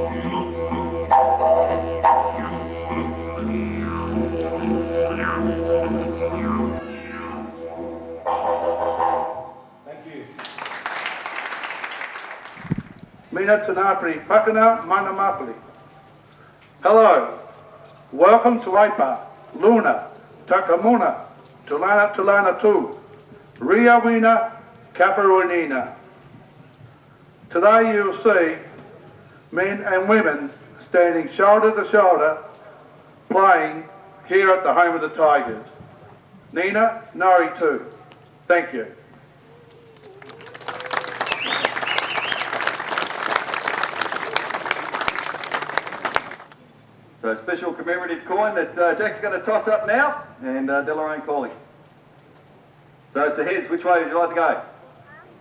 Mina Tanapri, Pakana Manamapli. Hello, welcome to Aipa, Luna, Takamuna, Tulana Tulana Tu, Ria Wina, Kaparuinina. Today you'll see men and women standing shoulder to shoulder playing here at the home of the Tigers. Nina, Nori too. Thank you. So special commemorative coin that Jack's going to toss up now, and Deloraine calling. So it's a heads. Which way would you like to go?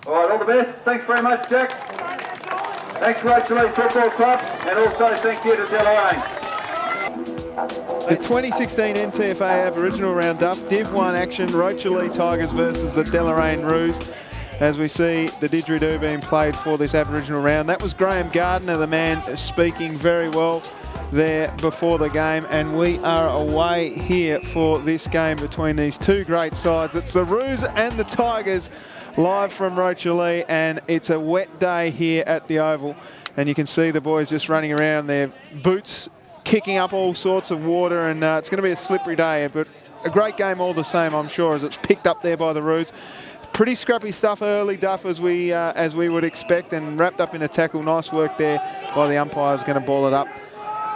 All right, all the best. Thanks very much, Jack. Thanks, Rocherlea Football Club, and also thank you to Deloraine. The 2016 NTFA Aboriginal round, Duff, Div 1 action, Rocherlea Tigers versus the Deloraine Roos. As we see the didgeridoo being played for this Aboriginal round. That was Graham Gardner, the man speaking very well there before the game, and we are away here for this game between these two great sides. It's the Roos and the Tigers live from Rocherlea, and it's a wet day here at the Oval, and you can see the boys just running around, their boots kicking up all sorts of water, and it's going to be a slippery day, but a great game all the same, I'm sure, as it's picked up there by the Roos. Pretty scrappy stuff early, Duff, as we would expect, and wrapped up in a tackle. Nice work there by the umpires, going to ball it up.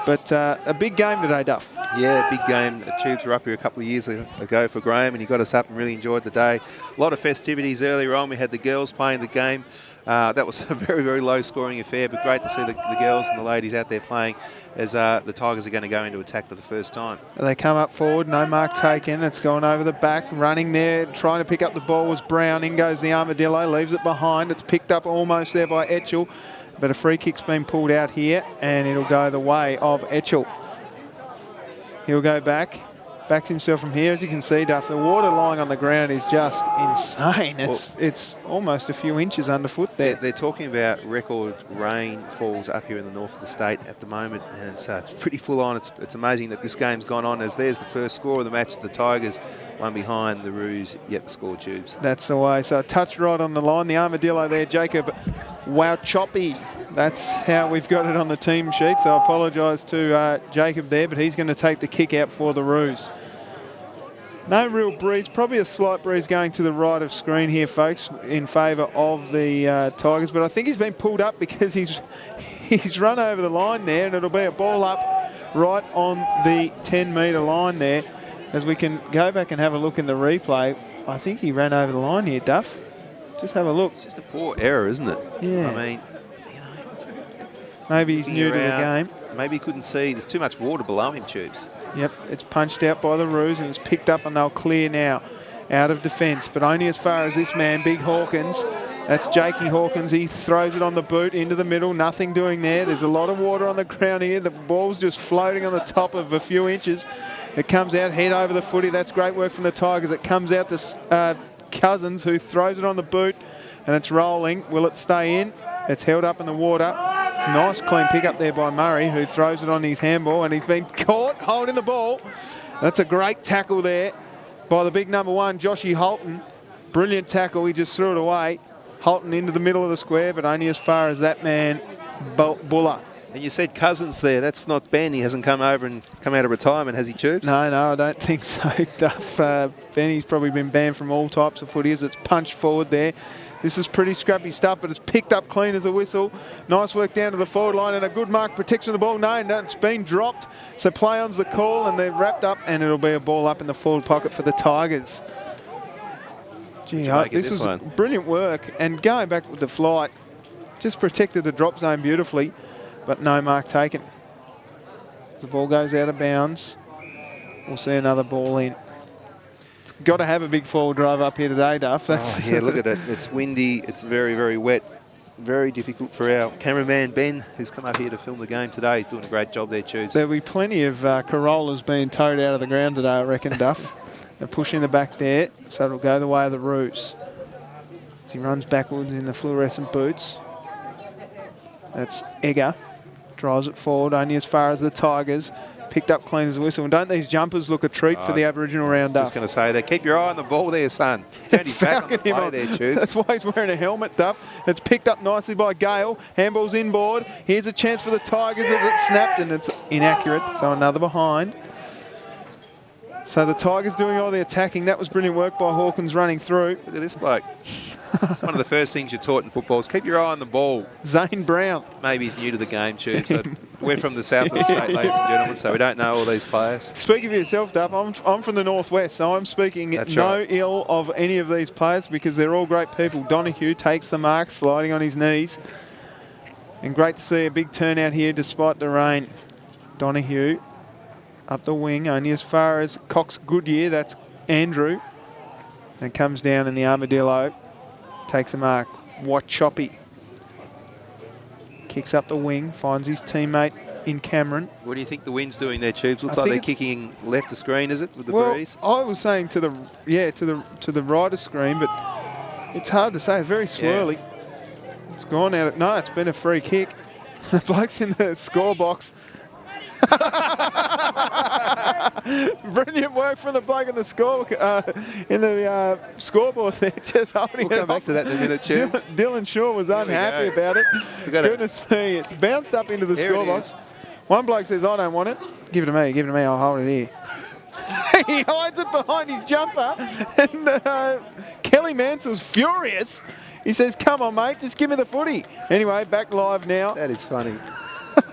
But a big game today, Duff. Yeah, big game. The Tubes were up here a couple of years ago for Graham, and he got us up and really enjoyed the day. A lot of festivities earlier on. We had the girls playing the game. That was a very, very low-scoring affair, but great to see the girls and the ladies out there playing as the Tigers are going to go into attack for the first time. They come up forward, no mark taken. It's gone over the back, running there, trying to pick up the ball was Brown. In goes the Armadillo, leaves it behind. It's picked up almost there by Etchell, but a free kick's been pulled out here, and it'll go the way of Etchell. He'll go back. Backs himself from here. As you can see, Duff, the water lying on the ground is just insane. It's almost a few inches underfoot there. They're talking about record rainfalls up here in the north of the state at the moment, and it's pretty full on. It's amazing that this game's gone on, as there's the first score of the match. The Tigers, one behind, the Roos yet to score, Tubes. That's the way. So touch right on the line. The Armadillo there, Jacob Wauchoppy. That's how we've got it on the team sheet. So I apologise to Jacob there, but he's going to take the kick out for the Roos. No real breeze, probably a slight breeze going to the right of screen here, folks, in favour of the Tigers. But I think he's been pulled up because he's run over the line there, and it'll be a ball up right on the 10-metre line there. As we can go back and have a look in the replay, I think he ran over the line here, Duff. Just have a look. It's just a poor error, isn't it? Yeah. I mean, maybe he's new to the game. Maybe he couldn't see. There's too much water below him, Tubes. Yep, it's punched out by the Roos, and it's picked up, and they'll clear now out of defence, but only as far as this man, Big Hawkins. That's Jakey Hawkins. He throws it on the boot into the middle. Nothing doing there. There's a lot of water on the ground here. The ball's just floating on the top of a few inches. It comes out, head over the footy. That's great work from the Tigers. It comes out to Cousins, who throws it on the boot, and it's rolling. Will it stay in? It's held up in the water. Nice clean pick up there by Murray, who throws it on his handball, and he's been caught holding the ball. That's a great tackle there by the big number one, Joshy Holton. Brilliant tackle. He just threw it away. Holton into the middle of the square, but only as far as that man, Buller. And you said Cousins there. That's not Ben. He hasn't come over and come out of retirement, has he, Tubes? No, I don't think so, Duff. Benny's probably been banned from all types of footy as it's punched forward there. This is pretty scrappy stuff, but it's picked up clean as a whistle. Nice work down to the forward line, and a good mark protection of the ball. No, it's been dropped. So play on's the call, and they're wrapped up, and it'll be a ball up in the forward pocket for the Tigers. Gee, this was brilliant work. And going back with the flight, just protected the drop zone beautifully, but no mark taken. The ball goes out of bounds. We'll see another ball in. Got to have a big forward drive up here today, Duff. Yeah, look at it. It's windy. It's very, very wet. Very difficult for our cameraman, Ben, who's come up here to film the game today. He's doing a great job there, Tubes. There'll be plenty of Corollas being towed out of the ground today, I reckon, Duff. They're pushing the back there, so it'll go the way of the Roos. As he runs backwards in the fluorescent boots. That's Egger. Drives it forward, only as far as the Tigers. Picked up clean as a whistle. And don't these jumpers look a treat for the Aboriginal round up? Just going to say that. Keep your eye on the ball there, son. Turned his back on the play there, Tubes. That's why he's wearing a helmet, Duff. It's picked up nicely by Gale. Handball's inboard. Here's a chance for the Tigers as it snapped, and it's inaccurate. So another behind. So the Tigers doing all the attacking. That was brilliant work by Hawkins running through. Look at this bloke. It's one of the first things you're taught in football is keep your eye on the ball. Zane Brown. Maybe he's new to the game, Tubes. So we're from the south of the state, ladies and gentlemen, so we don't know all these players. Speaking for yourself, Duff, I'm from the northwest, so I'm speaking ill of any of these players because they're all great people. Donahue takes the mark, sliding on his knees. And great to see a big turnout here despite the rain. Donahue up the wing, only as far as Cox Goodyear. That's Andrew. And comes down in the armadillo. Takes a mark. White Choppy. Kicks up the wing, finds his teammate in Cameron. What do you think the wind's doing there, Tubes? Looks like they're kicking left of screen, is it, with the breeze? I was saying to the right of screen, but it's hard to say. It's very swirly. Yeah. It's gone out. No, it's been a free kick. The bloke's in the score box. Brilliant work from the bloke in the scoreboard there, just holding We'll come back to that in a minute, Tubes. Dylan Shaw was unhappy about it. Goodness me, it's bounced up into the scorebox. One bloke says, I don't want it. Give it to me, I'll hold it here. He hides it behind his jumper, and Kelly Mansell's furious. He says, come on, mate, just give me the footy. Anyway, back live now. That is funny.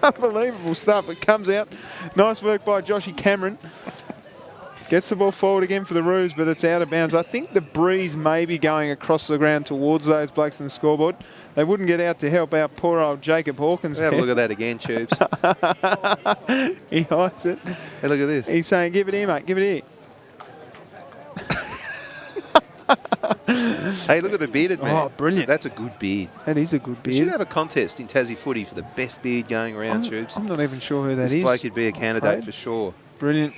Unbelievable stuff. It comes out. Nice work by Joshy Cameron. Gets the ball forward again for the Roos, but it's out of bounds. I think the breeze may be going across the ground towards those blokes in the scoreboard. They wouldn't get out to help out poor old Jacob Hawkins. Have a look at that again, Tubes. He hides it. Hey, look at this. He's saying, give it here, mate. Give it here. Hey, look at the bearded man. Oh, brilliant. That's a good beard. That is a good We beard. should have a contest in Tassie footy for the best beard going around, Tubes. I'm not even sure who that is. This bloke could be a candidate for sure. Brilliant.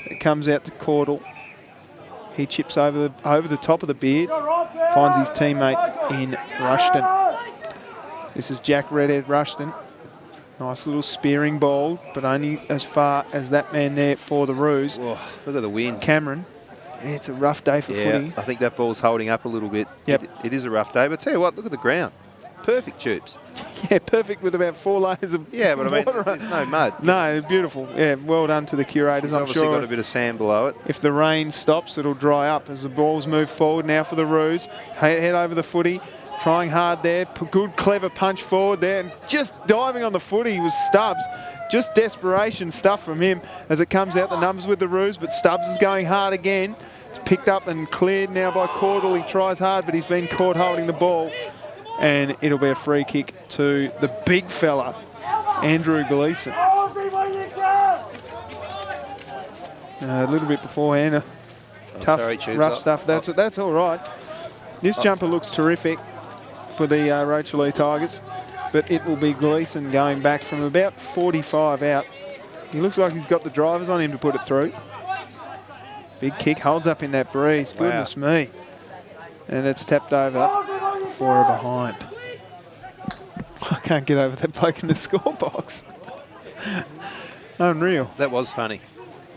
It comes out to Caudle. He chips over the top of the beard, finds his teammate in Rushton. This is Jack Redhead Rushton. Nice little spearing ball, but only as far as that man there for the Roos. Whoa, look at the wind. Cameron. Yeah, it's a rough day for footy. I think that ball's holding up a little bit. Yep. It is a rough day, but tell you what, look at the ground. Perfect, Tubes. Yeah, perfect with about 4 layers of Yeah, but I mean, water. there's no mud. No, beautiful. Yeah, well done to the curators. He's I'm obviously sure got a bit of sand below it. if the rain stops, it'll dry up as the balls move forward now for the Roos. Head over the footy, trying hard there. Good, clever punch forward there. And just diving on the footy was Stubbs. Just desperation stuff from him as it comes out the numbers with the Roos, but Stubbs is going hard again. It's picked up and cleared now by Caudle. He tries hard, but he's been caught holding the ball. And it'll be a free kick to the big fella, Andrew Gleeson. A little bit beforehand. Tough, rough stuff. That's all right. This jumper looks terrific for the Rocherlea Tigers, but it will be Gleeson going back from about 45 out. He looks like he's got the drivers on him to put it through. Big kick, holds up in that breeze. Goodness me. And it's tapped over for a behind. I can't get over that bloke in the score box. Unreal. That was funny.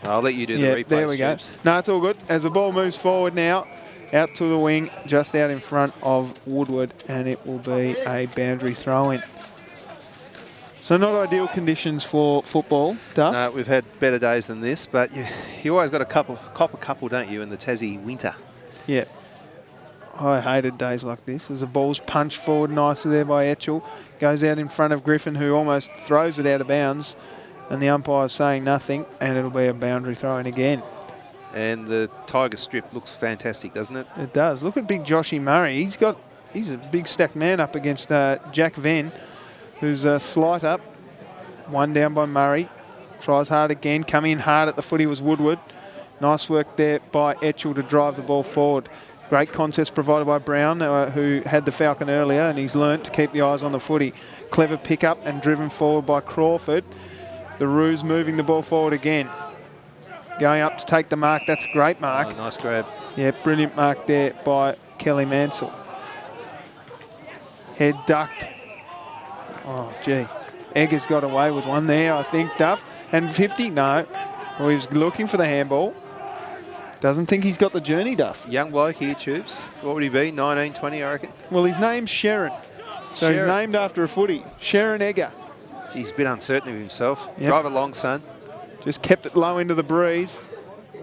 I'll let you do the replay. There we go. No, it's all good. As the ball moves forward now, out to the wing, just out in front of Woodward, and it will be a boundary throw-in. So not ideal conditions for football, Duff. No, we've had better days than this, but you always got to cop a couple, don't you, in the Tassie winter? Yeah. I hated days like this. As the ball's punched forward nicely there by Etchell. Goes out in front of Griffin, who almost throws it out of bounds. And the umpire's saying nothing, and it'll be a boundary throw-in again. And the Tiger strip looks fantastic, doesn't it? It does. Look at big Joshy Murray. He's a big stacked man up against Jack Venn, who's slight up. One down by Murray. Tries hard again. Coming in hard at the footy was Woodward. Nice work there by Etchell to drive the ball forward. Great contest provided by Brown, who had the Falcon earlier, and he's learnt to keep the eyes on the footy. Clever pick-up and driven forward by Crawford. The Roos moving the ball forward again. Going up to take the mark. That's a great mark. Oh, nice grab. Yeah, brilliant mark there by Kelly Mansell. Head ducked. Oh, gee. Eggers got away with one there, I think, Duff. And 50, no. Well, he was looking for the handball. Doesn't think he's got the journey, Duff. Young bloke here, Tubes. What would he be? 19, 20, I reckon? Well, his name's Sharon. So he's named after a footy. Sharon Egger. He's a bit uncertain of himself. Yep. Drive it long, son. Just kept it low into the breeze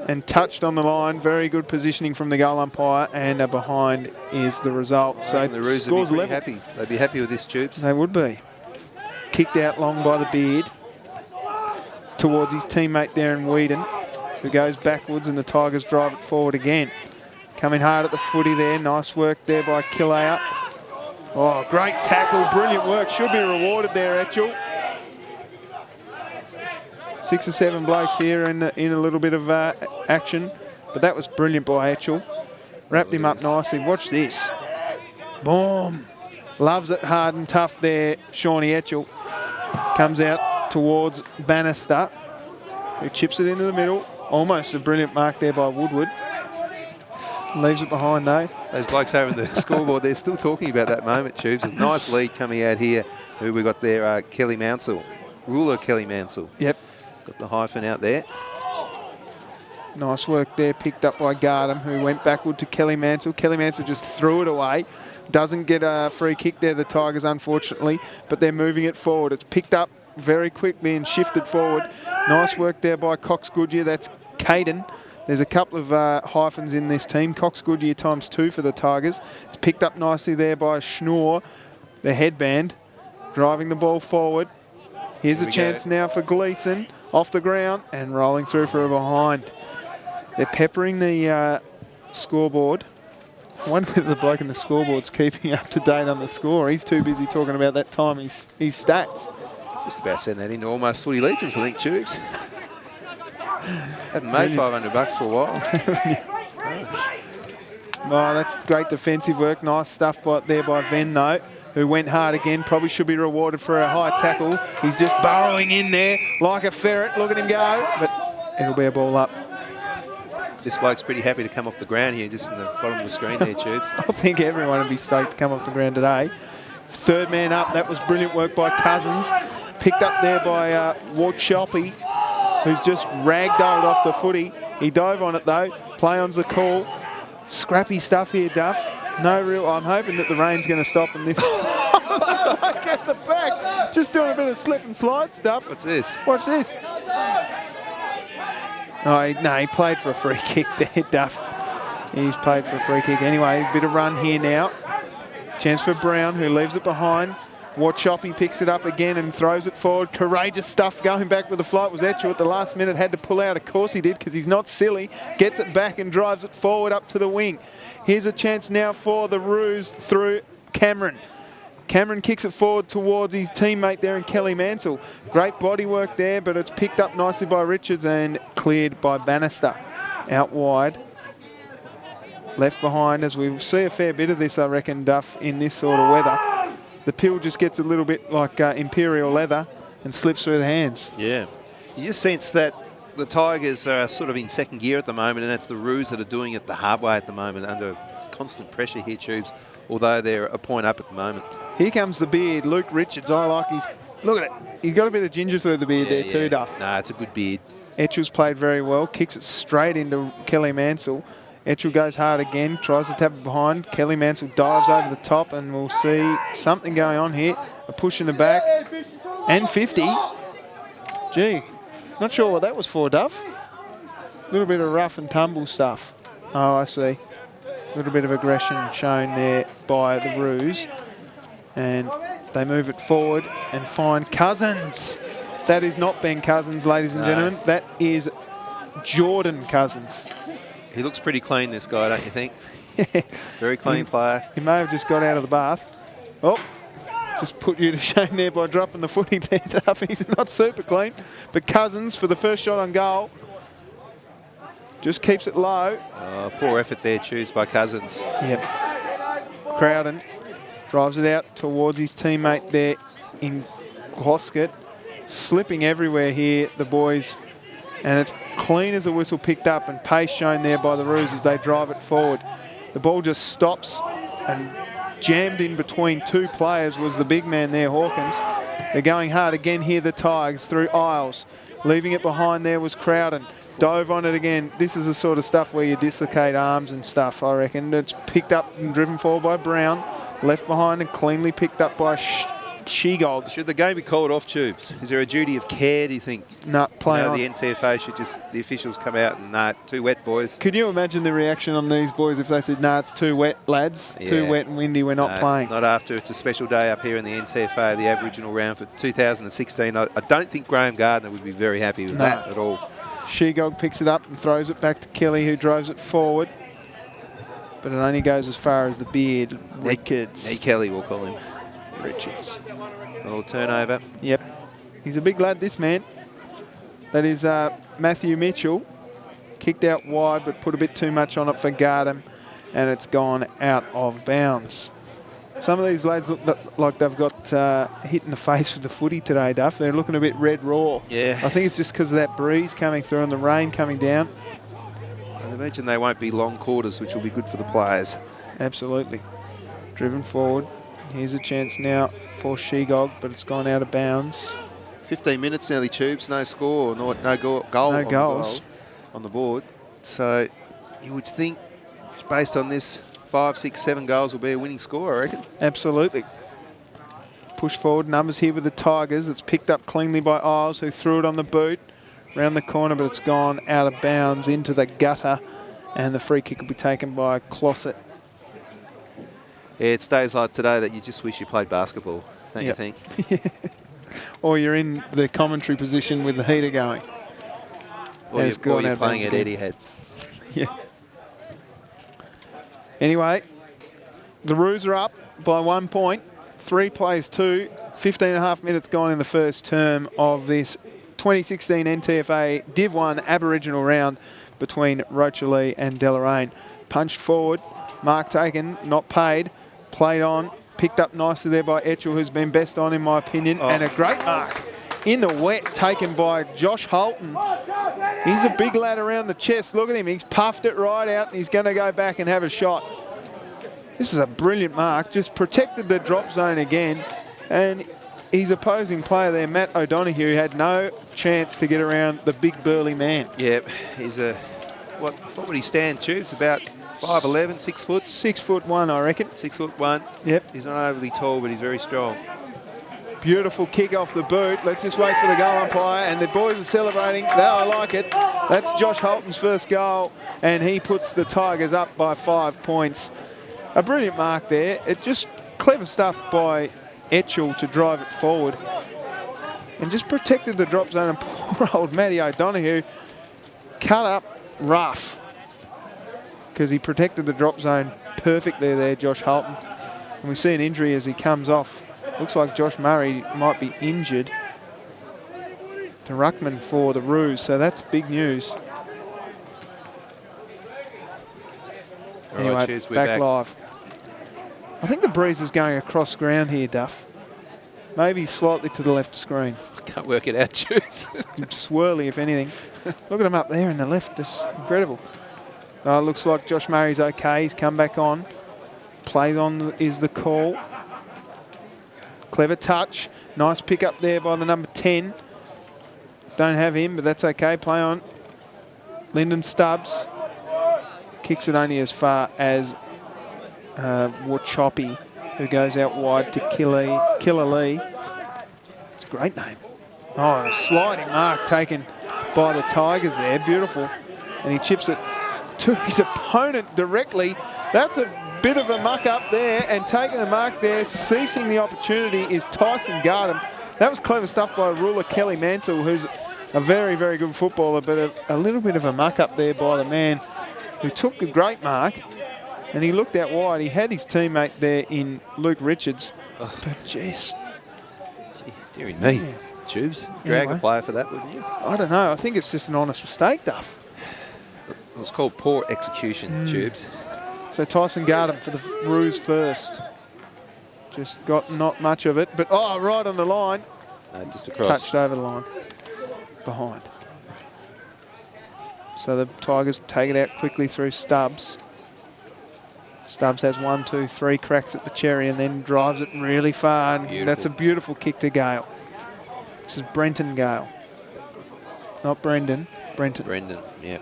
and touched on the line. Very good positioning from the goal umpire, and a behind is the result. So the Roos scores would be level. happy. They'd be happy with this, Tubes. They would be. Kicked out long by the beard towards his teammate Darren Whedon, who goes backwards, and the Tigers drive it forward again. Coming hard at the footy there. Nice work there by Killea. Oh, great tackle. Brilliant work. Should be rewarded there, Etchell. 6 or 7 blokes here in a little bit of action, but that was brilliant by Etchell. Wrapped him up nicely. Watch this. Boom. Loves it hard and tough there, Shawnee Etchell. Comes out towards Bannister, who chips it into the middle. Almost a brilliant mark there by Woodward. Leaves it behind though. Those blokes over in the scoreboard, they're still talking about that moment, Tubes. A nice lead coming out here. Who we got there? Kelly Mansell. Ruler Kelly Mansell. Yep. Got the hyphen out there. Nice work there, picked up by Gardam, who went backward to Kelly Mansell. Kelly Mansell just threw it away. Doesn't get a free kick there, the Tigers, unfortunately, but they're moving it forward. It's picked up very quickly and shifted forward. Nice work there by Cox Goodyear. That's Caden. There's a couple of hyphens in this team. Cox Goodyear ×2 for the Tigers. It's picked up nicely there by Schnoor, the headband, driving the ball forward. Here's a chance now for Gleeson, off the ground and rolling through for a behind. They're peppering the scoreboard. I wonder whether the bloke in the scoreboard's keeping up to date on the score. He's too busy talking about that time, his stats. Just about send that into almost footy legends, I think, Tubes. Haven't made $500 for a while. Oh, that's great defensive work. Nice stuff there by Venn, though, who went hard again. Probably should be rewarded for a high tackle. He's just burrowing in there like a ferret. Look at him go, but it'll be a ball up. This bloke's pretty happy to come off the ground here, just in the bottom of the screen there, Tubes. I think everyone would be stoked to come off the ground today. Third man up. That was brilliant work by Cousins. Picked up there by Rocherlea, who's just ragdolled off the footy. He dove on it though. Play on's the call. Scrappy stuff here, Duff. No real. I'm hoping that the rain's going to stop and this. Like at the back, just doing a bit of slip and slide stuff. What's this? Watch this. Oh, no, he played for a free kick there, Duff. He's played for a free kick. Anyway, a bit of run here now. Chance for Brown, who leaves it behind. Warchoppy picks it up again and throws it forward. Courageous stuff going back with the flight. Was Etchell at the last minute, had to pull out. Of course he did, because he's not silly. Gets it back and drives it forward up to the wing. Here's a chance now for the Roos through Cameron. Cameron kicks it forward towards his teammate there in Kelly Mansell. Great body work there, but it's picked up nicely by Richards and cleared by Bannister. Out wide. Left behind, as we see a fair bit of this, I reckon, Duff, in this sort of weather. The pill just gets a little bit like imperial leather and slips through the hands. Yeah. You just sense that the Tigers are sort of in second gear at the moment, and it's the Roos that are doing it the hard way at the moment, under constant pressure here, Tubes, although they're a point up at the moment. Here comes the beard, Luke Richards. I like his... Look at it. He's got a bit of ginger through the beard there too, Duff. No, it's a good beard. Etchell's played very well. Kicks it straight into Kelly Mansell. Etchell goes hard again, tries to tap it behind. Kelly Mansell dives over the top, and we'll see something going on here. A push in the back. And 50. Gee, not sure what that was for, Duff. A little bit of rough and tumble stuff. Oh, I see. A little bit of aggression shown there by the Roos. And they move it forward and find Cousins. That is not Ben Cousins, ladies and gentlemen. That is Jordan Cousins. He looks pretty clean, this guy, don't you think? Very clean player. He may have just got out of the bath. Oh, just put you to shame there by dropping the footy there, Duff. He's not super clean. But Cousins, for the first shot on goal, just keeps it low. Oh, poor effort there, Tubes, by Cousins. Yep. Crowden drives it out towards his teammate there in Gloskett. Slipping everywhere here, the boys. And it's clean as a whistle picked up, and pace shown there by the Roos as they drive it forward. The ball just stops, and jammed in between two players was the big man there, Hawkins. They're going hard again here, the Tigers, through Isles. Leaving it behind there was Crowden. Dove on it again. This is the sort of stuff where you dislocate arms and stuff, I reckon. It's picked up and driven forward by Brown. Left behind and cleanly picked up by Shegog. Should the game be called off, Tubes? Is there a duty of care, do you think? No, play on. The NTFA should just, the officials come out and, nah, too wet, boys. Could you imagine the reaction on these boys if they said, nah, it's too wet, lads. Yeah. Too wet and windy, we're not playing. Not after. It's a special day up here in the NTFA, the Aboriginal round for 2016. I don't think Graham Gardner would be very happy with that at all. Shegog picks it up and throws it back to Kelly, who drives it forward. But it only goes as far as the beard. Richards. Nick Kelly, we'll call him. Richards. A little turnover. Yep. He's a big lad, this man. That is Matthew Mitchell. Kicked out wide, but put a bit too much on it for Gardam. And it's gone out of bounds. Some of these lads look like they've got hit in the face with the footy today, Duff. They're looking a bit red raw. Yeah. I think it's just because of that breeze coming through and the rain coming down. I imagine they won't be long quarters, which will be good for the players. Absolutely. Driven forward. Here's a chance now for Shegog, but it's gone out of bounds. 15 minutes nearly, Tubes. No score, no goal. No goals on the board. So you would think, based on this, 5, 6, 7 goals will be a winning score, I reckon. Absolutely. Push forward numbers here with the Tigers. It's picked up cleanly by Isles, who threw it on the boot. Round the corner, but it's gone out of bounds into the gutter. And the free kick will be taken by Closet. Yeah, it's days like today that you just wish you played basketball, don't you think? Or you're in the commentary position with the heater going. Or you're playing at Etihad. Yeah. Anyway, the Roos are up by 1 point. 3 plays 2. 15 and a half minutes gone in the first term of this 2016 NTFA Div 1 Aboriginal round between Rocherlea and Deloraine. Punched forward, mark taken, not paid, played on, picked up nicely there by Etchell, who's been best on in my opinion, and a great mark in the wet taken by Josh Holton. He's a big lad around the chest. Look at him, he's puffed it right out and he's going to go back and have a shot. This is a brilliant mark, just protected the drop zone again, and his opposing player there, Matt O'Donoghue, had no chance to get around the big burly man. Yep, he's a, what would he stand, Tubes? About 5'11", 6 foot? 6'1", I reckon. 6'1". Yep. He's not overly tall, but he's very strong. Beautiful kick off the boot. Let's just wait for the goal umpire, and the boys are celebrating. I like it. That's Josh Holton's first goal, and he puts the Tigers up by 5 points. A brilliant mark there. It just clever stuff by Etchell to drive it forward, and just protected the drop zone. And poor old Matty O'Donoghue cut up rough because he protected the drop zone perfectly there, Josh Holton. And we see an injury as he comes off. Looks like Josh Murray might be injured. To ruckman for the Roos, so that's big news. Anyway, right, back live. I think the breeze is going across ground here, Duff. Maybe slightly to the left of screen. Can't work it out, Juice. Swirly, if anything. Look at him up there in the left. It's incredible. Looks like Josh Murray's okay. He's come back on. Play on is the call. Clever touch. Nice pick up there by the number 10. Don't have him, but that's okay. Play on. Lyndon Stubbs. Kicks it only as far as Wachoppy, who goes out wide to Killer Lee. It's a great name. Oh, a sliding mark taken by the Tigers there. Beautiful. And he chips it to his opponent directly. That's a bit of a muck up there, and taking the mark there, ceasing the opportunity, is Tyson Gardam. That was clever stuff by ruler Kelly Mansell, who's a very, very good footballer, but a little bit of a muck up there by the man who took a great mark, and he looked out wide. He had his teammate there in Luke Richards, but jeez. Dearie me. Yeah. Tubes, drag a player for that, wouldn't you? I don't know. I think it's just an honest mistake, Duff. It was called poor execution, Tubes. So Tyson Gardam for the Roos first. Just got not much of it, but right on the line. Just across. Touched over the line. Behind. So the Tigers take it out quickly through Stubbs. Stubbs has 1, 2, 3 cracks at the cherry and then drives it really far. And that's a beautiful kick to Gale. This is Brenton Gale. Not Brendan, Brenton. Brendan, yeah.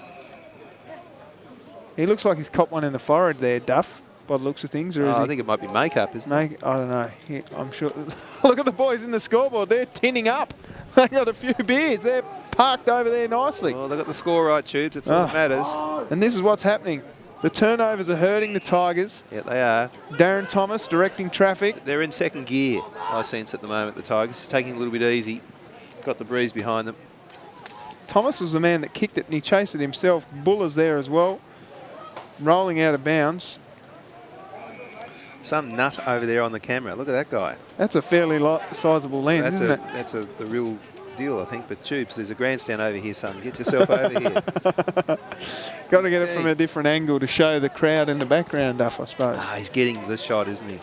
He looks like he's copped one in the forehead there, Duff, by the looks of things. Or is I he think it might be makeup, isn't it? I don't know. I'm sure. Look at the boys in the scoreboard. They're tinning up. They got a few beers. They're parked over there nicely. Well, they got the score right, Tubes. That's all that matters. And this is what's happening. The turnovers are hurting the Tigers. Yeah, they are. Darren Thomas directing traffic. They're in second gear, I sense, at the moment, the Tigers. It's taking a little bit easy. Got the breeze behind them. Thomas was the man that kicked it and he chased it himself. Buller's there as well. Rolling out of bounds. Some nut over there on the camera. Look at that guy. That's a fairly sizable lens, isn't it? That's the real deal, I think. But Tubes, there's a grandstand over here, son. Get yourself over here. Got to get it from a different angle to show the crowd in the background, Duff, I suppose. He's getting the shot, isn't he?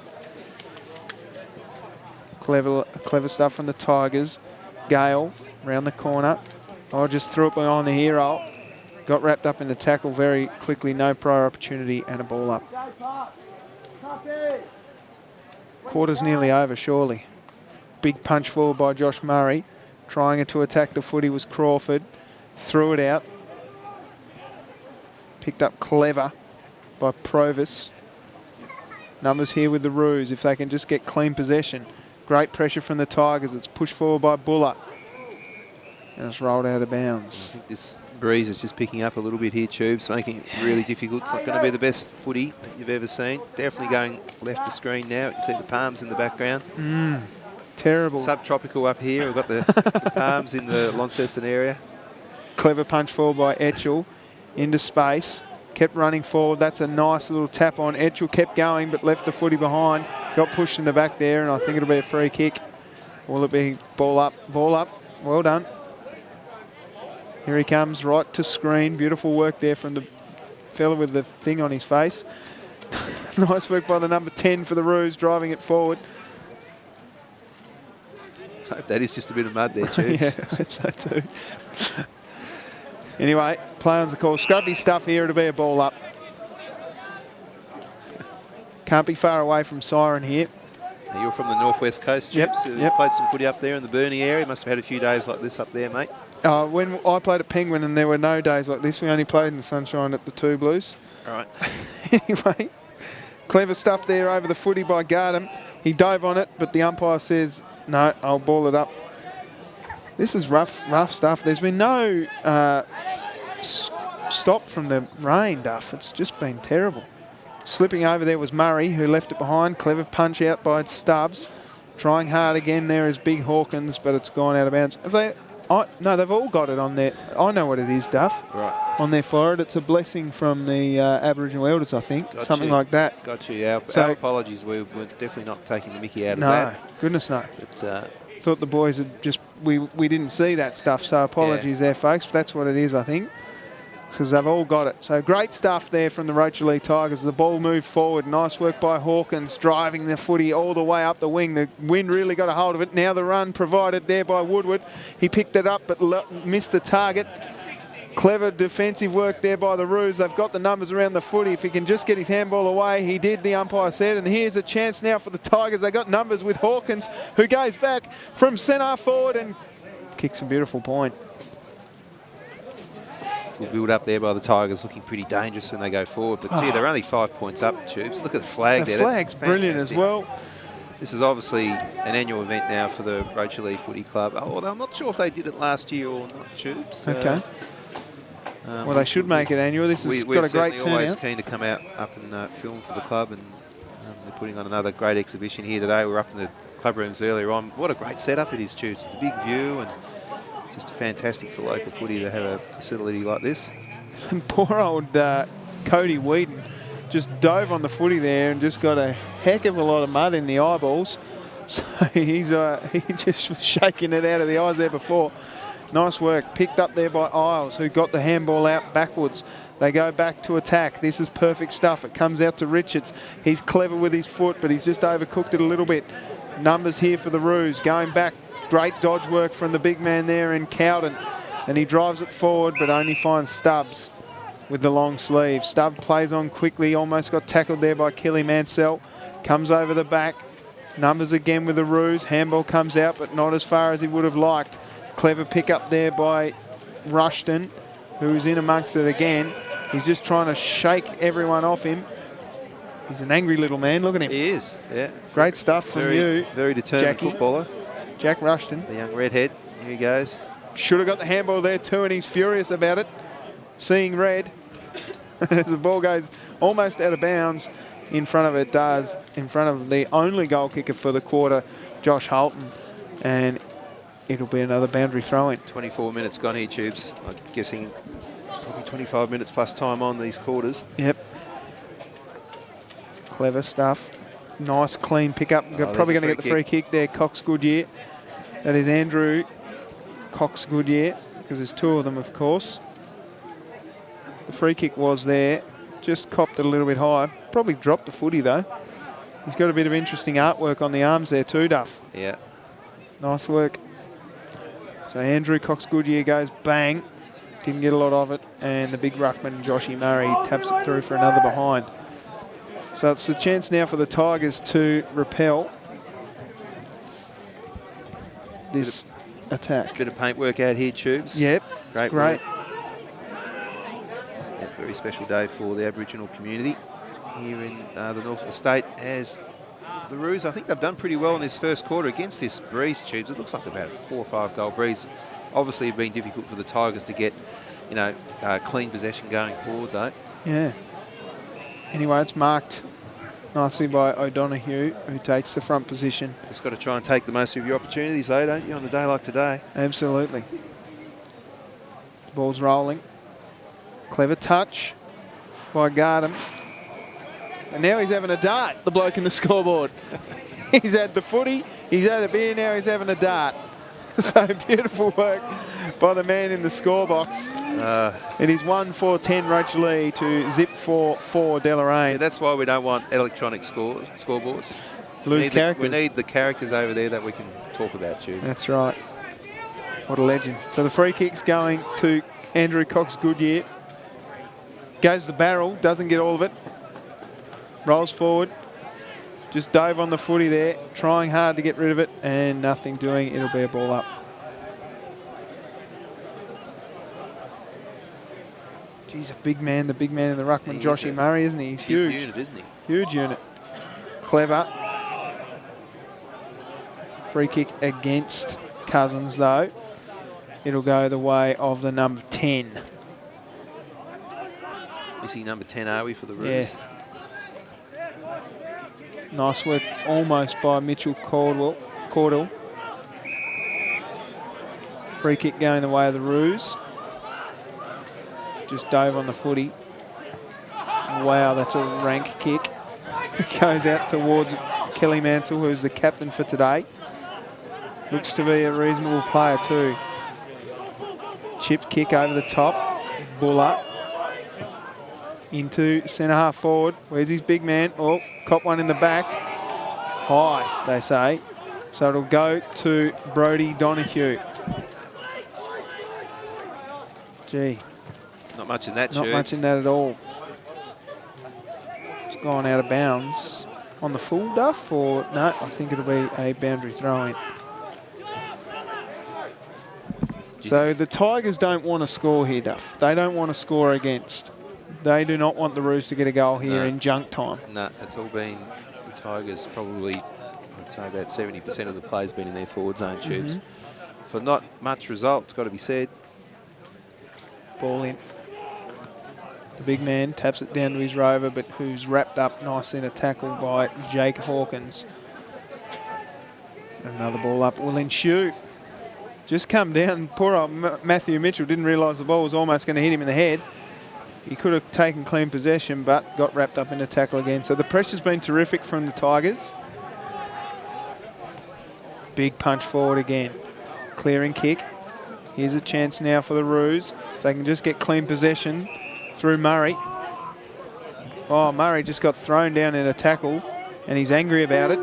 Clever stuff from the Tigers. Gale round the corner. Just threw it behind the hero. Got wrapped up in the tackle very quickly. No prior opportunity and a ball up. Quarter's nearly over, surely. Big punch forward by Josh Murray. Trying to attack the footy was Crawford. Threw it out. Picked up clever by Provis. Numbers here with the Roos if they can just get clean possession. Great pressure from the Tigers. It's pushed forward by Buller. And it's rolled out of bounds. I think this breeze is just picking up a little bit here, Tubes, making it really difficult. It's not going to be the best footy that you've ever seen. Definitely going left to screen now. You can see the palms in the background. Terrible. Subtropical up here. We've got the palms in the Launceston area. Clever punch forward by Etchell into space. Kept running forward. That's a nice little tap on. Etchell kept going but left the footy behind. Got pushed in the back there and I think it'll be a free kick. Will it be ball up? Ball up. Well done. Here he comes, right to screen. Beautiful work there from the fella with the thing on his face. Nice work by the number 10 for the Roos, driving it forward. I hope that is just a bit of mud there, Tubes. Yeah, I hope so too. Anyway, play on's the call. Scrappy stuff here, it'll be a ball up. Can't be far away from Siren here. Now you're from the northwest coast, Tubes. Yep. Played some footy up there in the Burnie area. Must have had a few days like this up there, mate. When I played at Penguin and there were no days like this, we only played in the sunshine at the Two Blues. All right. Anyway, clever stuff there over the footy by Gardam. He dove on it, but the umpire says, no, I'll ball it up. This is rough stuff. There's been no stop from the rain, Duff. It's just been terrible. Slipping over there was Murray, who left it behind. Clever punch out by Stubbs. Trying hard again there is Big Hawkins, but it's gone out of bounds. Have they... no, they've all got it on there. I know what it is, Duff. Right. On their forehead. It's a blessing from the Aboriginal elders, I think. Got Something you. like that. Got you. Our apologies. We're definitely not taking the mickey out of that. No, goodness no. But, thought the boys had just... We didn't see that stuff, so apologies there, folks. But that's what it is, I think. Because they've all got it. So great stuff there from the Rocherlea Tigers. The ball moved forward. Nice work by Hawkins, driving the footy all the way up the wing. The wind really got a hold of it. Now the run provided there by Woodward. He picked it up but missed the target. Clever defensive work there by the Roos. They've got the numbers around the footy. If he can just get his handball away, he did, the umpire said. And here's a chance now for the Tigers. They got numbers with Hawkins, who goes back from centre forward and kicks a beautiful point. We'll build up there by the Tigers, looking pretty dangerous when they go forward. But, gee, they're only 5 points up, Tubes. Look at the flag there. The flag's brilliant as well. This is obviously an annual event now for the Rocherlea Footy Club. Although I'm not sure if they did it last year or not, Tubes. Okay. Well, they should make it annual. This has got a great turnout. We're always keen to come out up and film for the club. And they're putting on another great exhibition here today. We're up in the club rooms earlier on. What a great setup it is, Tubes. The big view and... just fantastic for local footy to have a facility like this. And poor old Cody Wheaton just dove on the footy there and just got a heck of a lot of mud in the eyeballs. So he just was shaking it out of the eyes there before. Nice work. Picked up there by Isles, who got the handball out backwards. They go back to attack. This is perfect stuff. It comes out to Richards. He's clever with his foot, but he's just overcooked it a little bit. Numbers here for the Roos. Going back. Great dodge work from the big man there in Cowden. And he drives it forward, but only finds Stubbs with the long sleeve. Stubbs plays on quickly. Almost got tackled there by Kelly Mansell. Comes over the back. Numbers again with the Roos. Handball comes out, but not as far as he would have liked. Clever pick up there by Rushton, who's in amongst it again. He's just trying to shake everyone off him. He's an angry little man. Look at him. He is, yeah. Great stuff from you, Very determined Jackie. footballer. Jack Rushton. The young redhead. Here he goes. Should have got the handball there too, and he's furious about it. Seeing red. As the ball goes almost out of bounds, in front of it does, in front of the only goal kicker for the quarter, Josh Holton. And it'll be another boundary throw-in. 24 minutes gone here, Tubes. I'm guessing probably 25 minutes plus time on these quarters. Yep. Clever stuff. Nice, clean pickup. Probably going to get the free kick there, Cox Goodyear. That is Andrew Cox Goodyear, because there's two of them, of course. The free kick was there. Just copped it a little bit high. Probably dropped the footy, though. He's got a bit of interesting artwork on the arms there too, Duff. Yeah. Nice work. So Andrew Cox Goodyear goes bang. Didn't get a lot of it. And the big ruckman, Joshy Murray, taps it through for another behind. So it's a chance now for the Tigers to repel this attack. Bit of paintwork out here, Tubes. Yep. Great. Great. Yeah, very special day for the Aboriginal community here in the north of the state. As the Roos, I think they've done pretty well in this first quarter against this breeze, Tubes. It looks like about a 4 or 5 goal breeze. Obviously, it's been difficult for the Tigers to get, clean possession going forward, though. Yeah. Anyway, it's marked nicely by O'Donoghue, who takes the front position. Just got to try and take the most of your opportunities, though, don't you, on a day like today? Absolutely. The ball's rolling. Clever touch by Gardem. And now he's having a dart, the bloke in the scoreboard. He's had the footy, he's had a beer, now he's having a dart. So beautiful work by the man in the score box. It is 1-4-10 Rocherlea to zip 4-4 Deloraine. See, that's why we don't want electronic scoreboards. Lose characters. We need the characters over there that we can talk about, Tubes. That's right. What a legend. So the free kick's going to Andrew Cox Goodyear. Goes the barrel, doesn't get all of it. Rolls forward. Just dove on the footy there, trying hard to get rid of it, and nothing doing. It'll be a ball up. Geez, the big man in the ruckman, Joshy Murray, isn't he? He's huge. Huge unit, isn't he? Huge unit. Clever. Free kick against Cousins, though. It'll go the way of the number 10. Is he number 10, are we, for the Roos? Yeah. Nice work almost by Mitchell Cordell. Free kick going the way of the Roos. Just dove on the footy. Wow, that's a rank kick. It goes out towards Kelly Mansell, who's the captain for today. Looks to be a reasonable player too. Chip kick over the top. Buller. Into centre half forward. Where's his big man? Oh, caught one in the back. High, they say. So it'll go to Brodie Donoghue. Gee. Not much in that, Not Tubes. much in that at all. It's gone out of bounds. On the full, Duff? Or no, I think it'll be a boundary throw-in. So the Tigers don't want to score here, Duff. They don't want to score against. They do not want the Roos to get a goal here in junk time. No, it's all been the Tigers. Probably, I'd say about 70% of the play's been in their forward zone, Tubes. For not much result, it's got to be said. Ball in. The big man taps it down to his rover, but who's wrapped up nicely in a tackle by Jake Hawkins. Another ball up will ensue. Just come down. Poor old Matthew Mitchell didn't realise the ball was almost going to hit him in the head. He could have taken clean possession, but got wrapped up in a tackle again. So the pressure's been terrific from the Tigers. Big punch forward again. Clearing kick. Here's a chance now for the Roos. If they can just get clean possession through Murray. Oh, Murray just got thrown down in a tackle, and he's angry about it.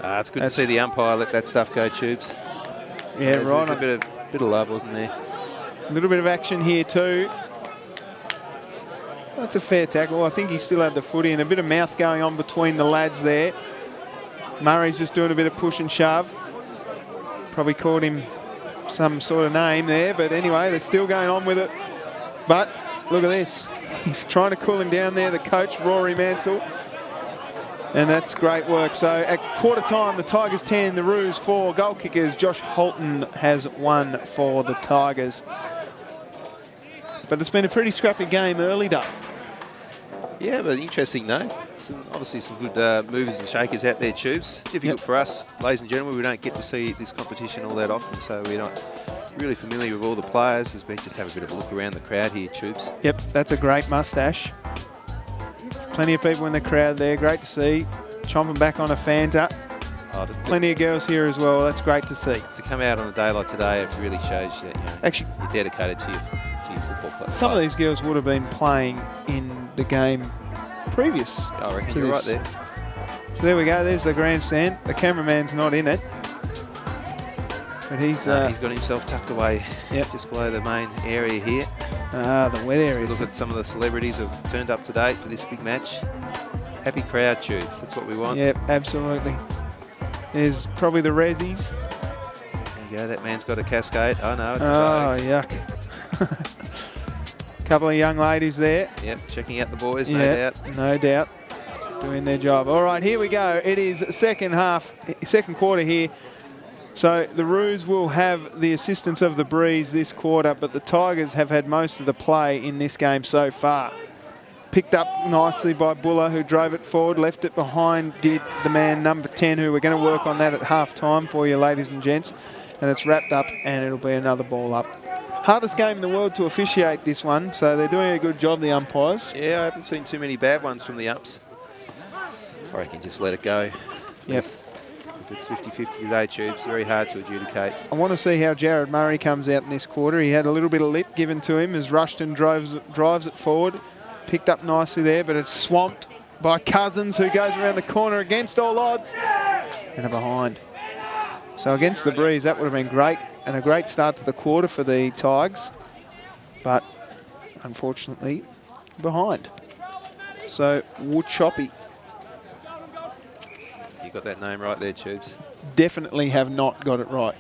It's good to see the umpire let that stuff go, Tubes. Yeah, right. There's a bit of love, wasn't there? A little bit of action here too. That's a fair tackle. I think he still had the footy and a bit of mouth going on between the lads there. Murray's just doing a bit of push and shove. Probably called him some sort of name there, but anyway, they're still going on with it. But look at this. He's trying to cool him down there, the coach, Rory Mansell. And that's great work. So at quarter time, the Tigers 10, the Roos 4. Goal kickers, Josh Holton has 1 for the Tigers. But it's been a pretty scrappy game early, Duff. Yeah, but interesting though. Obviously some good movers and shakers out there, Tubes. Difficult for us, ladies and gentlemen. We don't get to see this competition all that often, so we're not really familiar with all the players. As we just have a bit of a look around the crowd here, Tubes. Yep, that's a great moustache. Plenty of people in the crowd there, great to see. Chomping back on a Fanta. Plenty of girls here as well, that's great to see. To come out on a day like today, it really shows that actually you're dedicated to your football play. Some of these girls would have been playing in the game previous. I reckon you're right there. So there we go, there's the grandstand. The cameraman's not in it. But he's got himself tucked away just below the main area here. The wet areas. Look at some of the celebrities have turned up today for this big match. Happy crowd, Tubes. That's what we want. Yep, absolutely. There's probably the Rezzies. There you go. That man's got a cascade. Oh, no, it's a yuck. Couple of young ladies there. Yep, checking out the boys, no doubt. No doubt. Doing their job. All right, here we go. It is second quarter here. So the Roos will have the assistance of the Breeze this quarter, but the Tigers have had most of the play in this game so far. Picked up nicely by Buller, who drove it forward, left it behind, did the man number 10, who we're going to work on that at half-time for you, ladies and gents. And it's wrapped up, and it'll be another ball up. Hardest game in the world to officiate this one, so they're doing a good job, the umpires. Yeah, I haven't seen too many bad ones from the umps. I reckon just let it go. Yep. If it's 50-50 today, Tubes, very hard to adjudicate. I want to see how Jared Murray comes out in this quarter. He had a little bit of lip given to him as Rushton drives it forward. Picked up nicely there, but it's swamped by Cousins, who goes around the corner against all odds and are behind. So against the Breeze, that would have been great, and a great start to the quarter for the Tigers, but unfortunately behind. So Wood Choppy. You got that name right there, Tubes. Definitely have not got it right.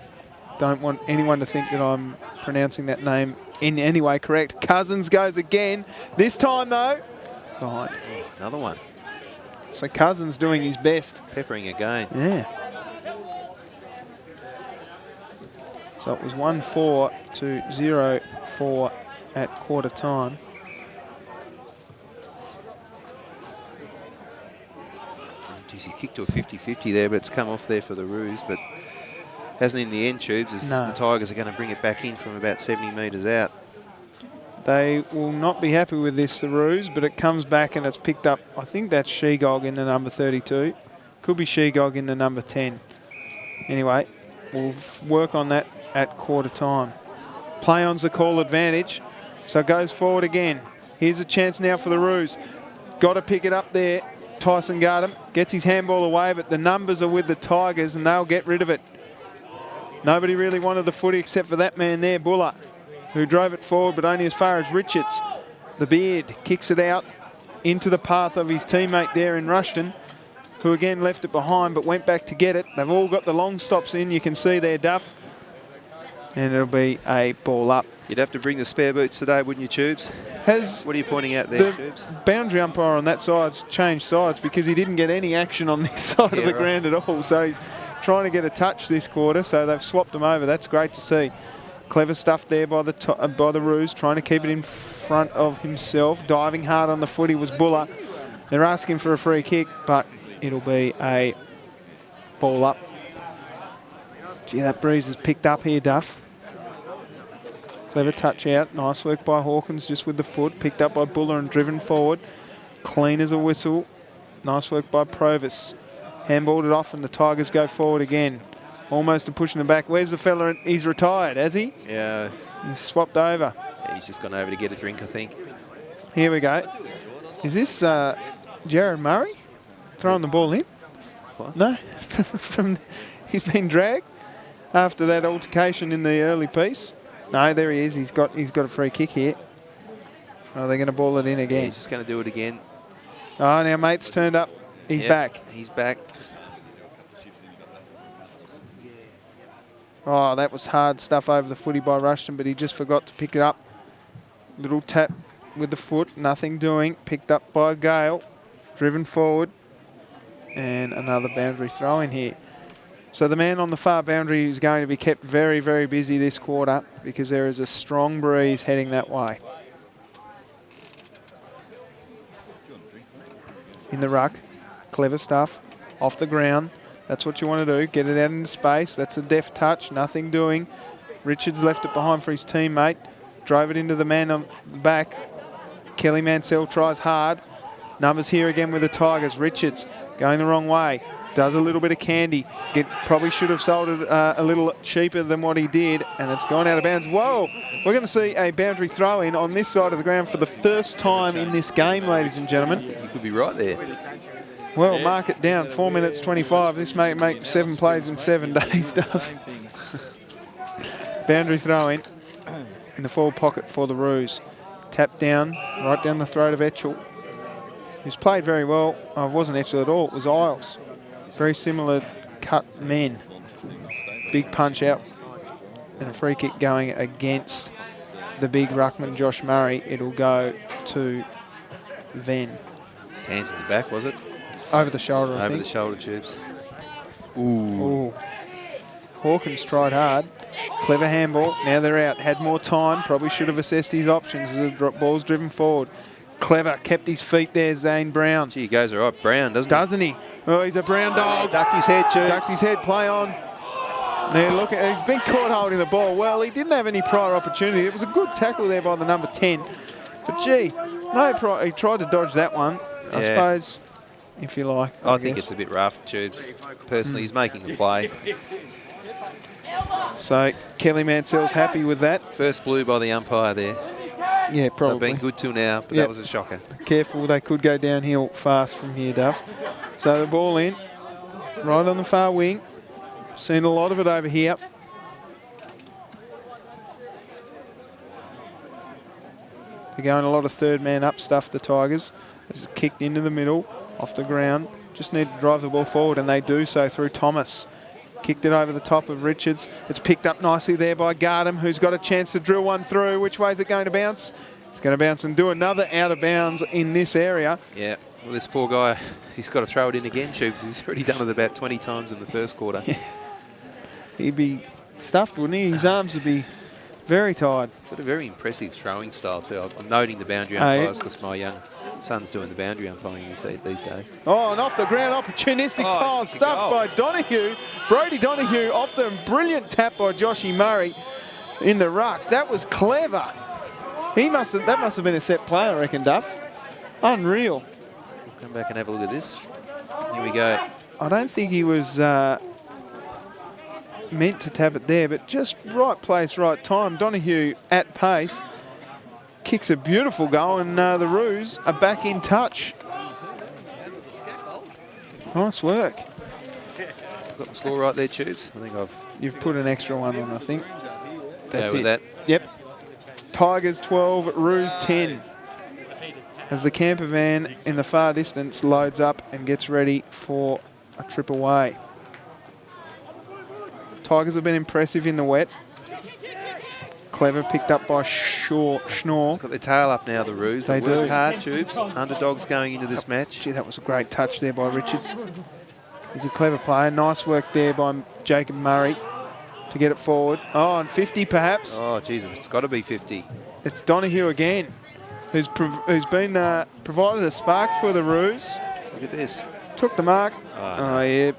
Don't want anyone to think that I'm pronouncing that name in any way correct. Cousins goes again. This time though, behind. Oh, another one. So Cousins doing his best. Peppering again. Yeah. So it was 1-4 to 0-4 at quarter time. Geez, he kicked to a 50-50 there, but it's come off there for the Roos, but hasn't in the end, Tubes, as the Tigers are going to bring it back in from about 70 metres out. They will not be happy with this, the Roos, but it comes back and it's picked up. I think that's Shegog in the number 32. Could be Shegog in the number 10. Anyway, we'll work on that at quarter time. Play on's the call advantage, so it goes forward again. Here's a chance now for the Roos. Got to pick it up there. Tyson Gardam gets his handball away, but the numbers are with the Tigers and they'll get rid of it. Nobody really wanted the footy except for that man there, Buller, who drove it forward, but only as far as Richards. The Beard kicks it out into the path of his teammate there in Rushton, who again left it behind but went back to get it. They've all got the long stops in, you can see there, Duff. And it'll be a ball up. You'd have to bring the spare boots today, wouldn't you, Tubes? What are you pointing out there, Tubes? The boundary umpire on that side's changed sides because he didn't get any action on this side of the ground at all. So he's trying to get a touch this quarter, so they've swapped them over. That's great to see. Clever stuff there by the Roos, trying to keep it in front of himself. Diving hard on the footy was Buller. They're asking for a free kick, but it'll be a ball up. Gee, that Breeze is picked up here, Duff. Clever touch out. Nice work by Hawkins just with the foot. Picked up by Buller and driven forward. Clean as a whistle. Nice work by Provis. Handballed it off and the Tigers go forward again. Almost to pushing them back. Where's the fella? He's retired, has he? Yeah. He's swapped over. Yeah, he's just gone over to get a drink, I think. Here we go. Is this Jared Murray throwing the ball in? What? No. He's been dragged after that altercation in the early piece. No, there he is. He's got a free kick here. Oh, they're going to ball it in Yeah, again. he's just going to do it again. Oh, now mate's turned up. He's back. He's back. Oh, that was hard stuff over the footy by Rushton, but he just forgot to pick it up. Little tap with the foot, nothing doing. Picked up by Gale, driven forward. And another boundary throw in here. So the man on the far boundary is going to be kept very, very busy this quarter because there is a strong breeze heading that way. In the ruck, clever stuff, off the ground. That's what you want to do, get it out into space. That's a deft touch, nothing doing. Richards left it behind for his teammate, drove it into the man on the back. Kelly Mansell tries hard. Numbers here again with the Tigers. Richards going the wrong way, does a little bit of candy. Probably should have sold it a little cheaper than what he did, and it's gone out of bounds. Whoa, we're going to see a boundary throw in on this side of the ground for the first time in this game, ladies and gentlemen. You could be right there. Well, mark it down, 4 minutes 25. This may make 7 plays in 7 days, Duff. Boundary throw in the forward pocket for the Roos. Tap down, right down the throat of Etchell, who's played very well. Oh, it wasn't Etchell at all, it was Isles. Very similar cut men. Big punch out and a free kick going against the big ruckman Josh Murray. It'll go to Venn. Hands in the back, was it? Over the shoulder, I Over think. the shoulder tubes. Ooh. Hawkins tried hard. Clever handball. Now they're out. Had more time. Probably should have assessed his options as the ball's driven forward. Clever. Kept his feet there, Zane Brown. Gee, he goes all right. Brown, doesn't he? Oh, he's a brown dog. Ducked his head, tubes. Ducked his head. Play on. There, look, he's been caught holding the ball. Well, he didn't have any prior opportunity. It was a good tackle there by the number 10. But gee, he tried to dodge that one. I suppose, if you like. I think it's a bit rough, tubes. Personally, he's making the play. So Kelly Mansell's happy with that. First blue by the umpire there. Yeah, probably. They've been good till now, but that was a shocker. Careful, they could go downhill fast from here, Duff. So the ball in, right on the far wing. Seen a lot of it over here. They're going a lot of third man up stuff, the Tigers. It's kicked into the middle, off the ground. Just need to drive the ball forward, and they do so through Thomas. Kicked it over the top of Richards. It's picked up nicely there by Gardam, who's got a chance to drill one through. Which way is it going to bounce? It's going to bounce and do another out of bounds in this area. Yeah, well, this poor guy, he's got to throw it in again, Tubes. He's already done it about 20 times in the first quarter. Yeah. He'd be stuffed, wouldn't he? His arms would be very tired. He's got a very impressive throwing style too. I'm noting the boundary umpires because my young son's doing the boundary umpiring these days. Oh, and off the ground, opportunistic tile stuff by Donahue. Brody Donahue off the brilliant tap by Joshy Murray in the ruck. That was clever. That must have been a set play, I reckon, Duff. Unreal. We'll come back and have a look at this. Here we go. I don't think he was meant to tap it there, but just right place, right time. Donahue at pace. Kicks a beautiful goal, and the Roos are back in touch. Nice work. Got the score right there, Tubes. I think You've put an extra one on, I think. That's with that. Yep. Tigers 12, Roos 10. As the camper van in the far distance loads up and gets ready for a trip away. Tigers have been impressive in the wet. Clever, picked up by Schnorr. Got their tail up now, the Roos. They work do. hard, Tubes. Underdogs going into this match. Gee, that was a great touch there by Richards. He's a clever player. Nice work there by Jacob Murray to get it forward. Oh, and 50 perhaps. Oh, Jesus, it's got to be 50. It's Donahue again, who's been provided a spark for the Roos. Look at this. Took the mark. Oh, yeah.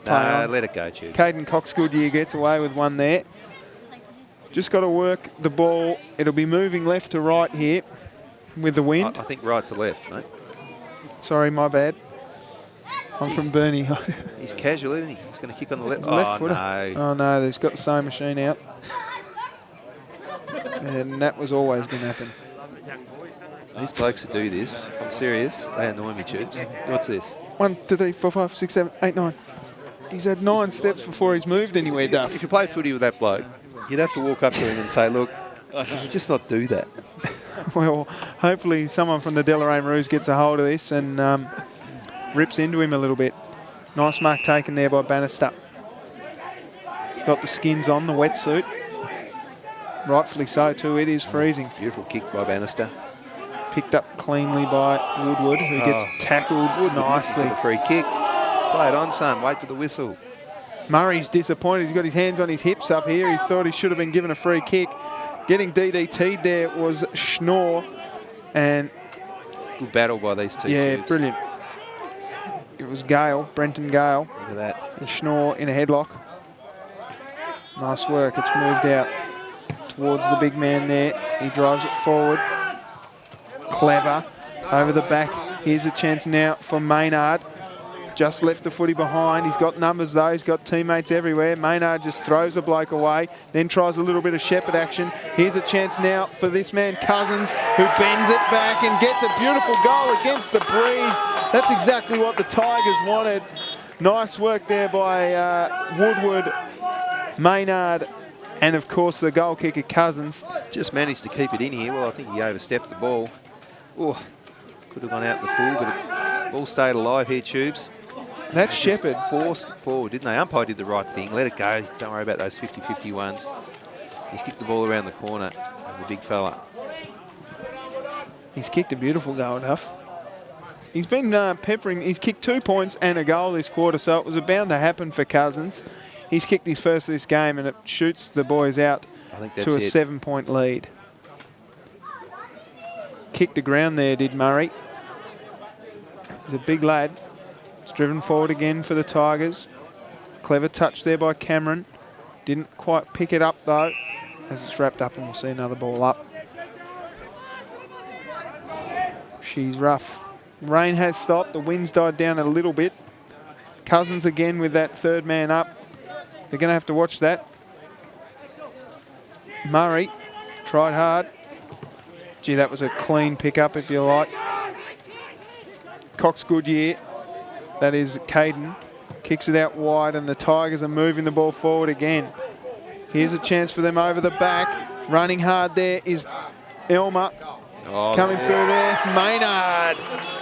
No, let it go, Tubes. Caden Cox-Goodyear gets away with one there. Just got to work the ball. It'll be moving left to right here with the wind. I think right to left, mate. Sorry, my bad. I'm from Burnie. He's casual, isn't he? He's going to kick on the left. Left footer. No. Oh, no, he's got the sewing machine out. And that was always going to happen. These blokes who do this, I'm serious, they annoy me, Tubes. What's this? 1, 2, 3, 4, 5, 6, 7, 8, 9. He's had 9 steps before he's moved anywhere, Duff. If you play footy with that bloke, you'd have to walk up to him and say, look, you just not do that. Well, hopefully someone from the Deloraine Roos gets a hold of this and rips into him a little bit. Nice mark taken there by Bannister. Got the skins on, the wetsuit. Rightfully so too, it is freezing. Beautiful kick by Bannister. Picked up cleanly by Woodward, who gets tackled nicely. The free kick. Just play it on, son. Wait for the whistle. Murray's disappointed. He's got his hands on his hips up here. He thought he should have been given a free kick. Getting DDT'd there was Schnorr. And good battle by these two. Yeah, tubes. Brilliant. It was Gale, Brenton Gale. Look at that. And Schnorr in a headlock. Nice work. It's moved out towards the big man there. He drives it forward. Clever. Over the back. Here's a chance now for Maynard. Just left the footy behind. He's got numbers though. He's got teammates everywhere. Maynard just throws a bloke away, then tries a little bit of shepherd action. Here's a chance now for this man Cousins, who bends it back and gets a beautiful goal against the breeze. That's exactly what the Tigers wanted. Nice work there by Woodward, Maynard, and of course the goal kicker Cousins. Just managed to keep it in here. Well, I think he overstepped the ball. Oh, could have gone out in the full, but the ball stayed alive here, Tubes. That's Shepherd. Forced it forward, didn't they? Umpire did the right thing. Let it go. Don't worry about those 50-50 ones. He's kicked the ball around the corner. The big fella. He's kicked a beautiful goal, Duff. He's been peppering. He's kicked 2 points and a goal this quarter, so it was bound to happen for Cousins. He's kicked his first of this game, and it shoots the boys out to a 7-point lead. Kicked the ground there, did Murray. He's a big lad. It's driven forward again for the Tigers. Clever touch there by Cameron. Didn't quite pick it up though, as it's wrapped up, and we'll see another ball up. She's rough. Rain has stopped. The wind's died down a little bit. Cousins again with that third man up. They're going to have to watch that. Murray tried hard. Gee, that was a clean pickup, if you like. Cox Goodyear. That is Caden. Kicks it out wide, and the Tigers are moving the ball forward again. Here's a chance for them over the back. Running hard there is Elmer. Coming through there, Maynard.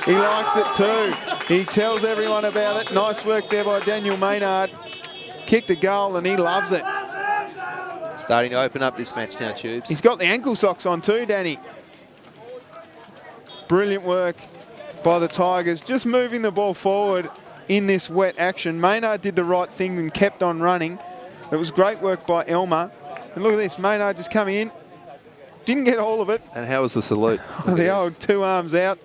He likes it too. He tells everyone about it. Nice work there by Daniel Maynard. Kicked the goal, and he loves it. Starting to open up this match now, Tubes. He's got the ankle socks on too, Danny. Brilliant work by the Tigers, just moving the ball forward in this wet action. Maynard did the right thing and kept on running. It was great work by Elmer. And look at this, Maynard just coming in. Didn't get all of it. And how was the salute? The old 2 arms out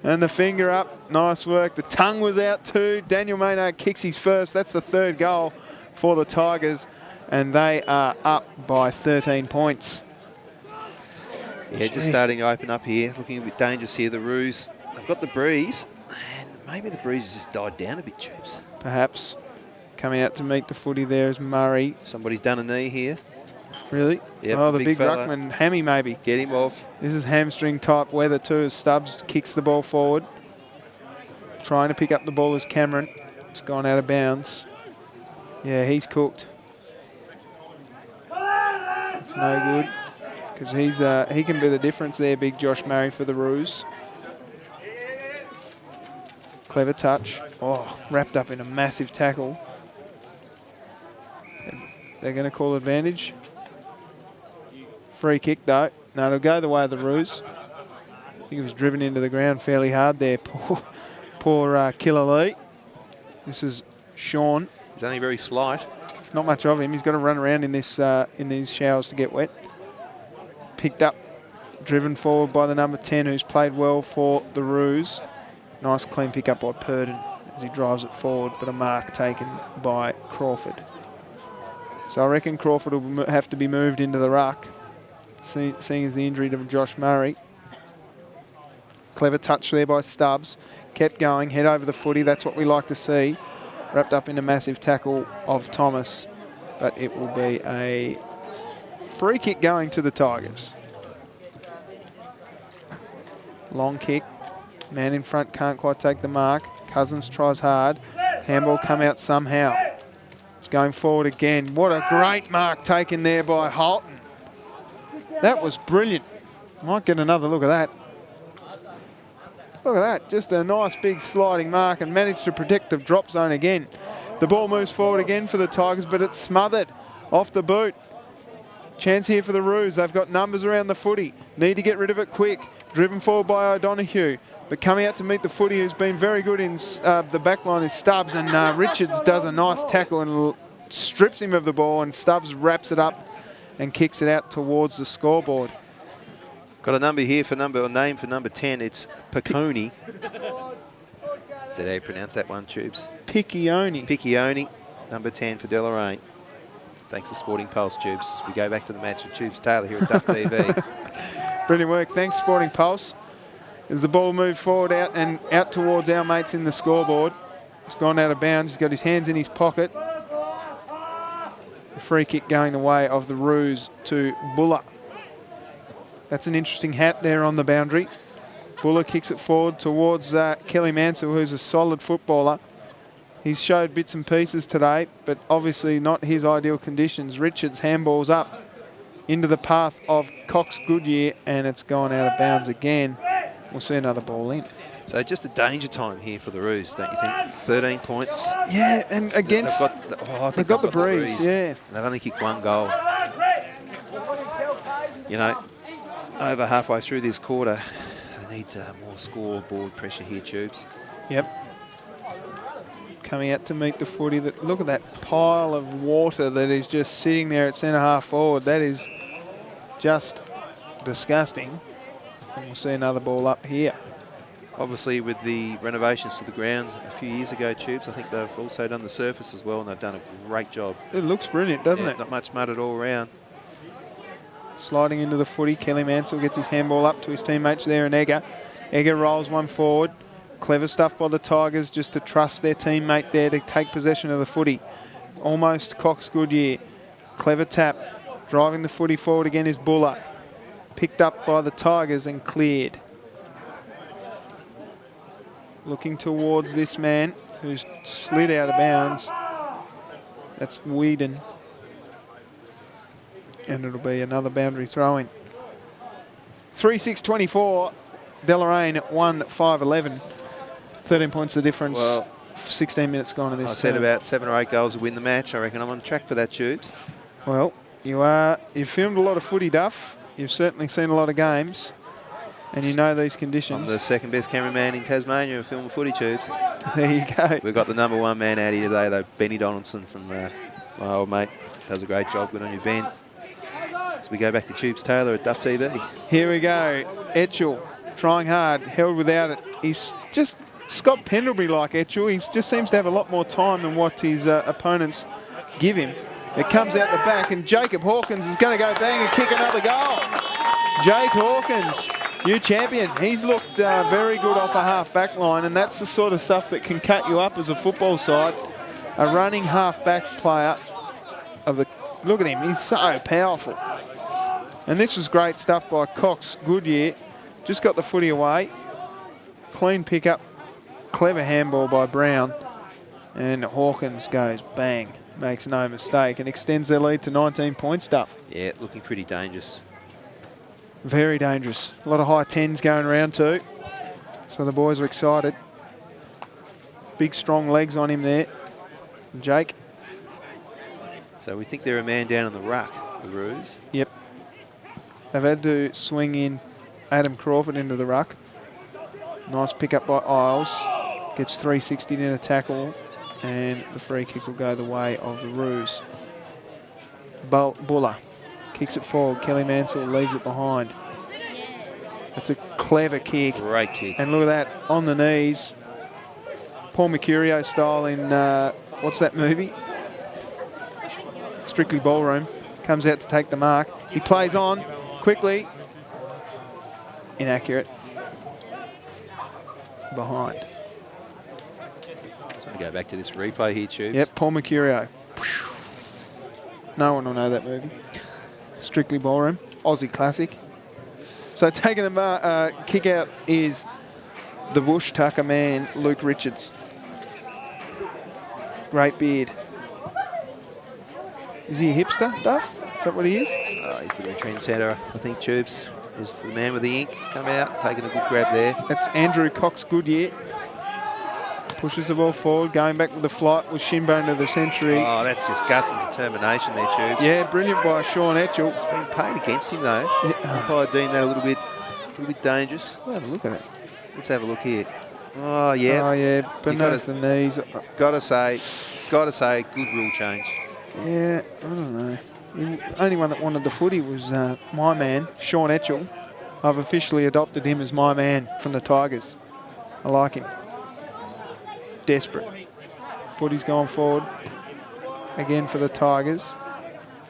and the finger up. Nice work. The tongue was out too. Daniel Maynard kicks his first. That's the 3rd goal for the Tigers. And they are up by 13 points. Yeah, just starting to open up here. Looking a bit dangerous here, the Roos. They've got the breeze, and maybe the breeze has just died down a bit, Tubes. Perhaps. Coming out to meet the footy there is Murray. Somebody's done a knee here. Really? Yep, oh, the big fella. ruckman, Hammy maybe. Get him off. This is hamstring type weather too, as Stubbs kicks the ball forward. Trying to pick up the ball is Cameron. It's gone out of bounds. Yeah, he's cooked. It's no good, because he can be the difference there, big Josh Murray for the Roos. Clever touch. Oh, wrapped up in a massive tackle. They're going to call advantage. Free kick though. No, it'll go the way of the Roos. I think he was driven into the ground fairly hard there. Poor Killer Lee. This is Sean. He's only very slight. It's not much of him. He's got to run around in this in these showers to get wet. Picked up, driven forward by the number 10, who's played well for the Roos. Nice clean pick up by Purdon as he drives it forward, but a mark taken by Crawford. So I reckon Crawford will have to be moved into the ruck, seeing as the injury to Josh Murray. Clever touch there by Stubbs. Kept going, head over the footy. That's what we like to see. Wrapped up in a massive tackle of Thomas. But it will be a free kick going to the Tigers. Long kick. Man in front can't quite take the mark. Cousins tries hard. Handball come out somehow. It's going forward again. What a great mark taken there by Holton. That was brilliant. Might get another look at that. Look at that, just a nice big sliding mark and managed to protect the drop zone again. The ball moves forward again for the Tigers, but it's smothered off the boot. Chance here for the Roos. They've got numbers around the footy. Need to get rid of it quick. Driven forward by O'Donoghue. But coming out to meet the footy, who's been very good in the back line, is Stubbs. And Richards does a nice tackle and strips him of the ball. And Stubbs wraps it up and kicks it out towards the scoreboard. Got a number here for name for number 10. It's Piccioni. Is that how you pronounce that one, Tubes? Piccioni. Piccioni, number 10 for Deloraine. Thanks to Sporting Pulse, Tubes. We go back to the match with Tubes Taylor here at Duff TV. Brilliant work. Thanks, Sporting Pulse. As the ball moved forward out towards our mates in the scoreboard. It's gone out of bounds. He's got his hands in his pocket. A free kick going the way of the Roos to Buller. That's an interesting hat there on the boundary. Buller kicks it forward towards Kelly Mansell, who's a solid footballer. He's showed bits and pieces today, but obviously not his ideal conditions. Richards handballs up into the path of Cox Goodyear, and it's gone out of bounds again. We'll see another ball in. So just a danger time here for the Roos, don't you think? 13 points. Yeah, and against... They've got the breeze, yeah. They've only kicked one goal. You know, over halfway through this quarter, they need more scoreboard pressure here, Tubes. Yep. Coming out to meet the footy. Look at that pile of water that is just sitting there at centre half forward. That is just disgusting. And we'll see another ball up here. Obviously, with the renovations to the ground a few years ago, Tubes, I think they've also done the surface as well, and they've done a great job. It looks brilliant, doesn't it? Not much mud at all around. Sliding into the footy, Kelly Mansell gets his handball up to his teammates there, and Egger. Egger rolls one forward. Clever stuff by the Tigers just to trust their teammate there to take possession of the footy. Almost Cox Goodyear. Clever tap. Driving the footy forward again is Buller. Picked up by the Tigers and cleared. Looking towards this man who's slid out of bounds. That's Whedon. And it'll be another boundary throw-in. 3-6-24. Deloraine 1-5-11. 13 points the difference. Well, 16 minutes gone in this. I said about 7 or 8 goals to win the match. I reckon I'm on track for that, Tubes. Well, you are. You've filmed a lot of footy, Duff. You've certainly seen a lot of games. And you know these conditions. I'm the second best cameraman in Tasmania of filming footy, Tubes. There you go. We've got the number 1 man out here today, though, Benny Donaldson from my old mate. Does a great job. Good on you, Ben. So we go back to Tubes Taylor at Duff TV. Here we go. Etchell trying hard, held without it. He's just Scott Pendlebury-like Etchell. He just seems to have a lot more time than what his opponents give him. It comes out the back, and Jacob Hawkins is going to go bang and kick another goal. Jake Hawkins, new champion. He's looked very good off a half-back line, and that's the sort of stuff that can cut you up as a football side. A running half-back player of the... Look at him, he's so powerful. And this was great stuff by Cox Goodyear. Just got the footy away. Clean pick-up. Clever handball by Brown. And Hawkins goes bang. Makes no mistake and extends their lead to 19 points, Duff. Yeah, looking pretty dangerous. Very dangerous. A lot of high 10s going around too. So the boys are excited. Big strong legs on him there. And Jake. So we think they're a man down on the ruck, the Roos. Yep. They've had to swing in Adam Crawford into the ruck. Nice pick up by Isles. Gets 360 in a tackle. And the free kick will go the way of the Roos. Buller kicks it forward. Kelly Mansell leaves it behind. That's a clever kick. Great kick. And look at that, on the knees. Paul Mercurio style in, what's that movie? Strictly Ballroom. Comes out to take the mark. He plays on quickly. Inaccurate. Behind. So we go back to this replay here, Tubes. Yep, Paul Mercurio. No one will know that movie. Strictly Ballroom. Aussie classic. So taking the kick out is the Bush Tucker man, Luke Richards. Great beard. Is he a hipster, Duff? Is that what he is? He's a bit of a trendsetter, I think, Tubes. There's the man with the ink. He's come out, taking a good grab there. That's Andrew Cox-Goodyear. Pushes the ball forward, going back with the flight with Shinbone to the century. Oh, that's just guts and determination there, Tubes. Yeah, brilliant by Sean Etchell. It's been paid against him, though. Yeah. Umpire deemed that a little bit dangerous. We'll have a look at it. Let's have a look here. Oh, yeah. Oh, yeah, beneath the knees. Gotta say, good rule change. Yeah, I don't know. The only one that wanted the footy was my man, Sean Etchell. I've officially adopted him as my man from the Tigers. I like him. Desperate. Footy's going forward. Again for the Tigers.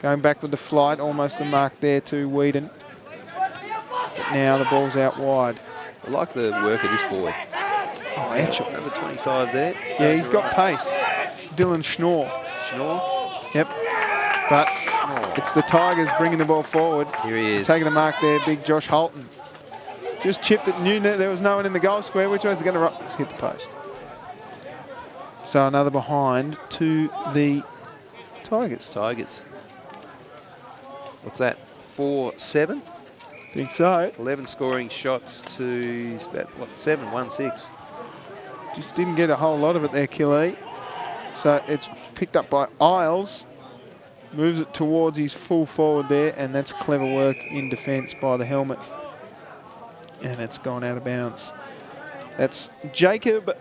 Going back with the flight, almost a mark there to Whedon. But now the ball's out wide. I like the work of this boy. Oh, Etchell. Over 25 there. Yeah, he's got pace. Dylan Schnorr. Yep. But it's the Tigers bringing the ball forward. Here he is. Taking the mark there, big Josh Holton. Just chipped it, knew there was no one in the goal square. Which way's it going to Let's hit the post. So another behind to the Tigers. What's that? 4-7? Think so. 11 scoring shots to about, what, 7, 1-6. Just didn't get a whole lot of it there, Killie. So it's picked up by Isles. Moves it towards his full forward there, and that's clever work in defence by the helmet. And it's gone out of bounds. That's Jacob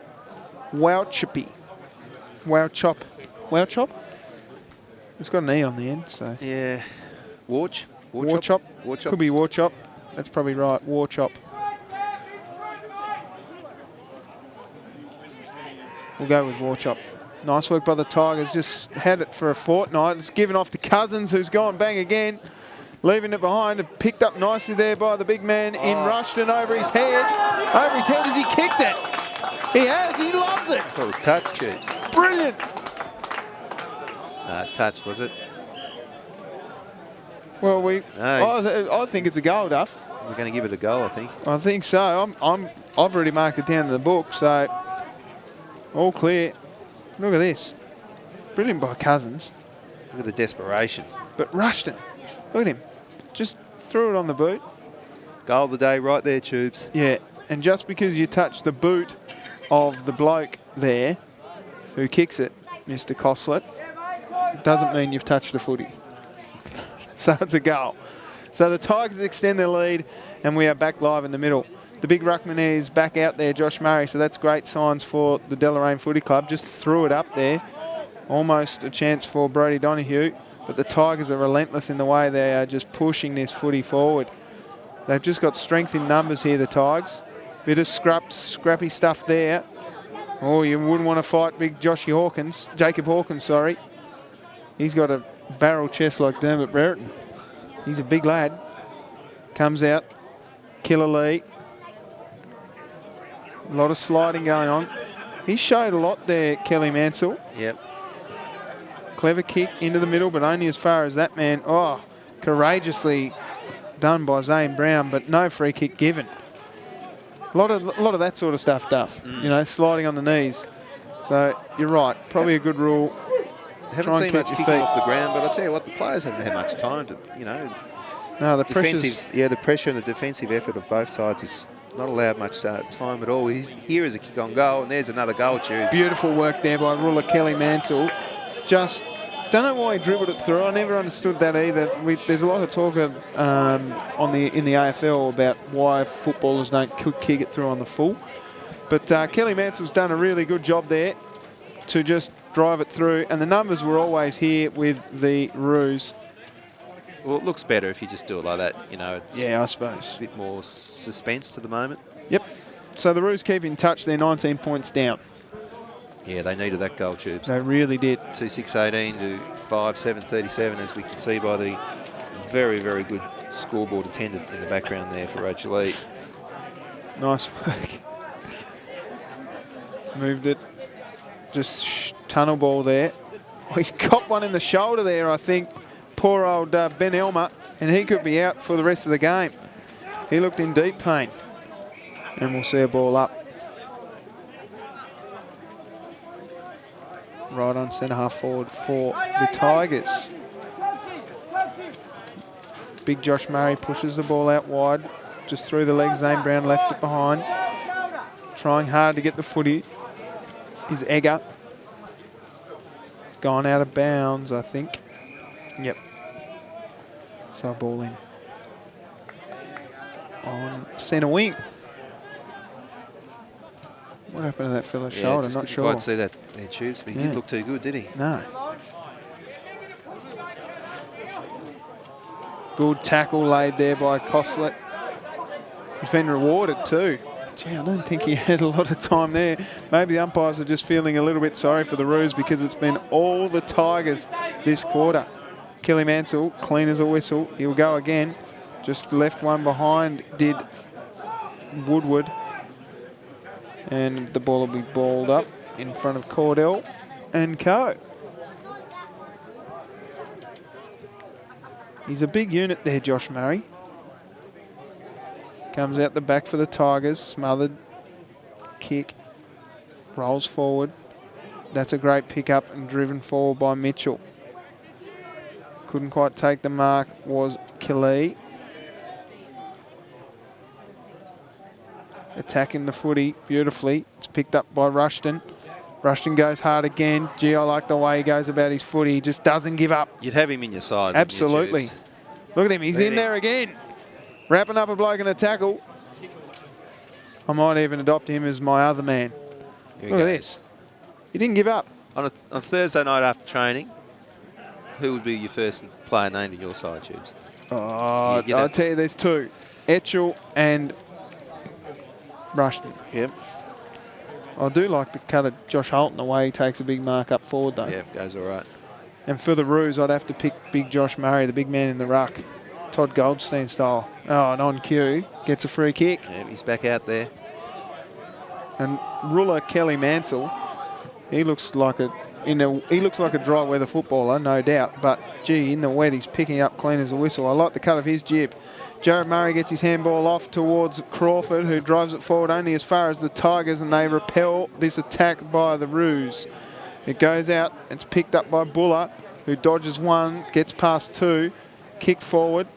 Wauchope. Wauchop? It's got an E on the end, so. Yeah. Warchop. Could be Warchop. That's probably right. Warchop. We'll go with Warchop. Nice work by the Tigers. Just had it for a fortnight. It's given off to Cousins, who's gone bang again. Leaving it behind. And picked up nicely there by the big man in Rushton over his head. Over his head as he kicked it. He has. He loves it. That was touch, Tubes. Brilliant. Touch, was it? Well, No, I think it's a goal, Duff. We're going to give it a go, I think. I think so. I've already marked it down in the book, so all clear. Look at this. Brilliant by Cousins. Look at the desperation. But Rushton, look at him. Just threw it on the boot. Goal of the day right there, Tubes. Yeah, and just because you touch the boot of the bloke there who kicks it, Mr. Coslet, doesn't mean you've touched the footy. So it's a goal. So the Tigers extend their lead, and we are back live in the middle. The big ruckman is back out there, Josh Murray, so that's great signs for the Deloraine Footy Club. Just threw it up there. Almost a chance for Brodie Donoghue, but the Tigers are relentless in the way they are just pushing this footy forward. They've just got strength in numbers here, the Tigers. Bit of scrappy stuff there. Oh, you wouldn't want to fight big Jacob Hawkins, sorry. He's got a barrel chest like Dermot Brereton. He's a big lad. Comes out. Killer Lee. A lot of sliding going on. He showed a lot there, Kelly Mansell. Yep. Clever kick into the middle, but only as far as that man. Oh, courageously done by Zane Brown, but no free kick given. A lot of that sort of stuff, Duff. You know, sliding on the knees. So you're right. Probably a good rule. Haven't seen much kicking off the ground, but I'll tell you what, the players haven't had much time to, you know. No, the the pressure and the defensive effort of both sides is not allowed much time at all. Here is a kick on goal, and there's another goal, Tube. Beautiful work there by ruler Kelly Mansell. Just don't know why he dribbled it through. I never understood that either. There's a lot of talk of, in the AFL about why footballers don't kick it through on the full. But Kelly Mansell's done a really good job there to just drive it through, and the numbers were always here with the Roos. Well, it looks better if you just do it like that, you know. Yeah, I suppose. A bit more suspense to the moment. Yep. So the Roos keep in touch. They're 19 points down. Yeah, they needed that goal, Tubes. They really did. 2-6-18 to 5-7-37, as we can see by the very, very good scoreboard attendant in the background there for Rocherlea. Nice work. Moved it. Just tunnel ball there. Oh, he's got one in the shoulder there, I think. Poor old Ben Elmer, and he could be out for the rest of the game. He looked in deep pain. And we'll see a ball up. Right on centre half forward for the Tigers. Big Josh Murray pushes the ball out wide. Just through the legs, Zane Brown left it behind. Trying hard to get the footy is Egger. It's gone out of bounds, I think. Yep. So ball in. On centre wing. What happened to that fella's shoulder? Not sure. Quite see that there, Tubes, but he didn't look too good, did he? No. Good tackle laid there by Costlet. He's been rewarded too. Gee, I don't think he had a lot of time there. Maybe the umpires are just feeling a little bit sorry for the Roos because it's been all the Tigers this quarter. Kelly Mansell, clean as a whistle. He'll go again. Just left one behind, did Woodward. And the ball will be balled up in front of Cordell and Co. He's a big unit there, Josh Murray. Comes out the back for the Tigers. Smothered kick. Rolls forward. That's a great pick-up and driven forward by Mitchell. Couldn't quite take the mark was Kelly. Attacking the footy beautifully. It's picked up by Rushton. Rushton goes hard again. Gee, I like the way he goes about his footy. He just doesn't give up. You'd have him in your side. Absolutely. Look at him. He's in there again. Wrapping up a bloke in a tackle. I might even adopt him as my other man. Look at this. He didn't give up. On Thursday night after training, who would be your first player named in your side, Tubes? Oh, I'll tell you, there's two. Etchell and Rushton. Yep. I do like the cut of Josh Holton, the way he takes a big mark up forward, though. Yeah, goes all right. And for the Roos, I'd have to pick big Josh Murray, the big man in the ruck. Todd Goldstein style. Oh, and on cue, gets a free kick. Yeah, he's back out there. And ruler Kelly Mansell, he looks like a dry weather footballer, no doubt. But gee, in the wet, he's picking up clean as a whistle. I like the cut of his jib. Jared Murray gets his handball off towards Crawford, who drives it forward only as far as the Tigers, and they repel this attack by the Roos. It goes out, it's picked up by Buller, who dodges one, gets past two, kick forward.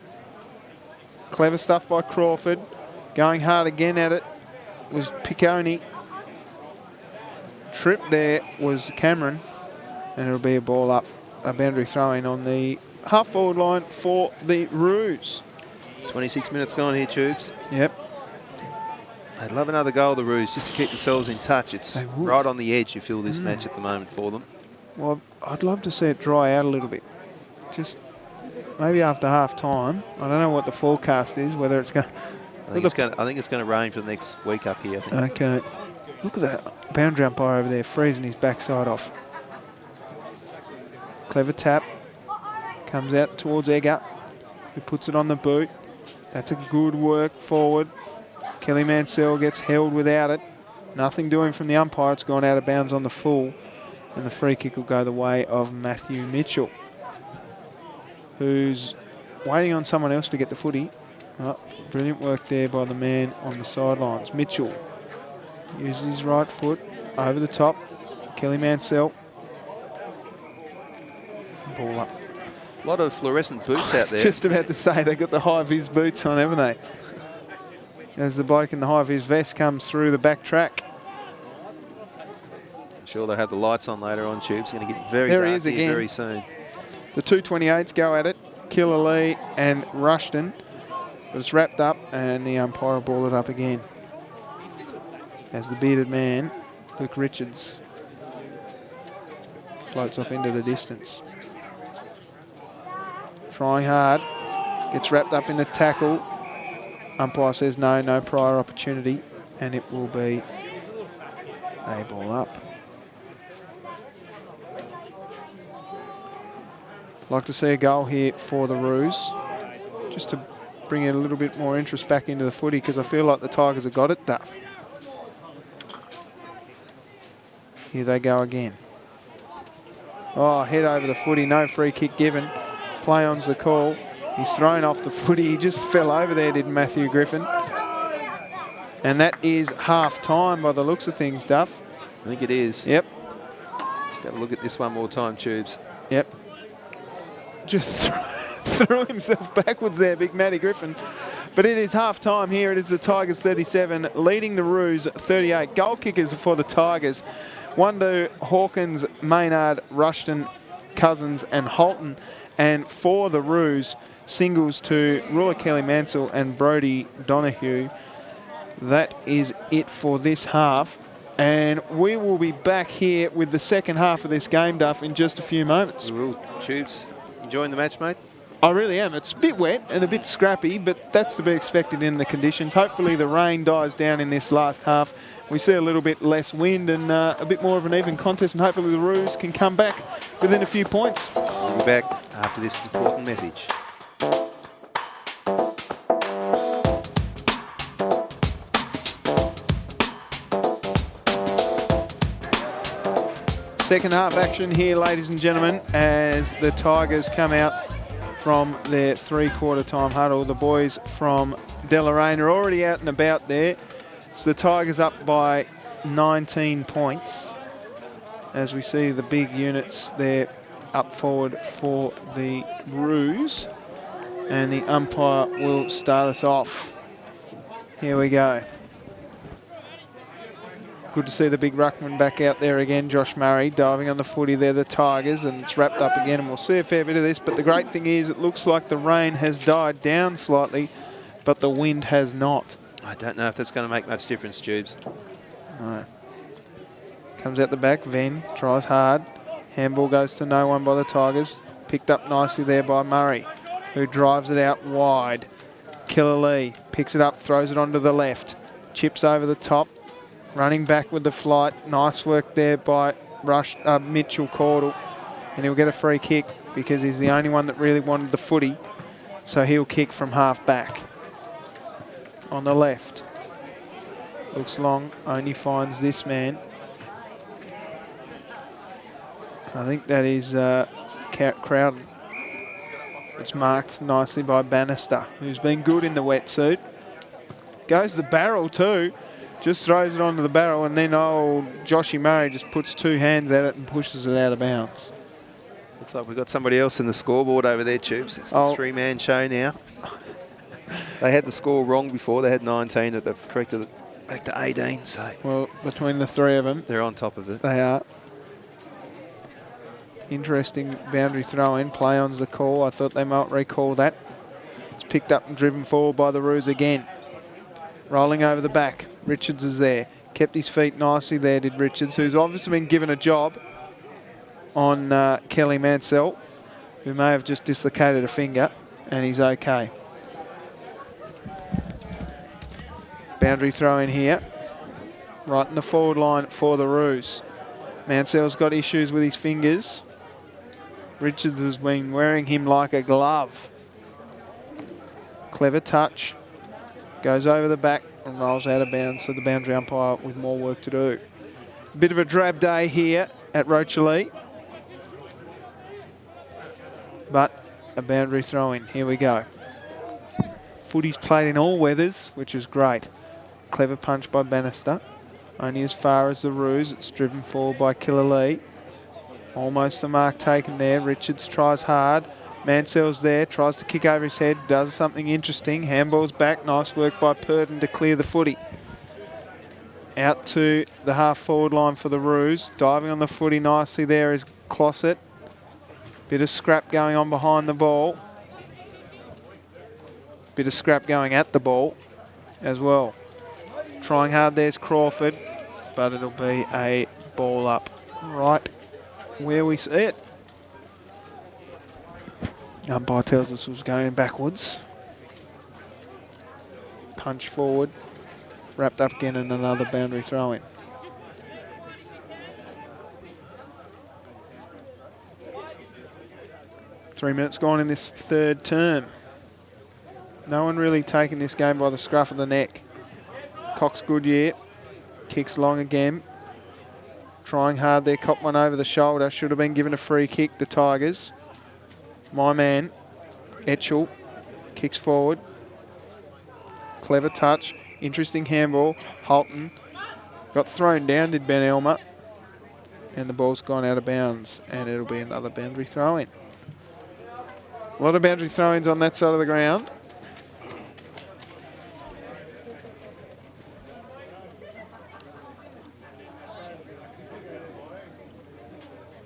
Clever stuff by Crawford. Going hard again at it was Piccone. Trip there was Cameron, and it'll be a ball up, a boundary throw-in on the half-forward line for the Roos. 26 minutes gone here, Tubes. Yep. I'd love another goal, the Roos, just to keep themselves in touch. It's right on the edge, you feel, this match at the moment for them. Well, I'd love to see it dry out a little bit. Just maybe after half-time. I don't know what the forecast is, whether it's going to... I think it's going to rain for the next week up here, I think. Okay. Look at that boundary umpire over there freezing his backside off. Clever tap. Comes out towards Egger, who puts it on the boot. That's a good work forward. Kelly Mansell gets held without it. Nothing doing from the umpire. It's gone out of bounds on the full. And the free kick will go the way of Matthew Mitchell, who's waiting on someone else to get the footy. Oh, brilliant work there by the man on the sidelines. Mitchell uses his right foot over the top. Kelly Mansell. Ball up. A lot of fluorescent boots out there. Just about to say, they got the high-vis boots on, haven't they? As the bloke in the high-vis vest comes through the back track. I'm sure they'll have the lights on later on, Tubes. Going to get very there dark he is here again. very soon. The 228s go at it. Killalea and Rushton. But it's wrapped up, and the umpire will ball it up again. As the bearded man, Luke Richards, floats off into the distance. Trying hard, gets wrapped up in the tackle. Umpire says no prior opportunity, and it will be a ball up. Like to see a goal here for the Roos, just to bring in a little bit more interest back into the footy, because I feel like the Tigers have got it, Duff. Here they go again. Oh, head over the footy, no free kick given. Play on's the call. He's thrown off the footy. He just fell over there, did Matthew Griffin. And that is half-time by the looks of things, Duff. I think it is. Yep. Just have a look at this one more time, Tubes. Yep. Just threw himself backwards there, big Matty Griffin. But it is half time here. It is the Tigers 37, leading the Roos 38. Goal kickers for the Tigers. Wando, Hawkins, Maynard, Rushton, Cousins and Holton. And for the Roos, singles to Rula Kelly Mansell and Brodie Donahue. That is it for this half. And we will be back here with the second half of this game, Duff, in just a few moments. We will. Tubes, enjoying the match, mate? I really am. It's a bit wet and a bit scrappy, but that's to be expected in the conditions. Hopefully the rain dies down in this last half. We see a little bit less wind and a bit more of an even contest, and hopefully the Roos can come back within a few points. We'll be back after this important message. Second half action here, ladies and gentlemen, as the Tigers come out from their three-quarter time huddle. The boys from Deloraine are already out and about there. It's the Tigers up by 19 points as we see the big units there up forward for the Roos. And the umpire will start us off. Here we go. Good to see the big ruckman back out there again, Josh Murray, diving on the footy there, the Tigers, and it's wrapped up again, and we'll see a fair bit of this. But the great thing is it looks like the rain has died down slightly, but the wind has not. I don't know if that's going to make much difference, Tubes. No. Comes out the back, Venn tries hard. Handball goes to no one by the Tigers. Picked up nicely there by Murray, who drives it out wide. Killer Lee picks it up, throws it onto the left. Chips over the top. Running back with the flight. Nice work there by Mitchell Caudle. And he'll get a free kick because he's the only one that really wanted the footy. So he'll kick from half back. On the left. Looks long, only finds this man. I think that is Crowden. It's marked nicely by Bannister, who's been good in the wetsuit. Goes the barrel too. Just throws it onto the barrel, and then old Joshy Murray just puts two hands at it and pushes it out of bounds. Looks like we've got somebody else in the scoreboard over there, Tubes. It's a three-man show now. They had the score wrong before. They had 19, that they've corrected it back to 18. So well, between the three of them, they're on top of it. They are. Interesting boundary throw-in. Play-on's the call. I thought they might recall that. It's picked up and driven forward by the Roos again. Rolling over the back. Richards is there. Kept his feet nicely there, did Richards, who's obviously been given a job on Kelly Mansell, who may have just dislocated a finger, and he's okay. Boundary throw in here. Right in the forward line for the Roos. Mansell's got issues with his fingers. Richards has been wearing him like a glove. Clever touch. Goes over the back and rolls out of bounds, so the boundary umpire with more work to do. Bit of a drab day here at Rocherlea. But a boundary throw-in. Here we go. Footy's played in all weathers, which is great. Clever punch by Bannister. Only as far as the Roos. It's driven forward by Killer Lee. Almost a mark taken there. Richards tries hard. Mansell's there, tries to kick over his head, does something interesting. Handball's back, nice work by Purden to clear the footy. Out to the half-forward line for the Roos. Diving on the footy nicely there is Clossett. Bit of scrap going on behind the ball. Bit of scrap going at the ball as well. Trying hard there's Crawford, but it'll be a ball up right where we see it. Umpire tells us it was going backwards. Punch forward. Wrapped up again in another boundary throw-in. Three minutes gone in this third term. No one really taking this game by the scruff of the neck. Cox Goodyear kicks long again. Trying hard there, caught one over the shoulder. Should have been given a free kick, the Tigers. My man, Etchell, kicks forward. Clever touch. Interesting handball. Holton got thrown down, did Ben Elmer. And the ball's gone out of bounds. And it'll be another boundary throw-in. A lot of boundary throw-ins on that side of the ground.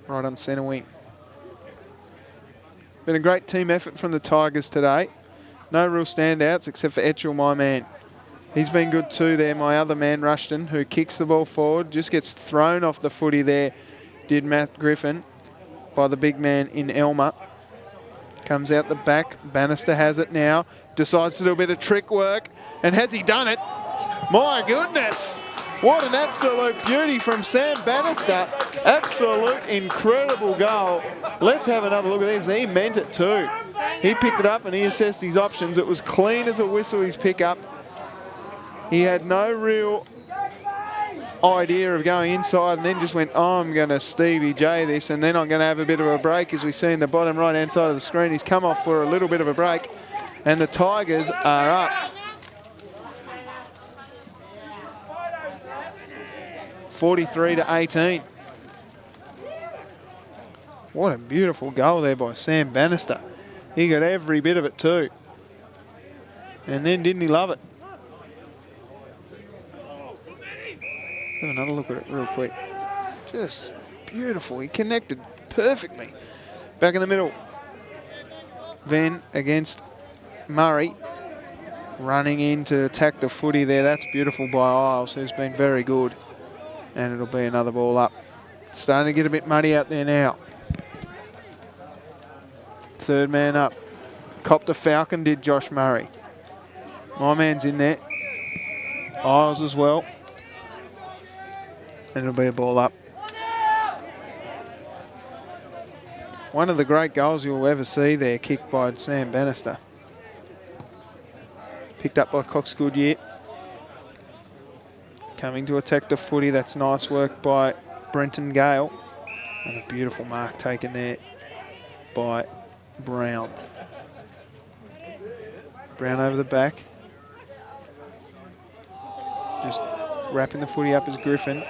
Right on centre wing. Been a great team effort from the Tigers today. No real standouts except for Etchell, my man. He's been good too there. My other man, Rushton, who kicks the ball forward, just gets thrown off the footy there, did Matt Griffin, by the big man in Elmer. Comes out the back. Bannister has it now. Decides to do a bit of trick work. And has he done it? My goodness! What an absolute beauty from Sam Bannister. Absolute incredible goal. Let's have another look at this. He meant it too. He picked it up and he assessed his options. It was clean as a whistle, his pickup. He had no real idea of going inside and then just went, oh, I'm going to Stevie J this and then I'm going to have a bit of a break. As we see in the bottom right-hand side of the screen, he's come off for a little bit of a break and the Tigers are up. 43-18. What a beautiful goal there by Sam Bannister. He got every bit of it too. And then didn't he love it? Have another look at it real quick. Just beautiful. He connected perfectly. Back in the middle. Venn against Murray. Running in to attack the footy there. That's beautiful by Isles, who's been very good. And it'll be another ball up. Starting to get a bit muddy out there now. Third man up. Copped the Falcon, did Josh Murray. My man's in there. Isles as well. And it'll be a ball up. One of the great goals you'll ever see there, kicked by Sam Bannister. Picked up by Cox Goodyear. Coming to attack the footy. That's nice work by Brenton Gale. And a beautiful mark taken there by Brown. Brown over the back. Just wrapping the footy up as Griffin.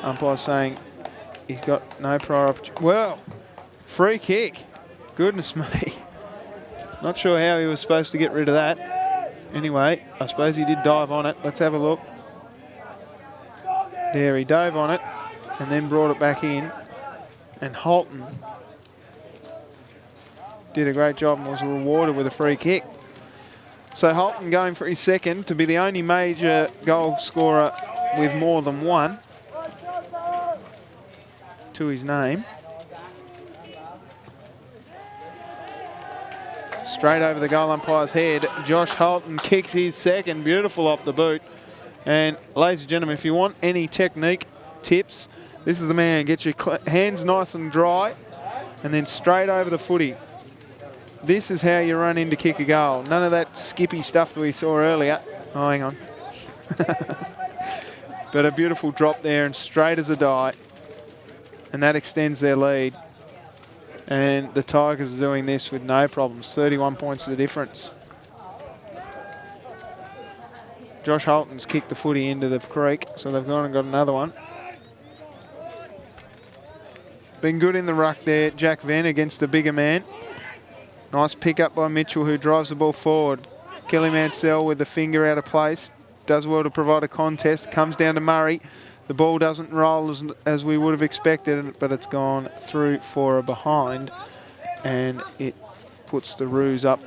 Umpire saying he's got no prior opportunity. Well, free kick. Goodness me. Not sure how he was supposed to get rid of that. Anyway, I suppose he did dive on it. Let's have a look. There, he dove on it and then brought it back in. And Holton did a great job and was rewarded with a free kick. So Holton going for his second to be the only major goal scorer with more than one to his name. Straight over the goal umpire's head. Josh Holton kicks his second. Beautiful off the boot. And ladies and gentlemen, if you want any technique tips, this is the man. Get your hands nice and dry and then straight over the footy. This is how you run in to kick a goal. None of that skippy stuff that we saw earlier. Oh, hang on. But a beautiful drop there and straight as a die. And that extends their lead. And the Tigers are doing this with no problems. 31 points the difference. Josh Holton's kicked the footy into the creek, so they've gone and got another one. Been good in the ruck there, Jack Venn against the bigger man. Nice pick up by Mitchell, who drives the ball forward. Kelly Mansell with the finger out of place. Does well to provide a contest. Comes down to Murray. The ball doesn't roll as we would have expected, but it's gone through for a behind. And it puts the Roos up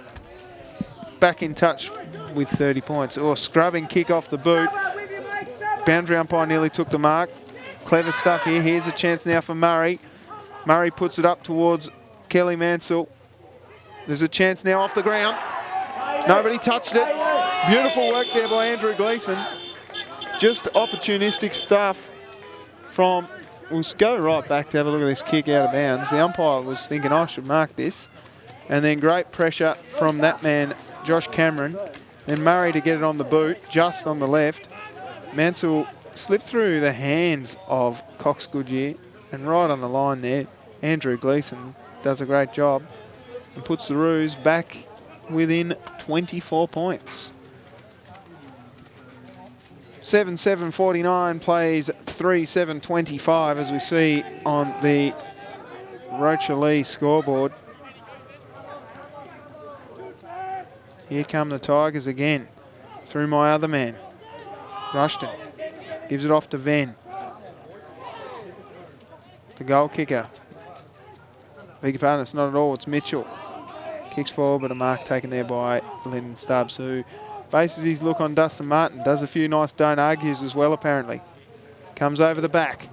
back in touch with 30 points. Oh, scrubbing kick off the boot. Boundary umpire nearly took the mark. Clever stuff here. Here's a chance now for Murray. Murray puts it up towards Kelly Mansell. There's a chance now off the ground. Nobody touched it. Beautiful work there by Andrew Gleeson. Just opportunistic stuff from... We'll go right back to have a look at this kick out of bounds. The umpire was thinking, I should mark this. And then great pressure from that man, Josh Cameron. Then Murray to get it on the boot, just on the left. Mansell slipped through the hands of Cox Goodyear. And right on the line there, Andrew Gleeson does a great job and puts the Roos back within 24 points. 7-7-49 plays 3-7-25 as we see on the Rocherlea scoreboard. Here come the Tigers again. Through my other man. Rushton gives it off to Venn. The goal kicker. Beg your pardon, it's not at all, it's Mitchell. Kicks forward, but a mark taken there by Lyndon Stubbs, who bases his look on Dustin Martin. Does a few nice don't argues as well, apparently. Comes over the back.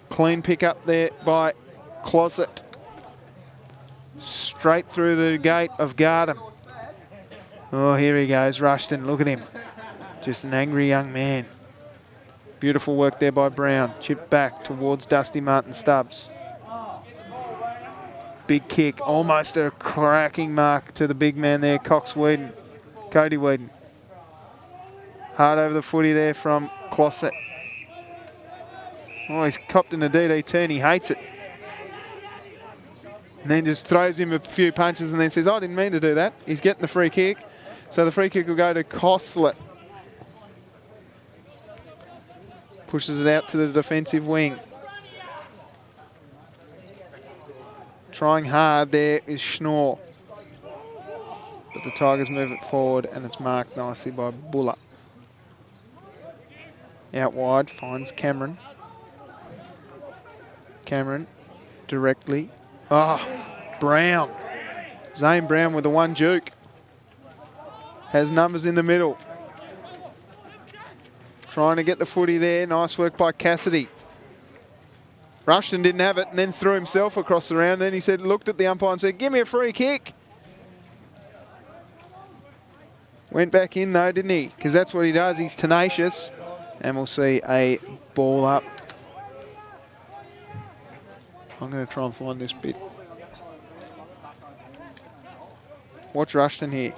Clean pick up there by Closet. Straight through the gate of Gardem. Oh, here he goes, Rushton. Look at him. Just an angry young man. Beautiful work there by Brown. Chipped back towards Dusty Martin Stubbs. Big kick. Almost a cracking mark to the big man there, Cox-Whedon. Cody Whedon. Hard over the footy there from Closet. Oh, he's copped in a DDT and he hates it. And then just throws him a few punches and then says, I didn't mean to do that. He's getting the free kick. So the free kick will go to Coslet. Pushes it out to the defensive wing. Trying hard there is Schnorr. But the Tigers move it forward and it's marked nicely by Buller. Out wide, finds Cameron. Cameron directly. Oh, Brown. Zane Brown with the one juke. Has numbers in the middle. Trying to get the footy there. Nice work by Cassidy. Rushton didn't have it and then threw himself across the round. Then he said, looked at the umpire and said, give me a free kick. Went back in though, didn't he? Because that's what he does. He's tenacious. And we'll see a ball up. I'm going to try and find this bit. Watch Rushton here.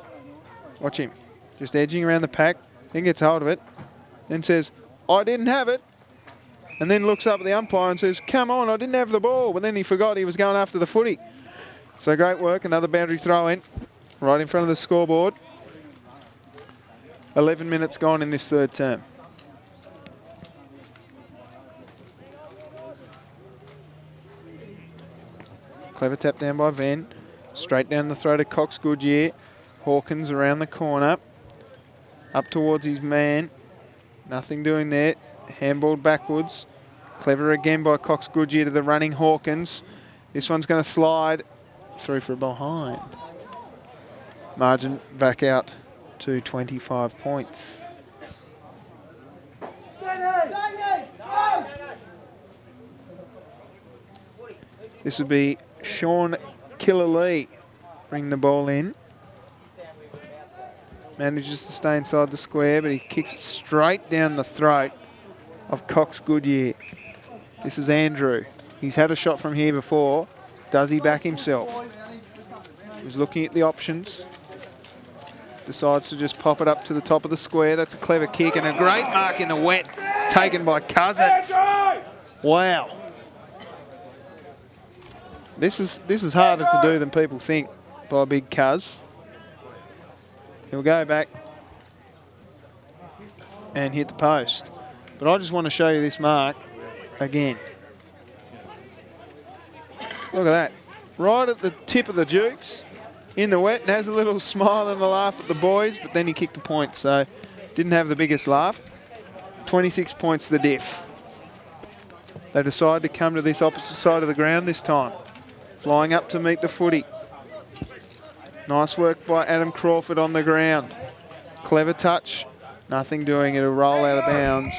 Watch him. Just edging around the pack. Then gets hold of it. Then says, I didn't have it. And then looks up at the umpire and says, come on, I didn't have the ball. But then he forgot he was going after the footy. So great work. Another boundary throw in. Right in front of the scoreboard. 11 minutes gone in this third term. Clever tap down by Venn. Straight down the throat of Cox Goodyear. Hawkins around the corner. Up towards his man. Nothing doing there. Handballed backwards. Clever again by Cox Goodyear to the running Hawkins. This one's going to slide through for a behind. Margin back out to 25 points. This would be Sean Killalea. Bring the ball in. Manages to stay inside the square, but he kicks it straight down the throat of Cox Goodyear. This is Andrew. He's had a shot from here before. Does he back himself? He's looking at the options. Decides to just pop it up to the top of the square. That's a clever kick and a great mark in the wet taken by Cousins. Wow. This is harder to do than people think by Big Cuz. He'll go back and hit the post. But I just want to show you this mark again. Look at that. Right at the tip of the jukes in the wet and has a little smile and a laugh at the boys, but then he kicked the point, so didn't have the biggest laugh. 26 points the diff. They decide to come to this opposite side of the ground this time. Flying up to meet the footy. Nice work by Adam Crawford on the ground. Clever touch. Nothing doing. It'll roll out of bounds.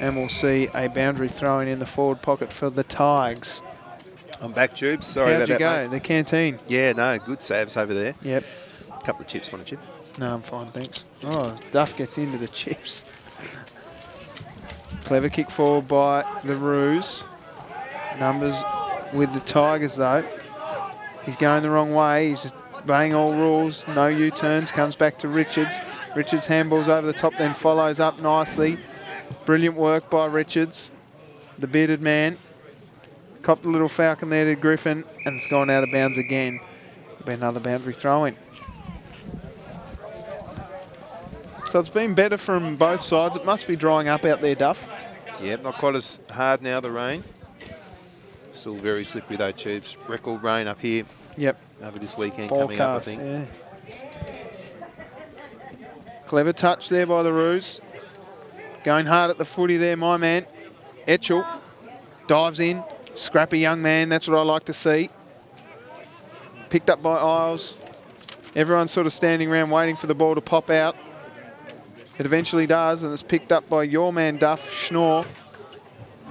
And we'll see a boundary thrown in the forward pocket for the Tigers. I'm back, Tubes. Sorry How'd about you that, go? mate. The canteen. Yeah, no, good saves over there. Yep. A couple of chips. Want a chip? No, I'm fine, thanks. Oh, Duff gets into the chips. Clever kick forward by the Roos. Numbers with the Tigers, though. He's going the wrong way. He's obeying all rules. No U-turns. Comes back to Richards. Richards handballs over the top, then follows up nicely. Brilliant work by Richards, the bearded man. Copped a little falcon there to Griffin, and it's gone out of bounds again. It'll be another boundary throw-in. So it's been better from both sides. It must be drying up out there, Duff. Yeah, not quite as hard now, the rain. Still very slippery though, Tubes. Record rain up here. Yep. Over this weekend Forecast, coming up, I think. Yeah. Clever touch there by the Roos. Going hard at the footy there, my man. Etchell dives in. Scrappy young man, that's what I like to see. Picked up by Isles. Everyone's sort of standing around waiting for the ball to pop out. It eventually does, and it's picked up by your man Duff, Schnorr.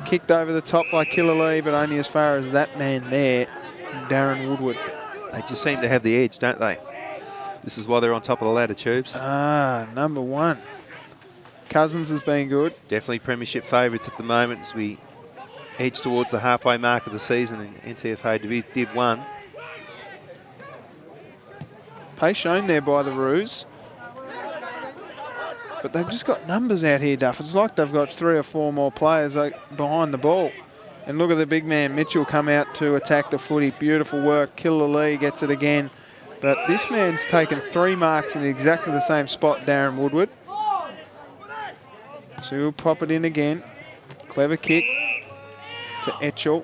Kicked over the top by Killalea, but only as far as that man there, Darren Woodward. They just seem to have the edge, don't they? This is why they're on top of the ladder, Tubes. Ah, number 1. Cousins has been good. Definitely premiership favourites at the moment as we edge towards the halfway mark of the season in NTFA Div 1. Pace shown there by the Roos. But they've just got numbers out here, Duff. It's like they've got 3 or 4 more players behind the ball. And look at the big man, Mitchell, come out to attack the footy. Beautiful work. Killalea gets it again. But this man's taken 3 marks in exactly the same spot, Darren Woodward. So he'll pop it in again. Clever kick to Etchell.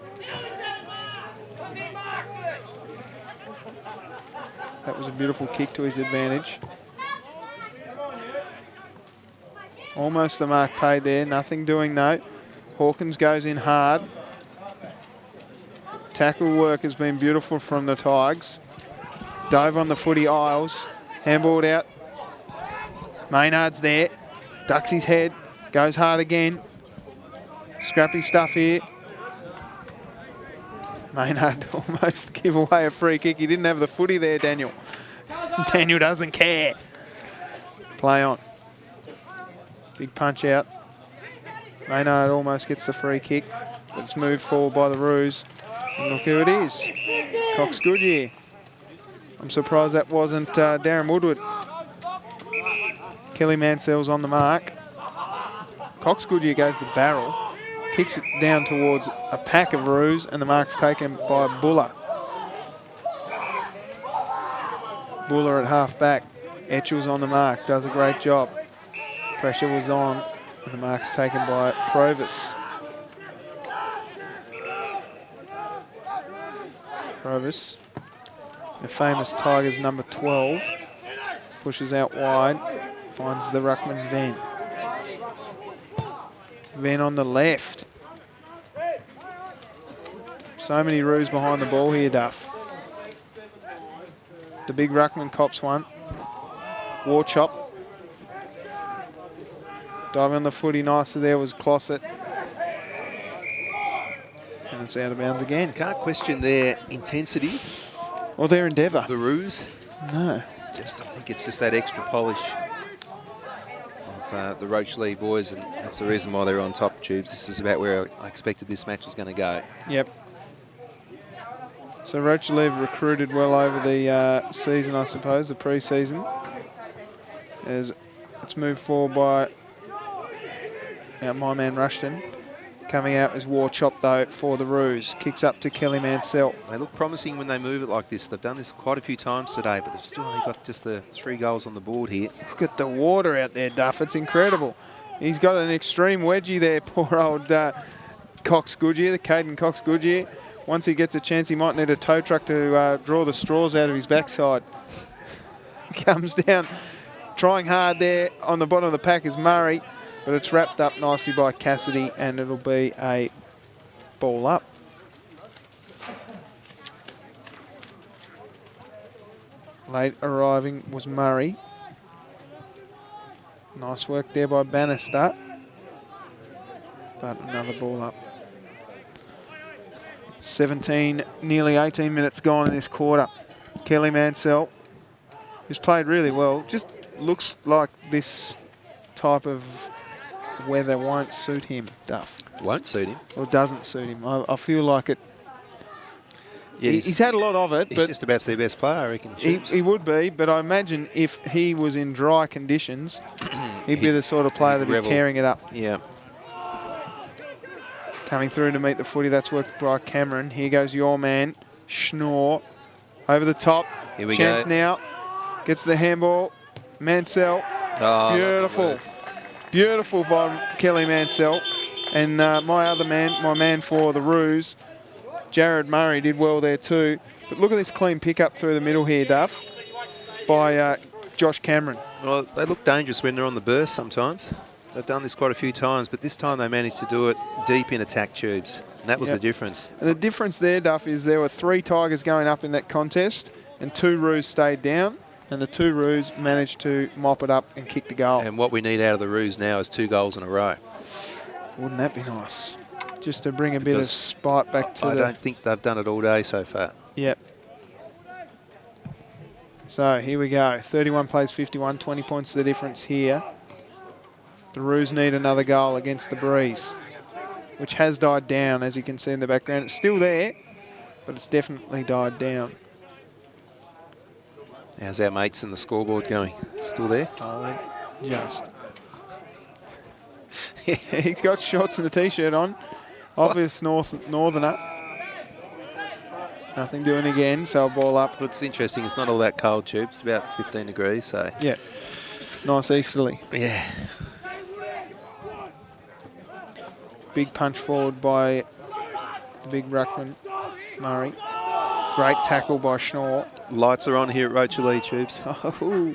That was a beautiful kick to his advantage. Almost a mark paid there, nothing doing though. Hawkins goes in hard. Tackle work has been beautiful from the Tigers. Dove on the footy, Isles. Handballed out. Maynard's there. Ducks his head. Goes hard again. Scrappy stuff here. Maynard almost give away a free kick. He didn't have the footy there, Daniel. Daniel doesn't care. Play on. Big punch out. Maynard almost gets the free kick. It's moved forward by the Roos. And look who it is. Cox Goodyear. I'm surprised that wasn't Darren Woodward. Kelly Mansell's on the mark. Cox Goodyear goes to the barrel. Kicks it down towards a pack of Roos, and the mark's taken by Buller. Buller at half back. Etchell's on the mark, does a great job. Pressure was on, and the mark's taken by Provis. Provis, the famous Tigers number 12, pushes out wide, finds the ruckman Venn. Venn on the left. So many Roos behind the ball here, Duff. The big ruckman cops one. War chop. Diving on the footy nicely there was Clossett. And it's out of bounds again. Can't question their intensity. Or their endeavour. The Roos. No. I think it's just that extra polish of the Rocherlea boys, and that's the reason why they're on top, Tubes. This is about where I expected this match was going to go. Yep. So Rocherlea recruited well over the season, I suppose, the pre-season. As it's moved forward by my man Rushton. Coming out as War Chop, though, for the Roos. Kicks up to Kelly Mansell. They look promising when they move it like this. They've done this quite a few times today, but they've still only got just the 3 goals on the board here. Look at the water out there, Duff. It's incredible. He's got an extreme wedgie there, poor old Cox Goodyear, the Caden Cox Goodyear. Once he gets a chance, he might need a tow truck to draw the straws out of his backside. Comes down, trying hard there. On the bottom of the pack is Murray, but it's wrapped up nicely by Cassidy, and it'll be a ball up. Late arriving was Murray. Nice work there by Bannister. But another ball up. 17, nearly 18 minutes gone in this quarter. Kelly Mansell, who's played really well, just looks like this type of weather won't suit him, Duff. Won't suit him? Or doesn't suit him. I feel like it. Yeah, he's had a lot of it. He's but just about their best player, I reckon. He would be, but I imagine if he was in dry conditions, he'd be the sort of player that'd be tearing it up. Yeah. Coming through to meet the footy, that's worked by Cameron. Here goes your man, Schnorr. Over the top. Here we Chance go. now. Gets the handball. Mansell. Oh, beautiful. Beautiful by Kelly Mansell. And my other man, my man for the Roos, Jared Murray, did well there too. But look at this clean pickup through the middle here, Duff, by Josh Cameron. Well, they look dangerous when they're on the burst sometimes. They've done this quite a few times, but this time they managed to do it deep in attack tubes. And that was the difference. And the difference there, Duff, is there were 3 Tigers going up in that contest and 2 Roos stayed down, and the 2 Roos managed to mop it up and kick the goal. And what we need out of the Roos now is 2 goals in a row. Wouldn't that be nice? Just to bring a bit of spite back to I don't think they've done it all day so far. Yep. So here we go. 31 plays 51, 20 points the difference here. The Roos need another goal against the Breeze, which has died down, as you can see in the background. It's still there, but it's definitely died down. How's our mates in the scoreboard going? Still there? Oh, just. He's got shorts and a T-shirt on. Obvious northerner. Nothing doing again, so a ball up. But it's interesting, it's not all that cold, Tube. It's about 15 degrees, so... Yeah, nice easterly. Yeah. Big punch forward by the big ruckman, Murray. Great tackle by Schnorr. Lights are on here at Rocherlea, Tubes. Oh.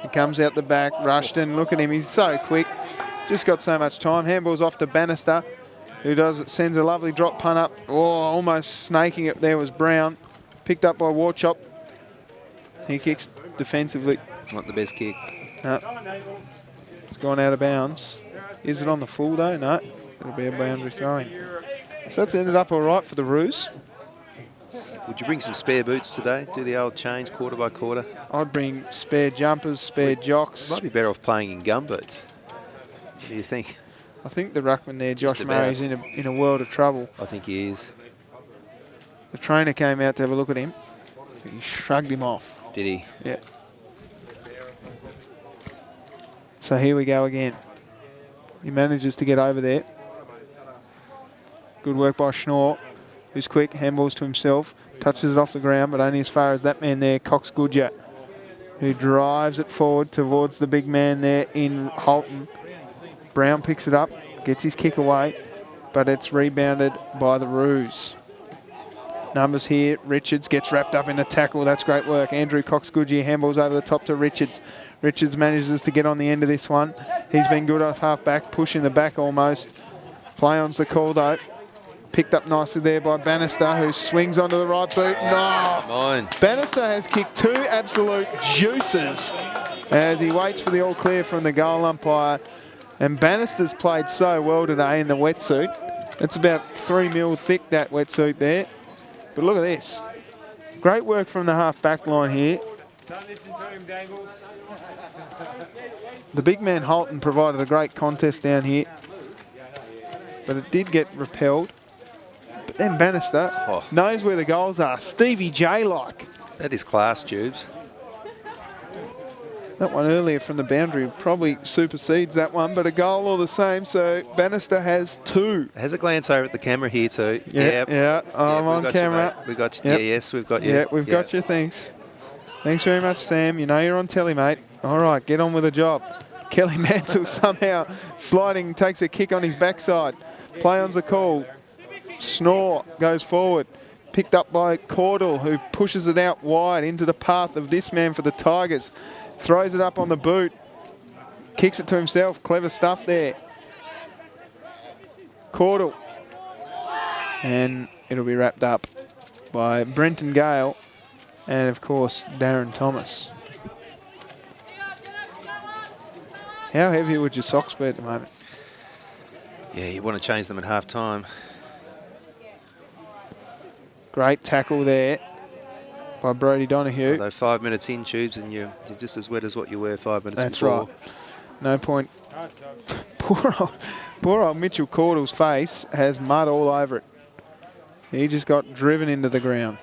He comes out the back, Rushton, look at him, he's so quick. Just got so much time. Handball's off to Bannister, who sends a lovely drop punt up. Oh, almost snaking it there was Brown. Picked up by Warchop. He kicks defensively. Not the best kick. No. It's gone out of bounds. Is it on the full though? No. It'll be a boundary throwing. So that's ended up all right for the Roos. Would you bring some spare boots today? Do the old change quarter by quarter? I'd bring spare jumpers, spare jocks. Might be better off playing in gumboots. What do you think? I think the ruckman there, Josh Murray's in a world of trouble. I think he is. The trainer came out to have a look at him. He shrugged him off. Did he? Yeah. So here we go again. He manages to get over there. Good work by Schnorr, who's quick, handballs to himself, touches it off the ground, but only as far as that man there, Cox Goodyer, who drives it forward towards the big man there in Holton. Brown picks it up, gets his kick away, but it's rebounded by the Roos. Numbers here, Richards gets wrapped up in a tackle, that's great work. Andrew Cox Goodyer handballs over the top to Richards. Richards manages to get on the end of this one. He's been good off half back, pushing the back almost. Play on's the call though. Picked up nicely there by Bannister, who swings onto the right boot. No! Mine. Bannister has kicked 2 absolute juices as he waits for the all clear from the goal umpire. And Bannister's played so well today in the wetsuit. It's about 3 mil thick, that wetsuit there. But look at this. Great work from the half back line here. Don't listen to him, Dangles. The big man Holton provided a great contest down here, but it did get repelled. But then Bannister knows where the goals are. Stevie J-like. That is class, Tubes. That one earlier from the boundary probably supersedes that one, but a goal all the same, so Bannister has 2. Has a glance over at the camera here too. Yeah, I'm on camera. We got you. Yep. Yeah, yes, we've got you. Yeah, we've got you, thanks. Thanks very much, Sam. You know you're on telly, mate. All right, get on with the job. Kelly Mansell somehow sliding, takes a kick on his backside. Play on's the call. Schnorr goes forward. Picked up by Cordell, who pushes it out wide into the path of this man for the Tigers. Throws it up on the boot. Kicks it to himself. Clever stuff there. Cordell. And it'll be wrapped up by Brenton Gale and, of course, Darren Thomas. How heavy would your socks be at the moment? Yeah, you want to change them at half time. Great tackle there by Brodie Donahue. Although 5 minutes in, Tubes, and you're just as wet as what you were 5 minutes That's before. right. No point. Poor old Mitchell Cordell's face has mud all over it. He just got driven into the ground.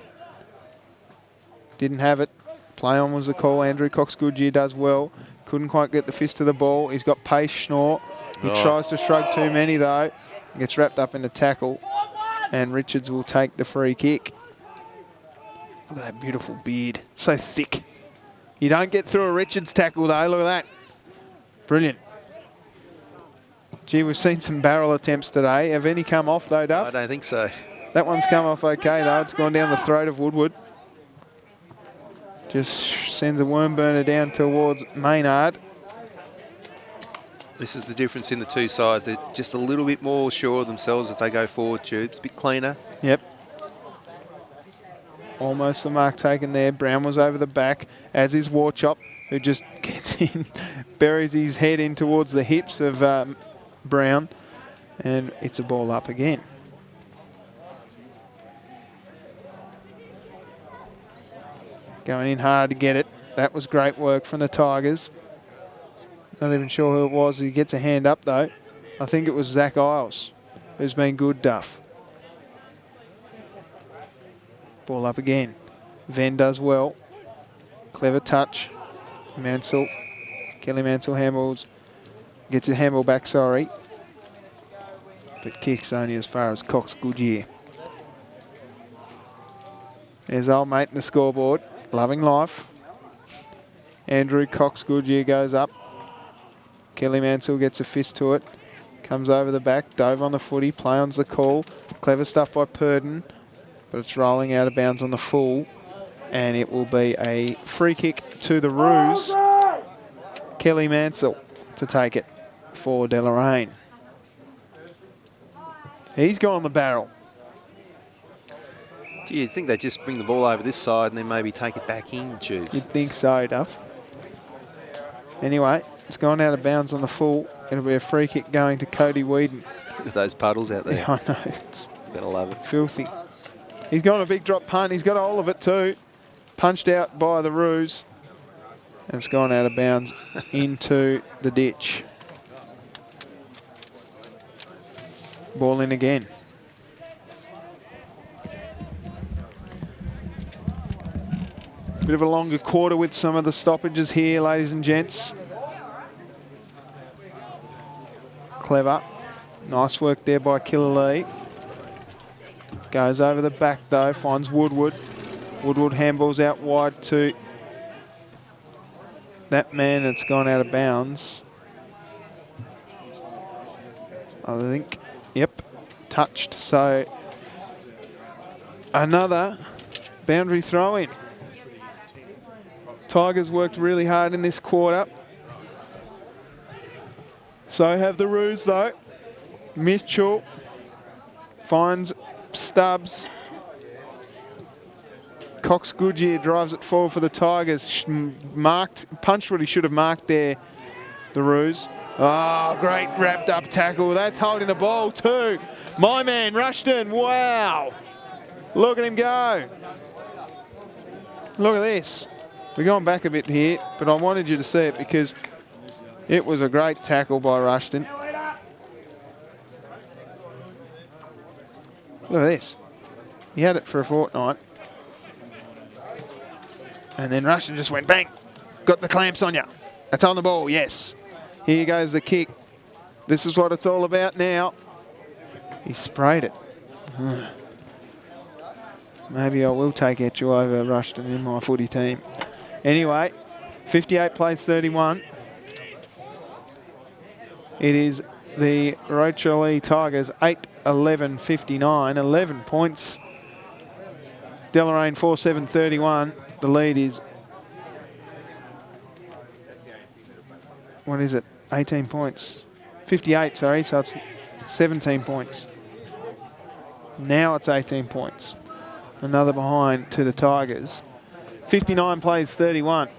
Didn't have it. Play on was the call. Andrew Cox Goodyear does well. Couldn't quite get the fist to the ball. He's got pace, Schnorr. He tries to shrug too many though. Gets wrapped up in the tackle. And Richards will take the free kick. Look at that beautiful beard. So thick. You don't get through a Richards tackle though. Look at that. Brilliant. Gee, we've seen some barrel attempts today. Have any come off though, Duff? I don't think so. That one's come off okay though. It's gone down the throat of Woodward. Just sends a worm burner down towards Maynard. This is the difference in the two sides. They're just a little bit more sure of themselves as they go forward, Tubes. A bit cleaner. Yep. Almost the mark taken there. Brown was over the back, as is Warchop, who just gets in, buries his head in towards the hips of Brown, and it's a ball up again. Going in hard to get it. That was great work from the Tigers. Not even sure who it was. He gets a hand up though. I think it was Zach Isles, who's been good, Duff. Ball up again. Venn does well. Clever touch. Mansell. Kelly Mansell handballs. Gets a handball back, sorry. But kicks only as far as Cox Goodyear. There's old mate in the scoreboard. Loving life. Andrew Cox Goodyear goes up. Kelly Mansell gets a fist to it. Comes over the back. Dove on the footy. Play on's the call. Clever stuff by Purdon. But it's rolling out of bounds on the full. And it will be a free kick to the Roos. Kelly Mansell to take it for Deloraine. He's gone on the barrel. Do you think they just bring the ball over this side and then maybe take it back in, Tubes? You'd think so, Duff. Anyway, it's gone out of bounds on the full. It'll be a free kick going to Cody Whedon. Look at those puddles out there. Yeah, I know. It's Gonna love it. filthy. He's gone a big drop punt. He's got all of it too. Punched out by the Roos. And it's gone out of bounds into the ditch. Ball in again. Bit of a longer quarter with some of the stoppages here, ladies and gents. Clever. Nice work there by Killalea. Goes over the back though, finds Woodward. Woodward handballs out wide to that man. It's gone out of bounds. I think, yep, touched. So another boundary throw in. Tigers worked really hard in this quarter. So have the Roos though. Mitchell finds Stubbs. Cox Goodyear drives it forward for the Tigers. Punched what he should have marked there, the Roos. Oh, great wrapped up tackle. That's holding the ball too. My man, Rushton, wow. Look at him go. Look at this. We're going back a bit here, but I wanted you to see it because it was a great tackle by Rushton. Look at this. He had it for a fortnight. And then Rushton just went bang. Got the clamps on you. That's on the ball, yes. Here goes the kick. This is what it's all about now. He sprayed it. Maybe I will take Etchu over Rushton in my footy team. Anyway, 58 plays 31. It is the Rocherlea Tigers 8-11-59, 11 points. Deloraine 4-7-31. The lead is, what is it? 18 points. 58, sorry, so it's 17 points. Now it's 18 points. Another behind to the Tigers. 59 plays 31.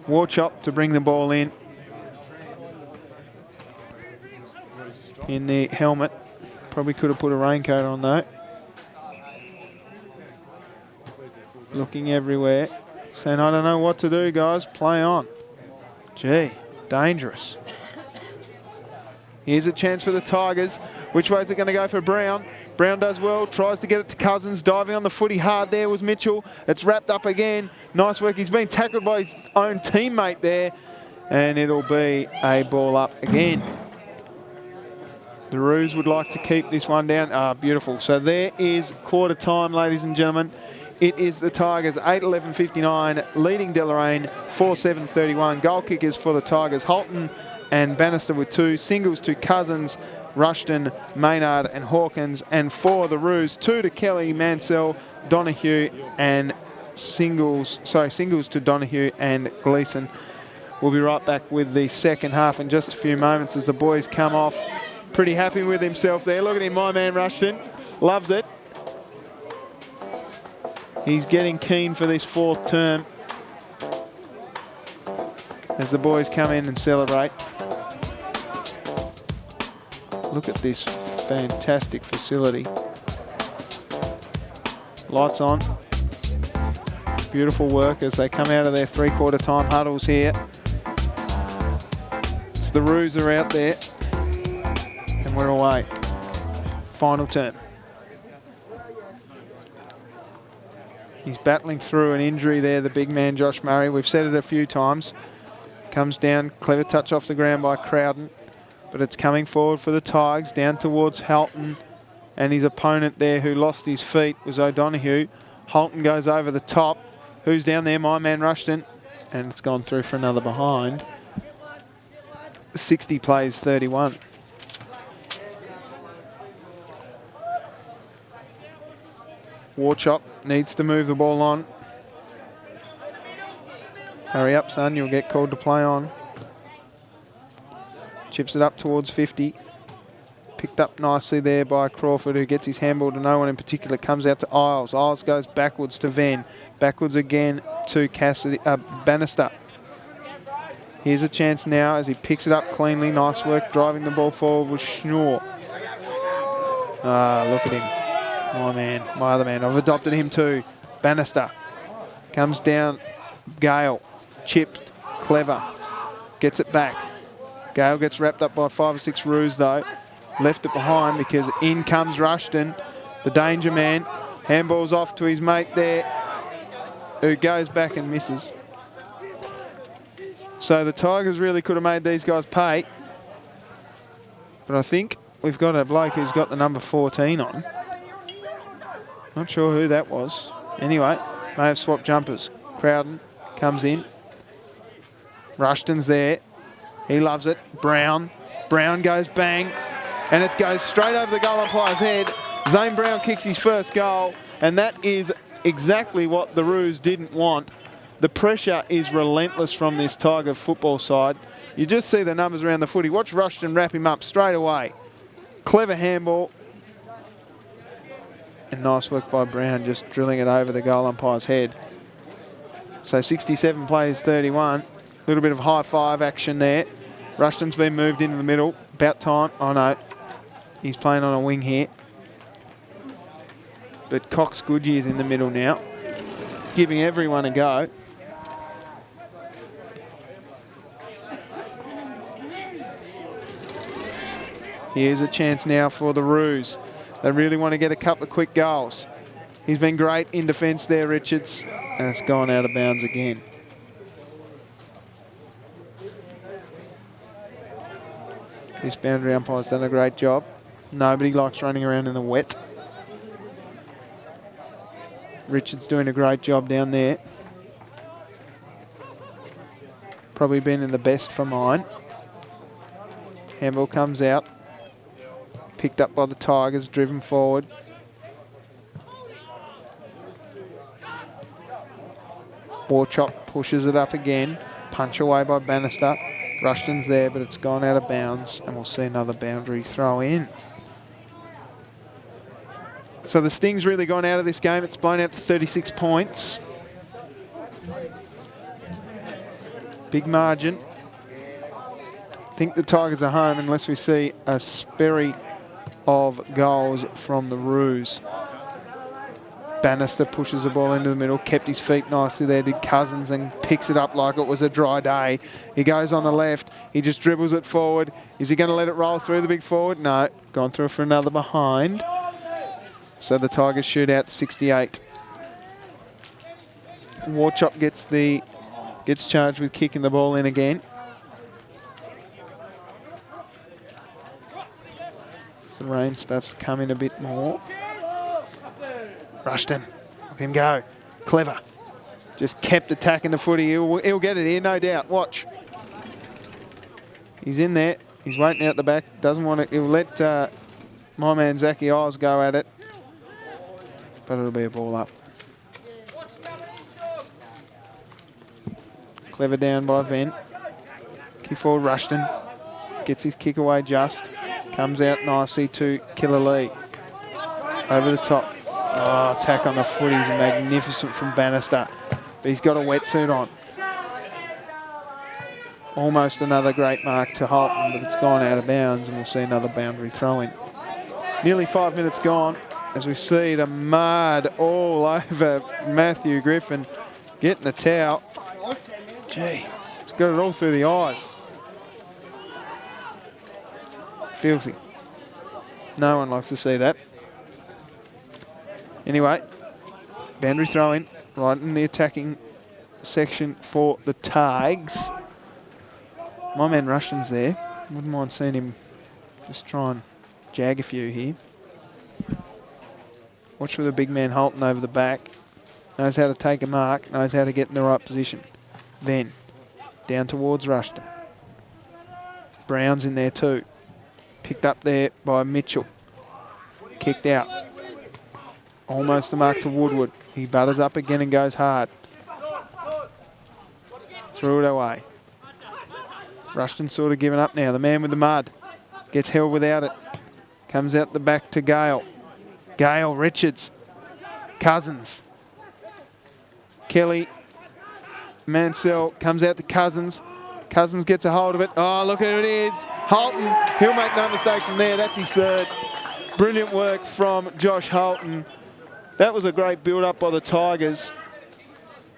Warchop to bring the ball in the helmet. Probably could have put a raincoat on though. Looking everywhere. Saying, I don't know what to do, guys. Play on. Gee, dangerous. Here's a chance for the Tigers. Which way is it going to go for Brown? Brown does well, tries to get it to Cousins. Diving on the footy hard there was Mitchell. It's wrapped up again. Nice work. He's been tackled by his own teammate there. And it'll be a ball up again. The Roos would like to keep this one down. Ah, beautiful. So there is quarter time, ladies and gentlemen. It is the Tigers 8-11-59, leading Deloraine 4-7-31. Goal kickers for the Tigers, Holton and Bannister with 2. Singles to Cousins, Rushton, Maynard and Hawkins. And for the Roos, 2 to Kelly, Mansell, Donahue and singles to Donahue and Gleeson. We'll be right back with the second half in just a few moments as the boys come off. Pretty happy with himself there. Look at him, my man Rushton. Loves it. He's getting keen for this fourth term as the boys come in and celebrate. Look at this fantastic facility. Lights on. Beautiful work as they come out of their three-quarter time huddles here. It's the Roos are out there and we're away. Final term. He's battling through an injury there, the big man Josh Murray. We've said it a few times. Comes down, clever touch off the ground by Crowden, but it's coming forward for the Tigers, down towards Halton, and his opponent there who lost his feet was O'Donoghue. Halton goes over the top. Who's down there? My man Rushton, and it's gone through for another behind. 60 plays 31. Warchop needs to move the ball on. Hurry up, son, you'll get called to play on. Chips it up towards 50. Picked up nicely there by Crawford, who gets his handball to no one in particular. Comes out to Isles. Isles goes backwards to Venn. Backwards again to Bannister. Here's a chance now as he picks it up cleanly. Nice work driving the ball forward with Schnorr. Look at him. My man, my other man. I've adopted him too. Bannister. Comes down. Gale. Chipped. Clever. Gets it back. Gale gets wrapped up by 5 or 6 Roos though. Left it behind because in comes Rushton, the danger man. Handball's off to his mate there, who goes back and misses. So the Tigers really could have made these guys pay. But I think we've got a bloke who's got the number 14 on. Not sure who that was. Anyway, may have swapped jumpers. Crowden comes in. Rushton's there. He loves it. Brown. Brown goes bang. And it goes straight over the goal umpire's head. Zane Brown kicks his first goal. And that is exactly what the Roos didn't want. The pressure is relentless from this Tiger football side. You just see the numbers around the footy. Watch Rushton wrap him up straight away. Clever handball. And nice work by Brown, just drilling it over the goal umpire's head. So 67 plays 31. A little bit of high five action there. Rushton's been moved into the middle. About time. Oh no, he's playing on a wing here. But Cox Goodyear's in the middle now, giving everyone a go. Here's a chance now for the Roos. They really want to get a couple of quick goals. He's been great in defence there, Richards, and it's gone out of bounds again. This boundary umpire's done a great job. Nobody likes running around in the wet. Richards doing a great job down there. Probably been in the best for mine. Handball comes out. Picked up by the Tigers, driven forward. Warchop pushes it up again. Punch away by Bannister. Rushton's there, but it's gone out of bounds, and we'll see another boundary throw in. So the Sting's really gone out of this game. It's blown out to 36 points. Big margin. I think the Tigers are home unless we see a sperry of goals from the Roos. Bannister pushes the ball into the middle, kept his feet nicely there, did Cousins, and picks it up like it was a dry day. He goes on the left, he just dribbles it forward. Is he going to let it roll through the big forward? No, gone through for another behind. So the Tigers shoot out 68. Warchop gets charged with kicking the ball in again. The rain starts to come in a bit more. Rushton, look him go. Clever. Just kept attacking the footy. He'll get it here, no doubt. Watch. He's in there. He's waiting out the back. Doesn't want to. He'll let my man Zachy Isles go at it. But it'll be a ball up. Clever down by Venn. Kick forward, Rushton. Gets his kick away just. Comes out nicely to Killer Lee. Over the top. Oh, attack on the footy is magnificent from Bannister. But he's got a wetsuit on. Almost another great mark to Holton, but it's gone out of bounds and we'll see another boundary throw-in. Nearly 5 minutes gone as we see the mud all over Matthew Griffin getting the towel. Gee, he's got it all through the eyes. Filthy. No one likes to see that. Anyway, boundary throw-in right in the attacking section for the Tags. My man Rushton's there. Wouldn't mind seeing him just try and jag a few here. Watch for the big man Holton over the back. Knows how to take a mark, knows how to get in the right position. Then, down towards Rushton. Brown's in there too. Picked up there by Mitchell. Kicked out. Almost a mark to Woodward. He butters up again and goes hard. Threw it away. Rushton sort of giving up now. The man with the mud gets held without it. Comes out the back to Gale. Gale, Richards, Cousins. Kelly, Mansell comes out to Cousins. Cousins gets a hold of it. Oh, look who it is. Holton. He'll make no mistake from there. That's his third. Brilliant work from Josh Holton. That was a great build-up by the Tigers.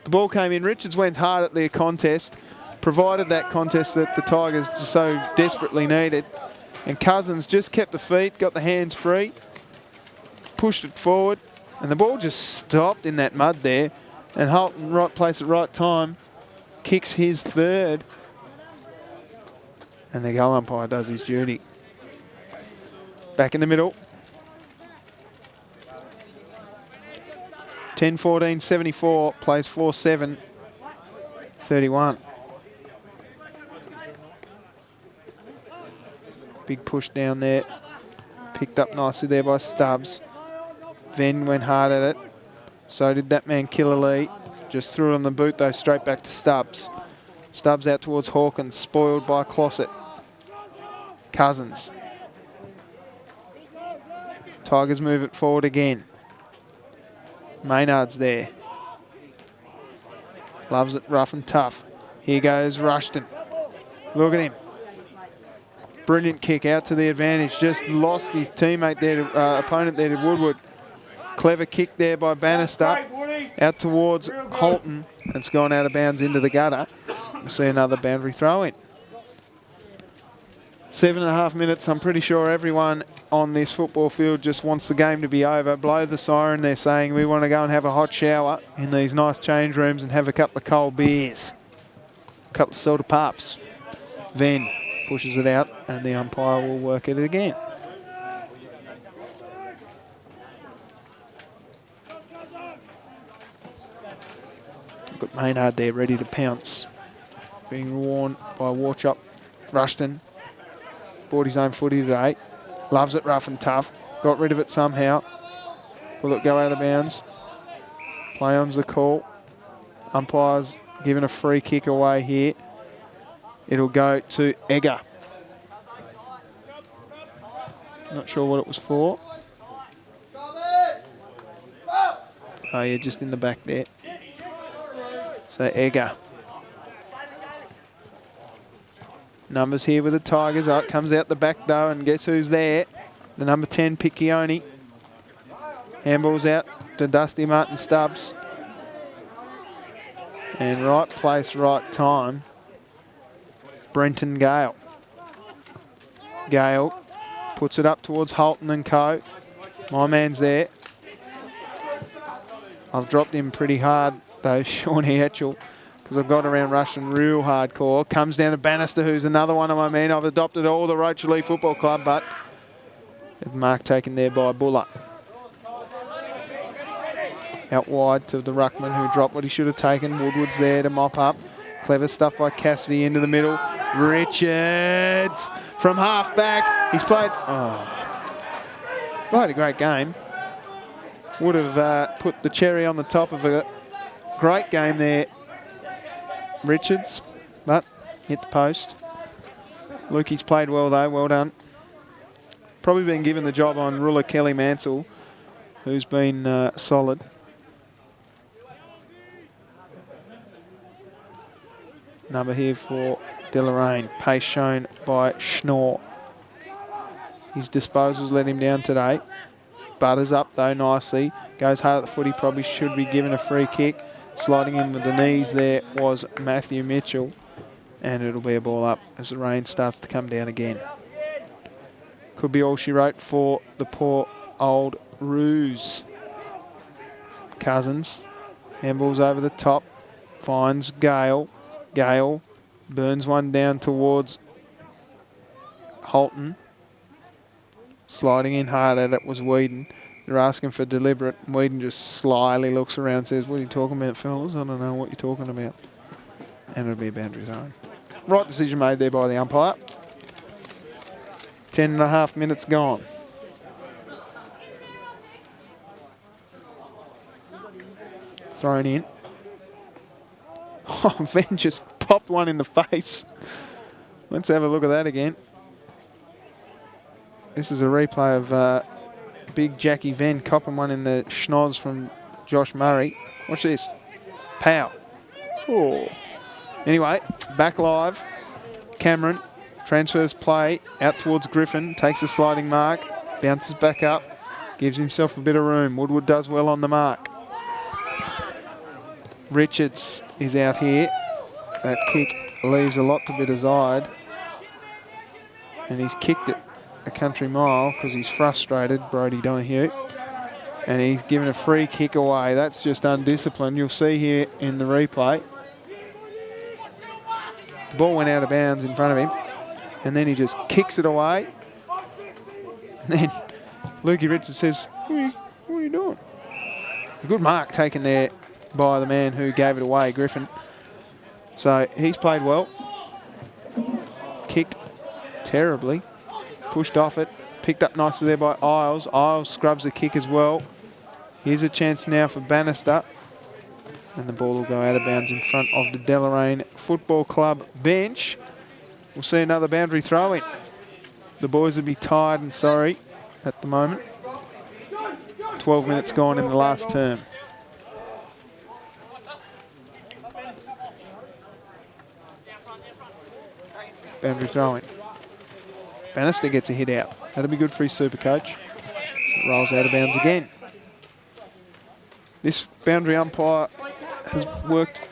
The ball came in. Richards went hard at their contest. Provided that contest that the Tigers just so desperately needed. And Cousins just kept the feet, got the hands free, pushed it forward, and the ball just stopped in that mud there. And Holton, right place at right time, kicks his third. And the goal umpire does his duty. Back in the middle. 10-14, 74, plays 4-7, 31. Big push down there. Picked up nicely there by Stubbs. Venn went hard at it. So did that man Killer Lee. Just threw it on the boot though, straight back to Stubbs. Stubbs out towards Hawkins, spoiled by Clossett. Cousins. Tigers move it forward again. Maynard's there. Loves it rough and tough. Here goes Rushton. Look at him. Brilliant kick out to the advantage. Just lost his teammate there, opponent there to Woodward. Clever kick there by Bannister. Out towards Holton. It's gone out of bounds into the gutter. We'll see another boundary throw in. 7.5 minutes. I'm pretty sure everyone on this football field just wants the game to be over. Blow the siren. They're saying we want to go and have a hot shower in these nice change rooms and have a couple of cold beers. A couple of soda pops. Venn pushes it out and the umpire will work it again. Got Maynard there ready to pounce. Being worn by Warchop. Rushton. Bought his own footy today. Loves it rough and tough. Got rid of it somehow. Will it go out of bounds? Play on's the call. Umpire's giving a free kick away here. It'll go to Egger. Not sure what it was for. Oh yeah, just in the back there. So Egger. Numbers here with the Tigers. Oh, it comes out the back though, and guess who's there? The number 10, Piccioni. Handball's out to Dusty Martin Stubbs. And right place, right time. Brenton Gale. Gale puts it up towards Holton and co. My man's there. I've dropped him pretty hard though, Shawnee Etchell, because I've got around Rushton real hardcore. Comes down to Bannister, who's another one of my men. I've adopted all the Rocherlea Football Club, but mark taken there by Buller. Out wide to the ruckman who dropped what he should have taken. Woodward's there to mop up. Clever stuff by Cassidy into the middle. Richards from half back. He's played a great game. Would have put the cherry on the top of a great game there Richards, but hit the post. Lukey's played well though, well done. Probably been given the job on Ruler Kelly Mansell, who's been solid. Number here for Deloraine, pace shown by Schnorr. His disposals let him down today. Butters up though nicely, goes hard at the foot, he probably should be given a free kick. Sliding in with the knees there was Matthew Mitchell, and it'll be a ball up as the rain starts to come down again. Could be all she wrote for the poor old Roos. Cousins, handballs over the top, finds Gale. Gale burns one down towards Holton. Sliding in hard at it was Whedon. They're asking for deliberate. Whedon just slyly looks around and says, "What are you talking about, fellas? I don't know what you're talking about." And it'll be a boundary zone. Right decision made there by the umpire. 10.5 minutes gone. Thrown in. Oh, Venn just popped one in the face. Let's have a look at that again. This is a replay of big Jackie Venn copping one in the schnoz from Josh Murray. Watch this. Pow. Oh. Anyway, back live. Cameron transfers play out towards Griffin. Takes a sliding mark. Bounces back up. Gives himself a bit of room. Woodward does well on the mark. Richards is out here. That kick leaves a lot to be desired. And he's kicked it a country mile because he's frustrated, Brodie Donahue. And he's given a free kick away. That's just undisciplined. You'll see here in the replay. The ball went out of bounds in front of him. And then he just kicks it away. And then Lukey Richards says, what are you doing? A good mark taken there by the man who gave it away, Griffin. So he's played well. Kicked terribly. Pushed off it. Picked up nicely there by Isles. Isles scrubs the kick as well. Here's a chance now for Bannister. And the ball will go out of bounds in front of the Deloraine Football Club bench. We'll see another boundary throw in. The boys will be tired and sorry at the moment. 12 minutes gone in the last term. Boundary throwing. Bannister gets a hit out. That'll be good for his super coach. It rolls out of bounds again. This boundary umpire has worked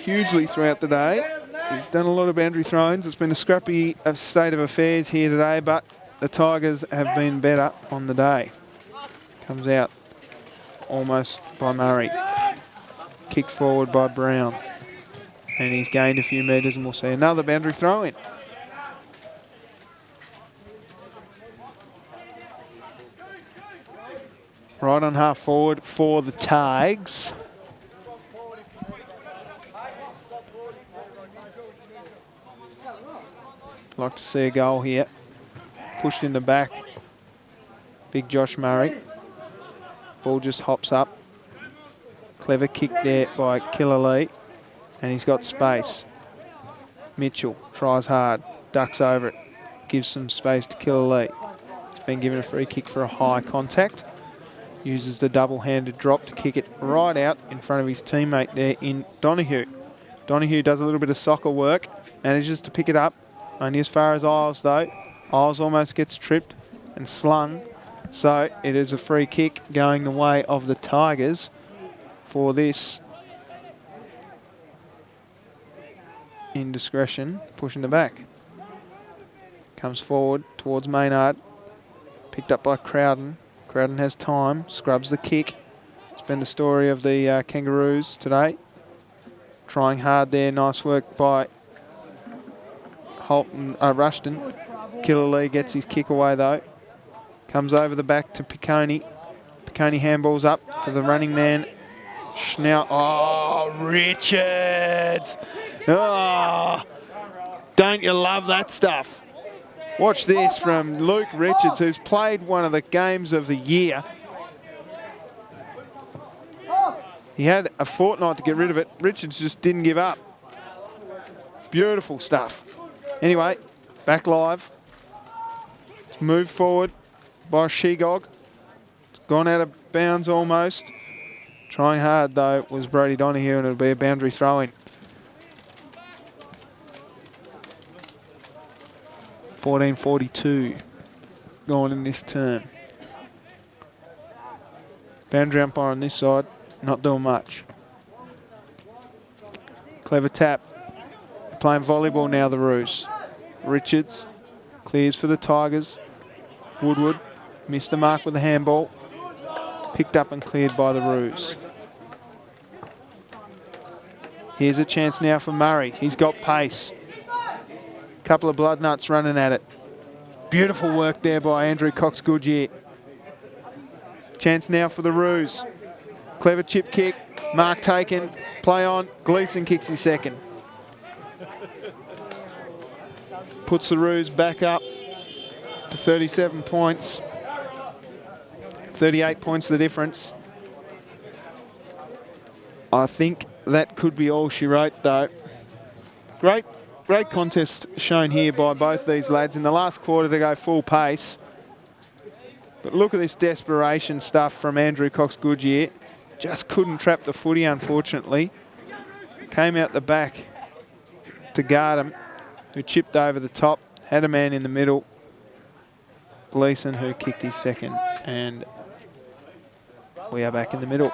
hugely throughout the day. He's done a lot of boundary throws. It's been a scrappy state of affairs here today, but the Tigers have been better on the day. Comes out almost by Murray. Kicked forward by Brown. And he's gained a few metres, and we'll see another boundary throw in. Right on half forward for the Tags. Like to see a goal here. Pushed in the back. Big Josh Murray. Ball just hops up. Clever kick there by Killer Lee. And he's got space. Mitchell tries hard. Ducks over it. Gives some space to Killer Lee. He's been given a free kick for a high contact. Uses the double-handed drop to kick it right out in front of his teammate there in Donahue. Donahue does a little bit of soccer work. Manages to pick it up. Only as far as Isles though. Isles almost gets tripped and slung. So it is a free kick going the way of the Tigers for this indiscretion. Pushing the back. Comes forward towards Maynard. Picked up by Crowden. Crowden has time. Scrubs the kick. It's been the story of the Kangaroos today. Trying hard there. Nice work by Rushton. Killer Lee gets his kick away though. Comes over the back to Piccone. Piccone handballs up to the running man. Oh, Richards! Oh, don't you love that stuff? Watch this from Luke Richards, who's played one of the games of the year. He had a fortnight to get rid of it. Richards just didn't give up. Beautiful stuff. Anyway, back live. It's moved forward by Shegog. It's gone out of bounds almost. Trying hard though was Brody Donahue, and it'll be a boundary throw-in. 14:42 gone in this turn. Boundary umpire on this side, not doing much. Clever tap. Playing volleyball now, the Roos. Richards clears for the Tigers. Woodward missed the mark with the handball. Picked up and cleared by the Roos. Here's a chance now for Murray. He's got pace. Couple of blood nuts running at it. Beautiful work there by Andrew Cox-Goodyear. Chance now for the Roos. Clever chip kick. Mark taken. Play on. Gleeson kicks his second. Puts the Roos back up to 37 points. 38 points the difference. I think that could be all she wrote though. Great contest shown here by both these lads in the last quarter to go full pace. But look at this desperation stuff from Andrew Cox-Goodyear. Just couldn't trap the footy, unfortunately. Came out the back to guard him, who chipped over the top, had a man in the middle. Gleeson, who kicked his second, and we are back in the middle.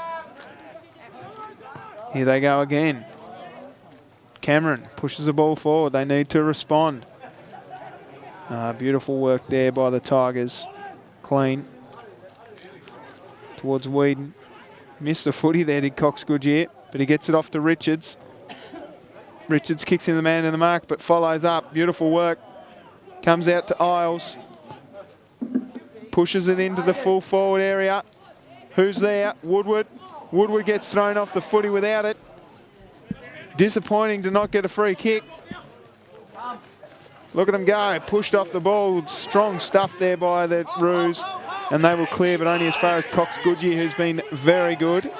Here they go again. Cameron pushes the ball forward. They need to respond. Beautiful work there by the Tigers. Clean. Towards Whedon. Missed the footy there, did Cox-Goodyear, but he gets it off to Richards. Richards kicks in the man in the mark, but follows up. Beautiful work. Comes out to Isles. Pushes it into the full forward area. Who's there? Woodward. Woodward gets thrown off the footy without it. Disappointing to not get a free kick. Look at him go. Pushed off the ball. Strong stuff there by the Roos. And they will clear, but only as far as Cox-Goodyear, who's been very good.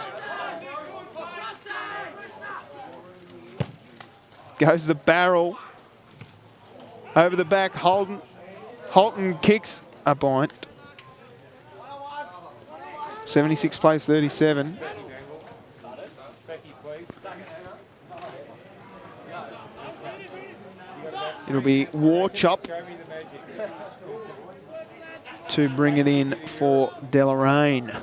Goes the barrel. Over the back, Holden. Holton kicks a point. 76 plays 37. It'll be War Chop to bring it in for Deloraine.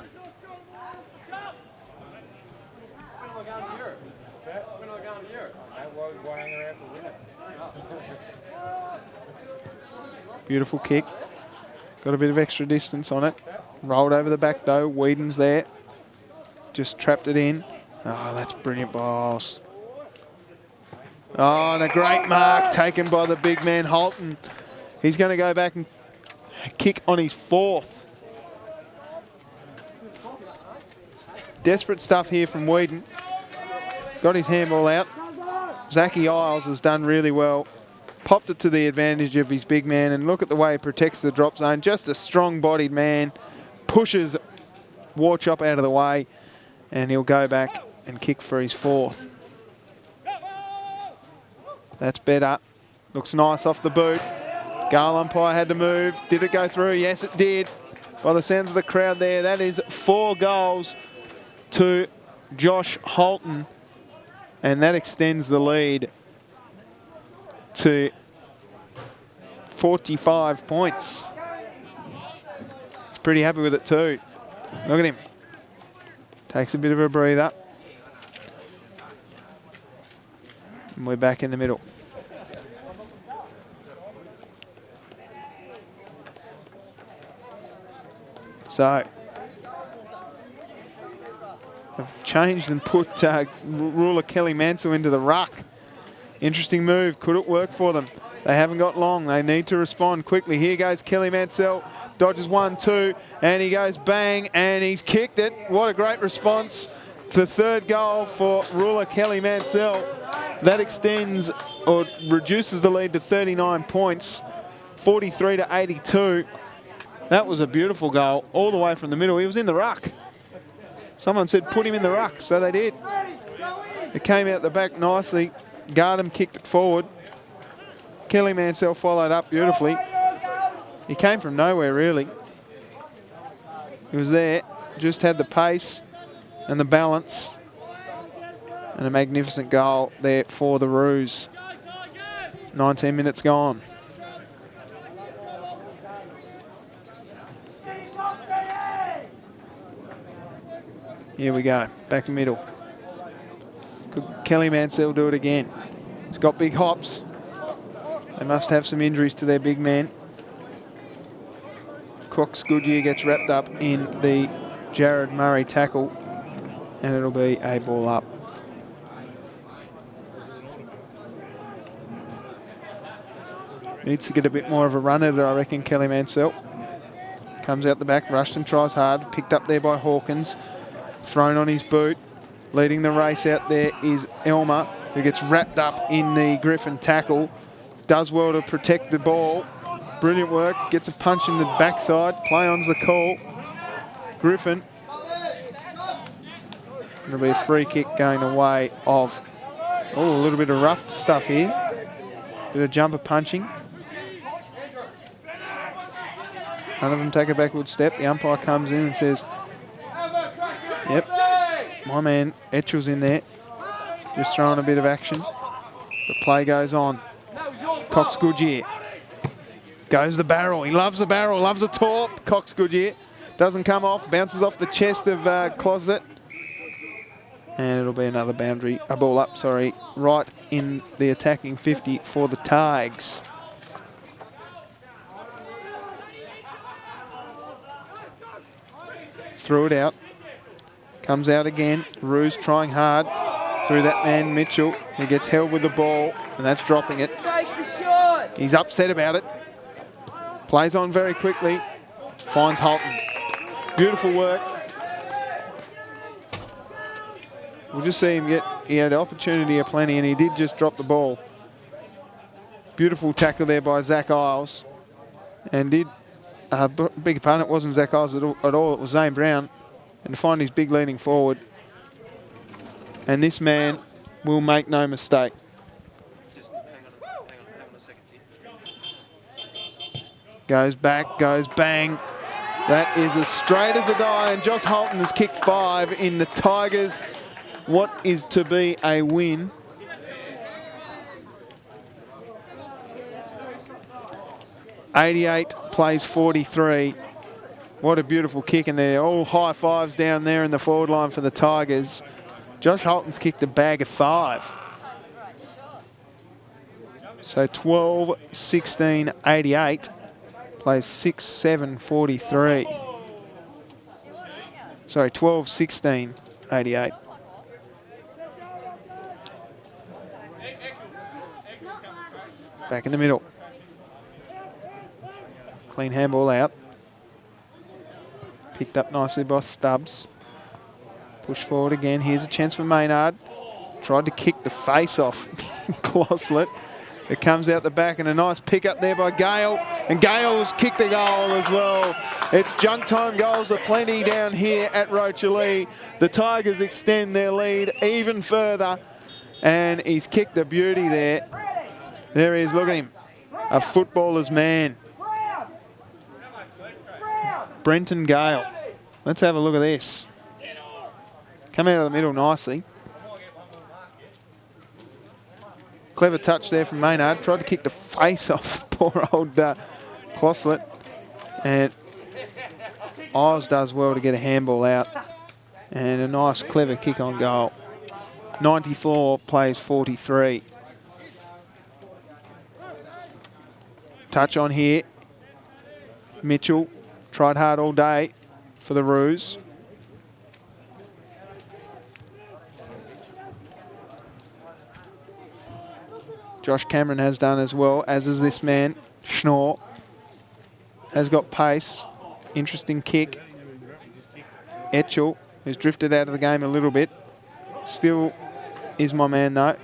Beautiful kick. Got a bit of extra distance on it. Rolled over the back though. Whedon's there. Just trapped it in. Oh, that's brilliant, boss. Oh, and a great mark taken by the big man, Holton. He's going to go back and kick on his fourth. Desperate stuff here from Whedon. Got his handball out. Zachy Isles has done really well. Popped it to the advantage of his big man, and look at the way he protects the drop zone. Just a strong-bodied man. Pushes War Chop out of the way, and he'll go back and kick for his fourth. That's better. Looks nice off the boot. Goal umpire had to move. Did it go through? Yes, it did. By the sounds of the crowd there, that is 4 goals to Josh Holton. And that extends the lead to 45 points. He's pretty happy with it too. Look at him. Takes a bit of a breather. And we're back in the middle. So, I've changed and put ruler Kelly Mansell into the ruck. Interesting move. Could it work for them? They haven't got long. They need to respond quickly. Here goes Kelly Mansell. Dodges 1, 2, and he goes bang, and he's kicked it. What a great response. The third goal for ruler Kelly Mansell. That extends or reduces the lead to 39 points, 43 to 82. That was a beautiful goal all the way from the middle. He was in the ruck. Someone said put him in the ruck, so they did. It came out the back nicely. Gardam kicked it forward. Kelly Mansell followed up beautifully. He came from nowhere, really. He was there, just had the pace and the balance. And a magnificent goal there for the Roos. 19 minutes gone. Here we go, back in middle. Could Kelly Mansell do it again? He's got big hops. They must have some injuries to their big man. Cox Goodyear gets wrapped up in the Jared Murray tackle, and it'll be a ball up. Needs to get a bit more of a run at it, I reckon, Kelly Mansell. Comes out the back, Rushton tries hard, picked up there by Hawkins. Thrown on his boot. Leading the race out there is Elmer, who gets wrapped up in the Griffin tackle. Does well to protect the ball. Brilliant work. Gets a punch in the backside. Play on's the call. Griffin. It'll be a free kick going the way of... Oh, a little bit of rough stuff here. Bit of jumper punching. None of them take a backward step. The umpire comes in and says... Yep, my man Etchell's in there, just throwing a bit of action. The play goes on. Cox Goodyear goes the barrel. He loves the barrel, loves the torp. Cox Goodyear doesn't come off, bounces off the chest of Closet, and it'll be another boundary, a ball up. Sorry, right in the attacking 50 for the Tigers. Threw it out. Comes out again. Roos trying hard through that man Mitchell. He gets held with the ball, and that's dropping it. He's upset about it. Plays on very quickly. Finds Holton. Beautiful work. We'll just see him get... He had opportunity aplenty, and he did just drop the ball. Beautiful tackle there by Zach Isles. And did... beg your pardon, it wasn't Zach Isles at all. It was Zane Brown. And to find his big leaning forward. And this man will make no mistake. Just hang on a second. Goes back, goes bang. That is as straight as a die, and Josh Holton has kicked 5 in the Tigers. What is to be a win? '88 plays 43. What a beautiful kick in there. All high fives down there in the forward line for the Tigers. Josh Holton's kicked a bag of 5. So 12-16, 88. Plays 6-7, 43. Sorry, 12-16, 88. Back in the middle. Clean handball out. Picked up nicely by Stubbs. Push forward again. Here's a chance for Maynard. Tried to kick the face off Closlett. It comes out the back, and a nice pick up there by Gale. And Gale's kicked the goal as well. It's junk time goals aplenty down here at Rocherlea. The Tigers extend their lead even further. And he's kicked a beauty there. There he is, look at him. A footballer's man. Brenton Gale. Let's have a look at this. Come out of the middle nicely. Clever touch there from Maynard. Tried to kick the face off poor old Closlett. And Oz does well to get a handball out. And a nice clever kick on goal. 94 plays 43. Touch on here. Mitchell tried hard all day for the Roos. Josh Cameron has done as well, as is this man, Schnorr. Has got pace. Interesting kick. Etchell, who's drifted out of the game a little bit. Still is my man though.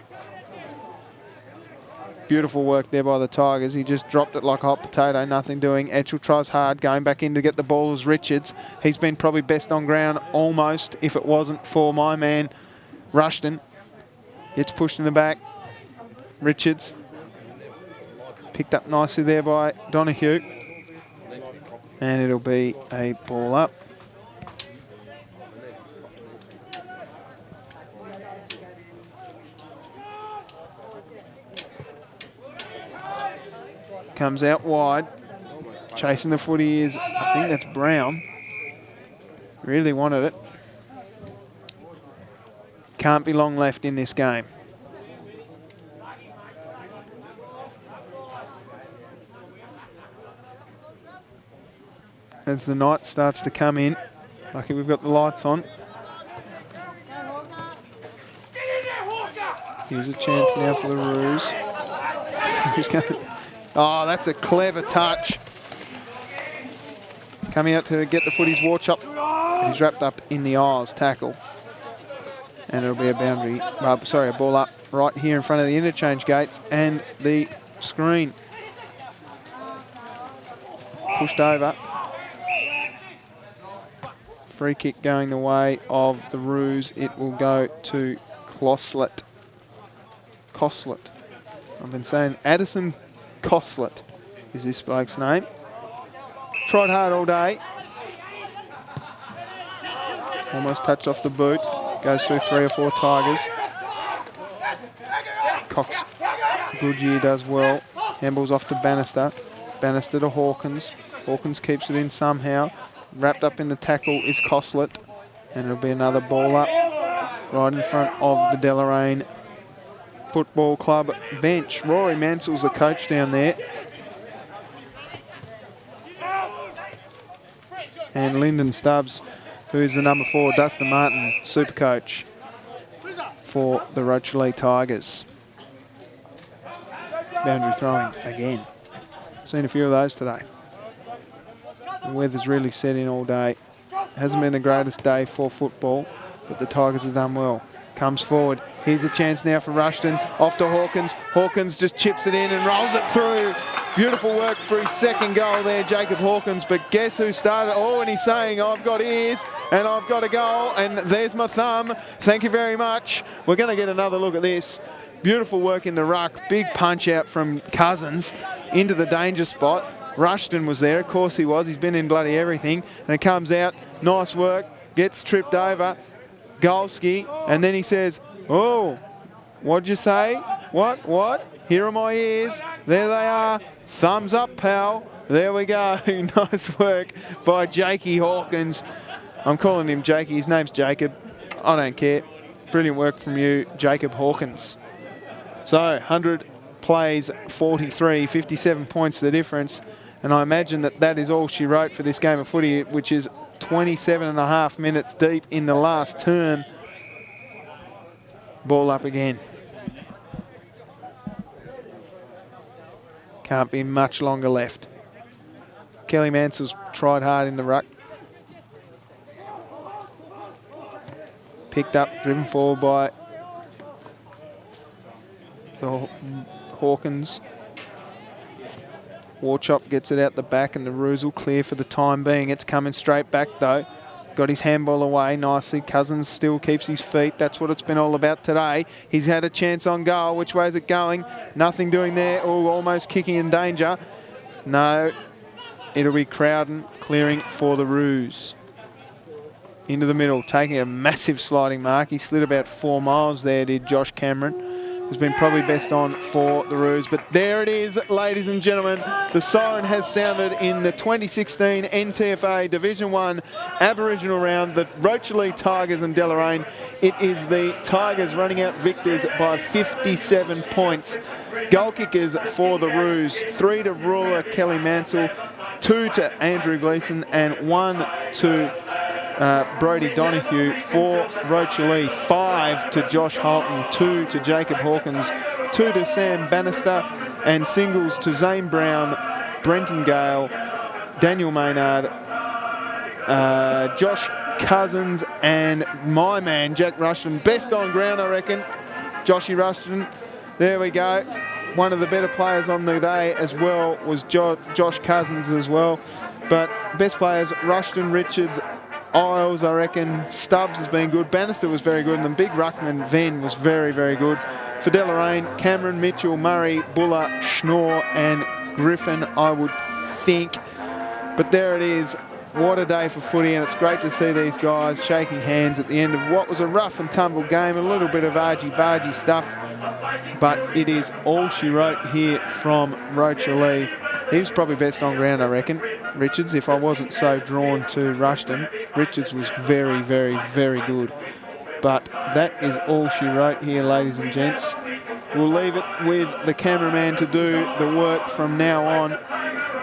Beautiful work there by the Tigers. He just dropped it like a hot potato, nothing doing. Etchell tries hard, going back in to get the ball as Richards. He's been probably best on ground almost, if it wasn't for my man Rushton. Gets pushed in the back. Richards. Picked up nicely there by Donahue. And it'll be a ball up. Comes out wide. Chasing the footy is, I think that's Brown. Really wanted it. Can't be long left in this game. As the night starts to come in. Lucky we've got the lights on. Here's a chance now for the Roos. Who's going to... Oh, that's a clever touch. Coming out to get the footy's Warchop. He's wrapped up in the Isles tackle. And it'll be a boundary, a ball up right here in front of the interchange gates and the screen. Pushed over. Free kick going the way of the Roos. It will go to Coslet. I've been saying Addison Coslet is this bloke's name. Tried hard all day. Almost touched off the boot. Goes through 3 or 4 Tigers. Cox Goodyear does well. Handballs off to Bannister. Bannister to Hawkins. Hawkins keeps it in somehow. Wrapped up in the tackle is Coslet. And it'll be another ball up right in front of the Deloraine Football Club bench. Rory Mansell's the coach down there. And Lyndon Stubbs, who's the number 4, Dustin Martin, super coach for the Rocherlea Tigers. Boundary throwing again. Seen a few of those today. The weather's really set in all day. Hasn't been the greatest day for football, but the Tigers have done well. Comes forward. Here's a chance now for Rushton. Off to Hawkins. Hawkins just chips it in and rolls it through. Beautiful work for his second goal there, Jacob Hawkins. But guess who started? Oh, and he's saying, I've got ears and I've got a goal and there's my thumb. Thank you very much. We're going to get another look at this. Beautiful work in the ruck. Big punch out from Cousins into the danger spot. Rushton was there. Of course he was. He's been in bloody everything. And it comes out. Nice work. Gets tripped over. Golski. And then he says, oh, what'd you say? What? Here are my ears. There they are. Thumbs up, pal. There we go. Nice work by Jakey Hawkins. I'm calling him Jakey. His name's Jacob. I don't care. Brilliant work from you, Jacob Hawkins. So, 100 plays, 43, 57 points the difference. And I imagine that is all she wrote for this game of footy, which is 27.5 minutes deep in the last term. Ball up again. Can't be much longer left. Kelly Mansell's tried hard in the ruck. Picked up, driven forward by the Hawkins. Warchop gets it out the back and the Roos will clear for the time being. It's coming straight back though. Got his handball away nicely. Cousins still keeps his feet. That's what it's been all about today. He's had a chance on goal. Which way is it going? Nothing doing there. Oh, almost kicking in danger. No. It'll be Crowden clearing for the Roos. Into the middle, taking a massive sliding mark. He slid about 4 miles there, did Josh Cameron. Has been probably best on for the Roos. But there it is, ladies and gentlemen. The siren has sounded in the 2016 NTFA Division 1 Aboriginal round. The Rocherlea Tigers and Deloraine. It is the Tigers running out victors by 57 points. Goal kickers for the Roos. 3 to ruler Kelly Mansell, 2 to Andrew Gleeson, and 1 to Brodie Donahue. For Rocherlea, 5 to Josh Holton, 2 to Jacob Hawkins, 2 to Sam Bannister, and singles to Zane Brown, Brenton Gale, Daniel Maynard, Josh Cousins, and my man Jack Rushton. Best on ground, I reckon. Joshy Rushton. There we go. one of the better players on the day as well was Josh Cousins as well. But best players, Rushton, Richards, Isles, I reckon. Stubbs has been good. Bannister was very good. And the big ruckman, Venn, was very, very good. For Deloraine, Cameron, Mitchell, Murray, Buller, Schnorr and Griffin, I would think. But there it is. What a day for footy, and it's great to see these guys shaking hands at the end of what was a rough and tumble game, a little bit of argy-bargy stuff, but it is all she wrote here from Rocherlea. He was probably best on ground, I reckon, Richards, if I wasn't so drawn to Rushton. Richards was very, very, very good. But that is all she wrote here, ladies and gents. We'll leave it with the cameraman to do the work from now on.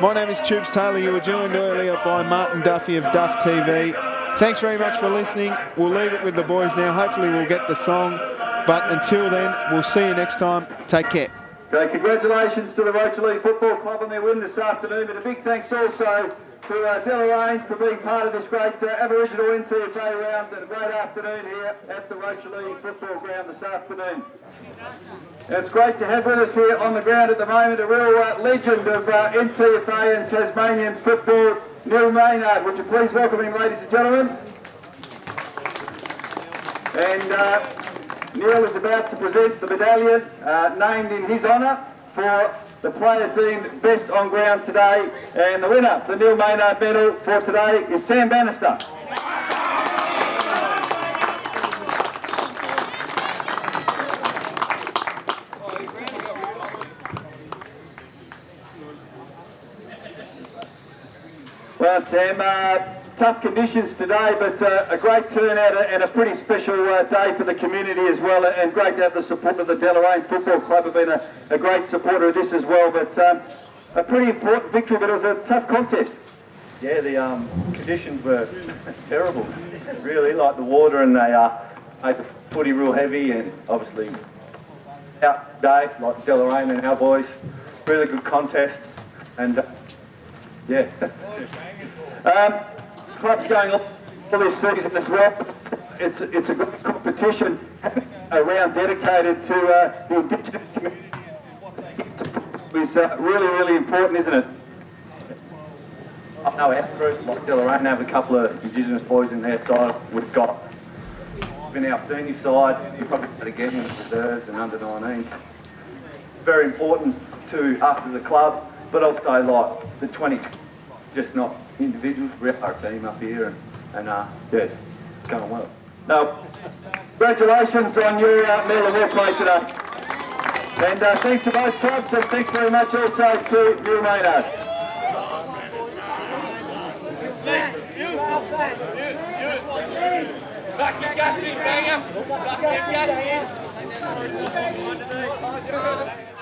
My name is Tubes Taylor. You were joined earlier by Martin Duffy of Duff TV. Thanks very much for listening. We'll leave it with the boys now. Hopefully we'll get the song. But until then, we'll see you next time. Take care. Okay, congratulations to the Rocherlea Football Club on their win this afternoon. But a big thanks also to Deloraine for being part of this great Aboriginal NTFA round and a great afternoon here at the Rocherlea Football Ground this afternoon. And it's great to have with us here on the ground at the moment a real legend of NTFA and Tasmanian football, Neil Maynard. Would you please welcome him, ladies and gentlemen? And Neil is about to present the medallion named in his honour for the player deemed best on ground today. And the winner, the Neil Maynard medal for today, is Sam Bannister. Well, Sam, tough conditions today, but a great turnout and a pretty special day for the community as well, and great to have the support of the Deloraine Football Club. Have been a great supporter of this as well, but a pretty important victory, but it was a tough contest. Yeah, the conditions were terrible, really, like the water, and they made the footy real heavy, and obviously out day, like Deloraine and our boys. Really good contest, and yeah. Club's going on for this season as well. It's a good competition, around dedicated to the Indigenous community. Is really, really important, isn't it? I know our group, like Deloraine, have a couple of Indigenous boys in their side. We've got in our senior side, we've probably got again in the reserves and under 19s. Very important to us as a club, but also like the 20, just not individuals. We're our team up here, and yeah, it's going well. Now, congratulations on your medal of play today. And thanks to both clubs, and thanks very much also to Neil Maynard. Suck your guts in, Bingham! Suck your guts in!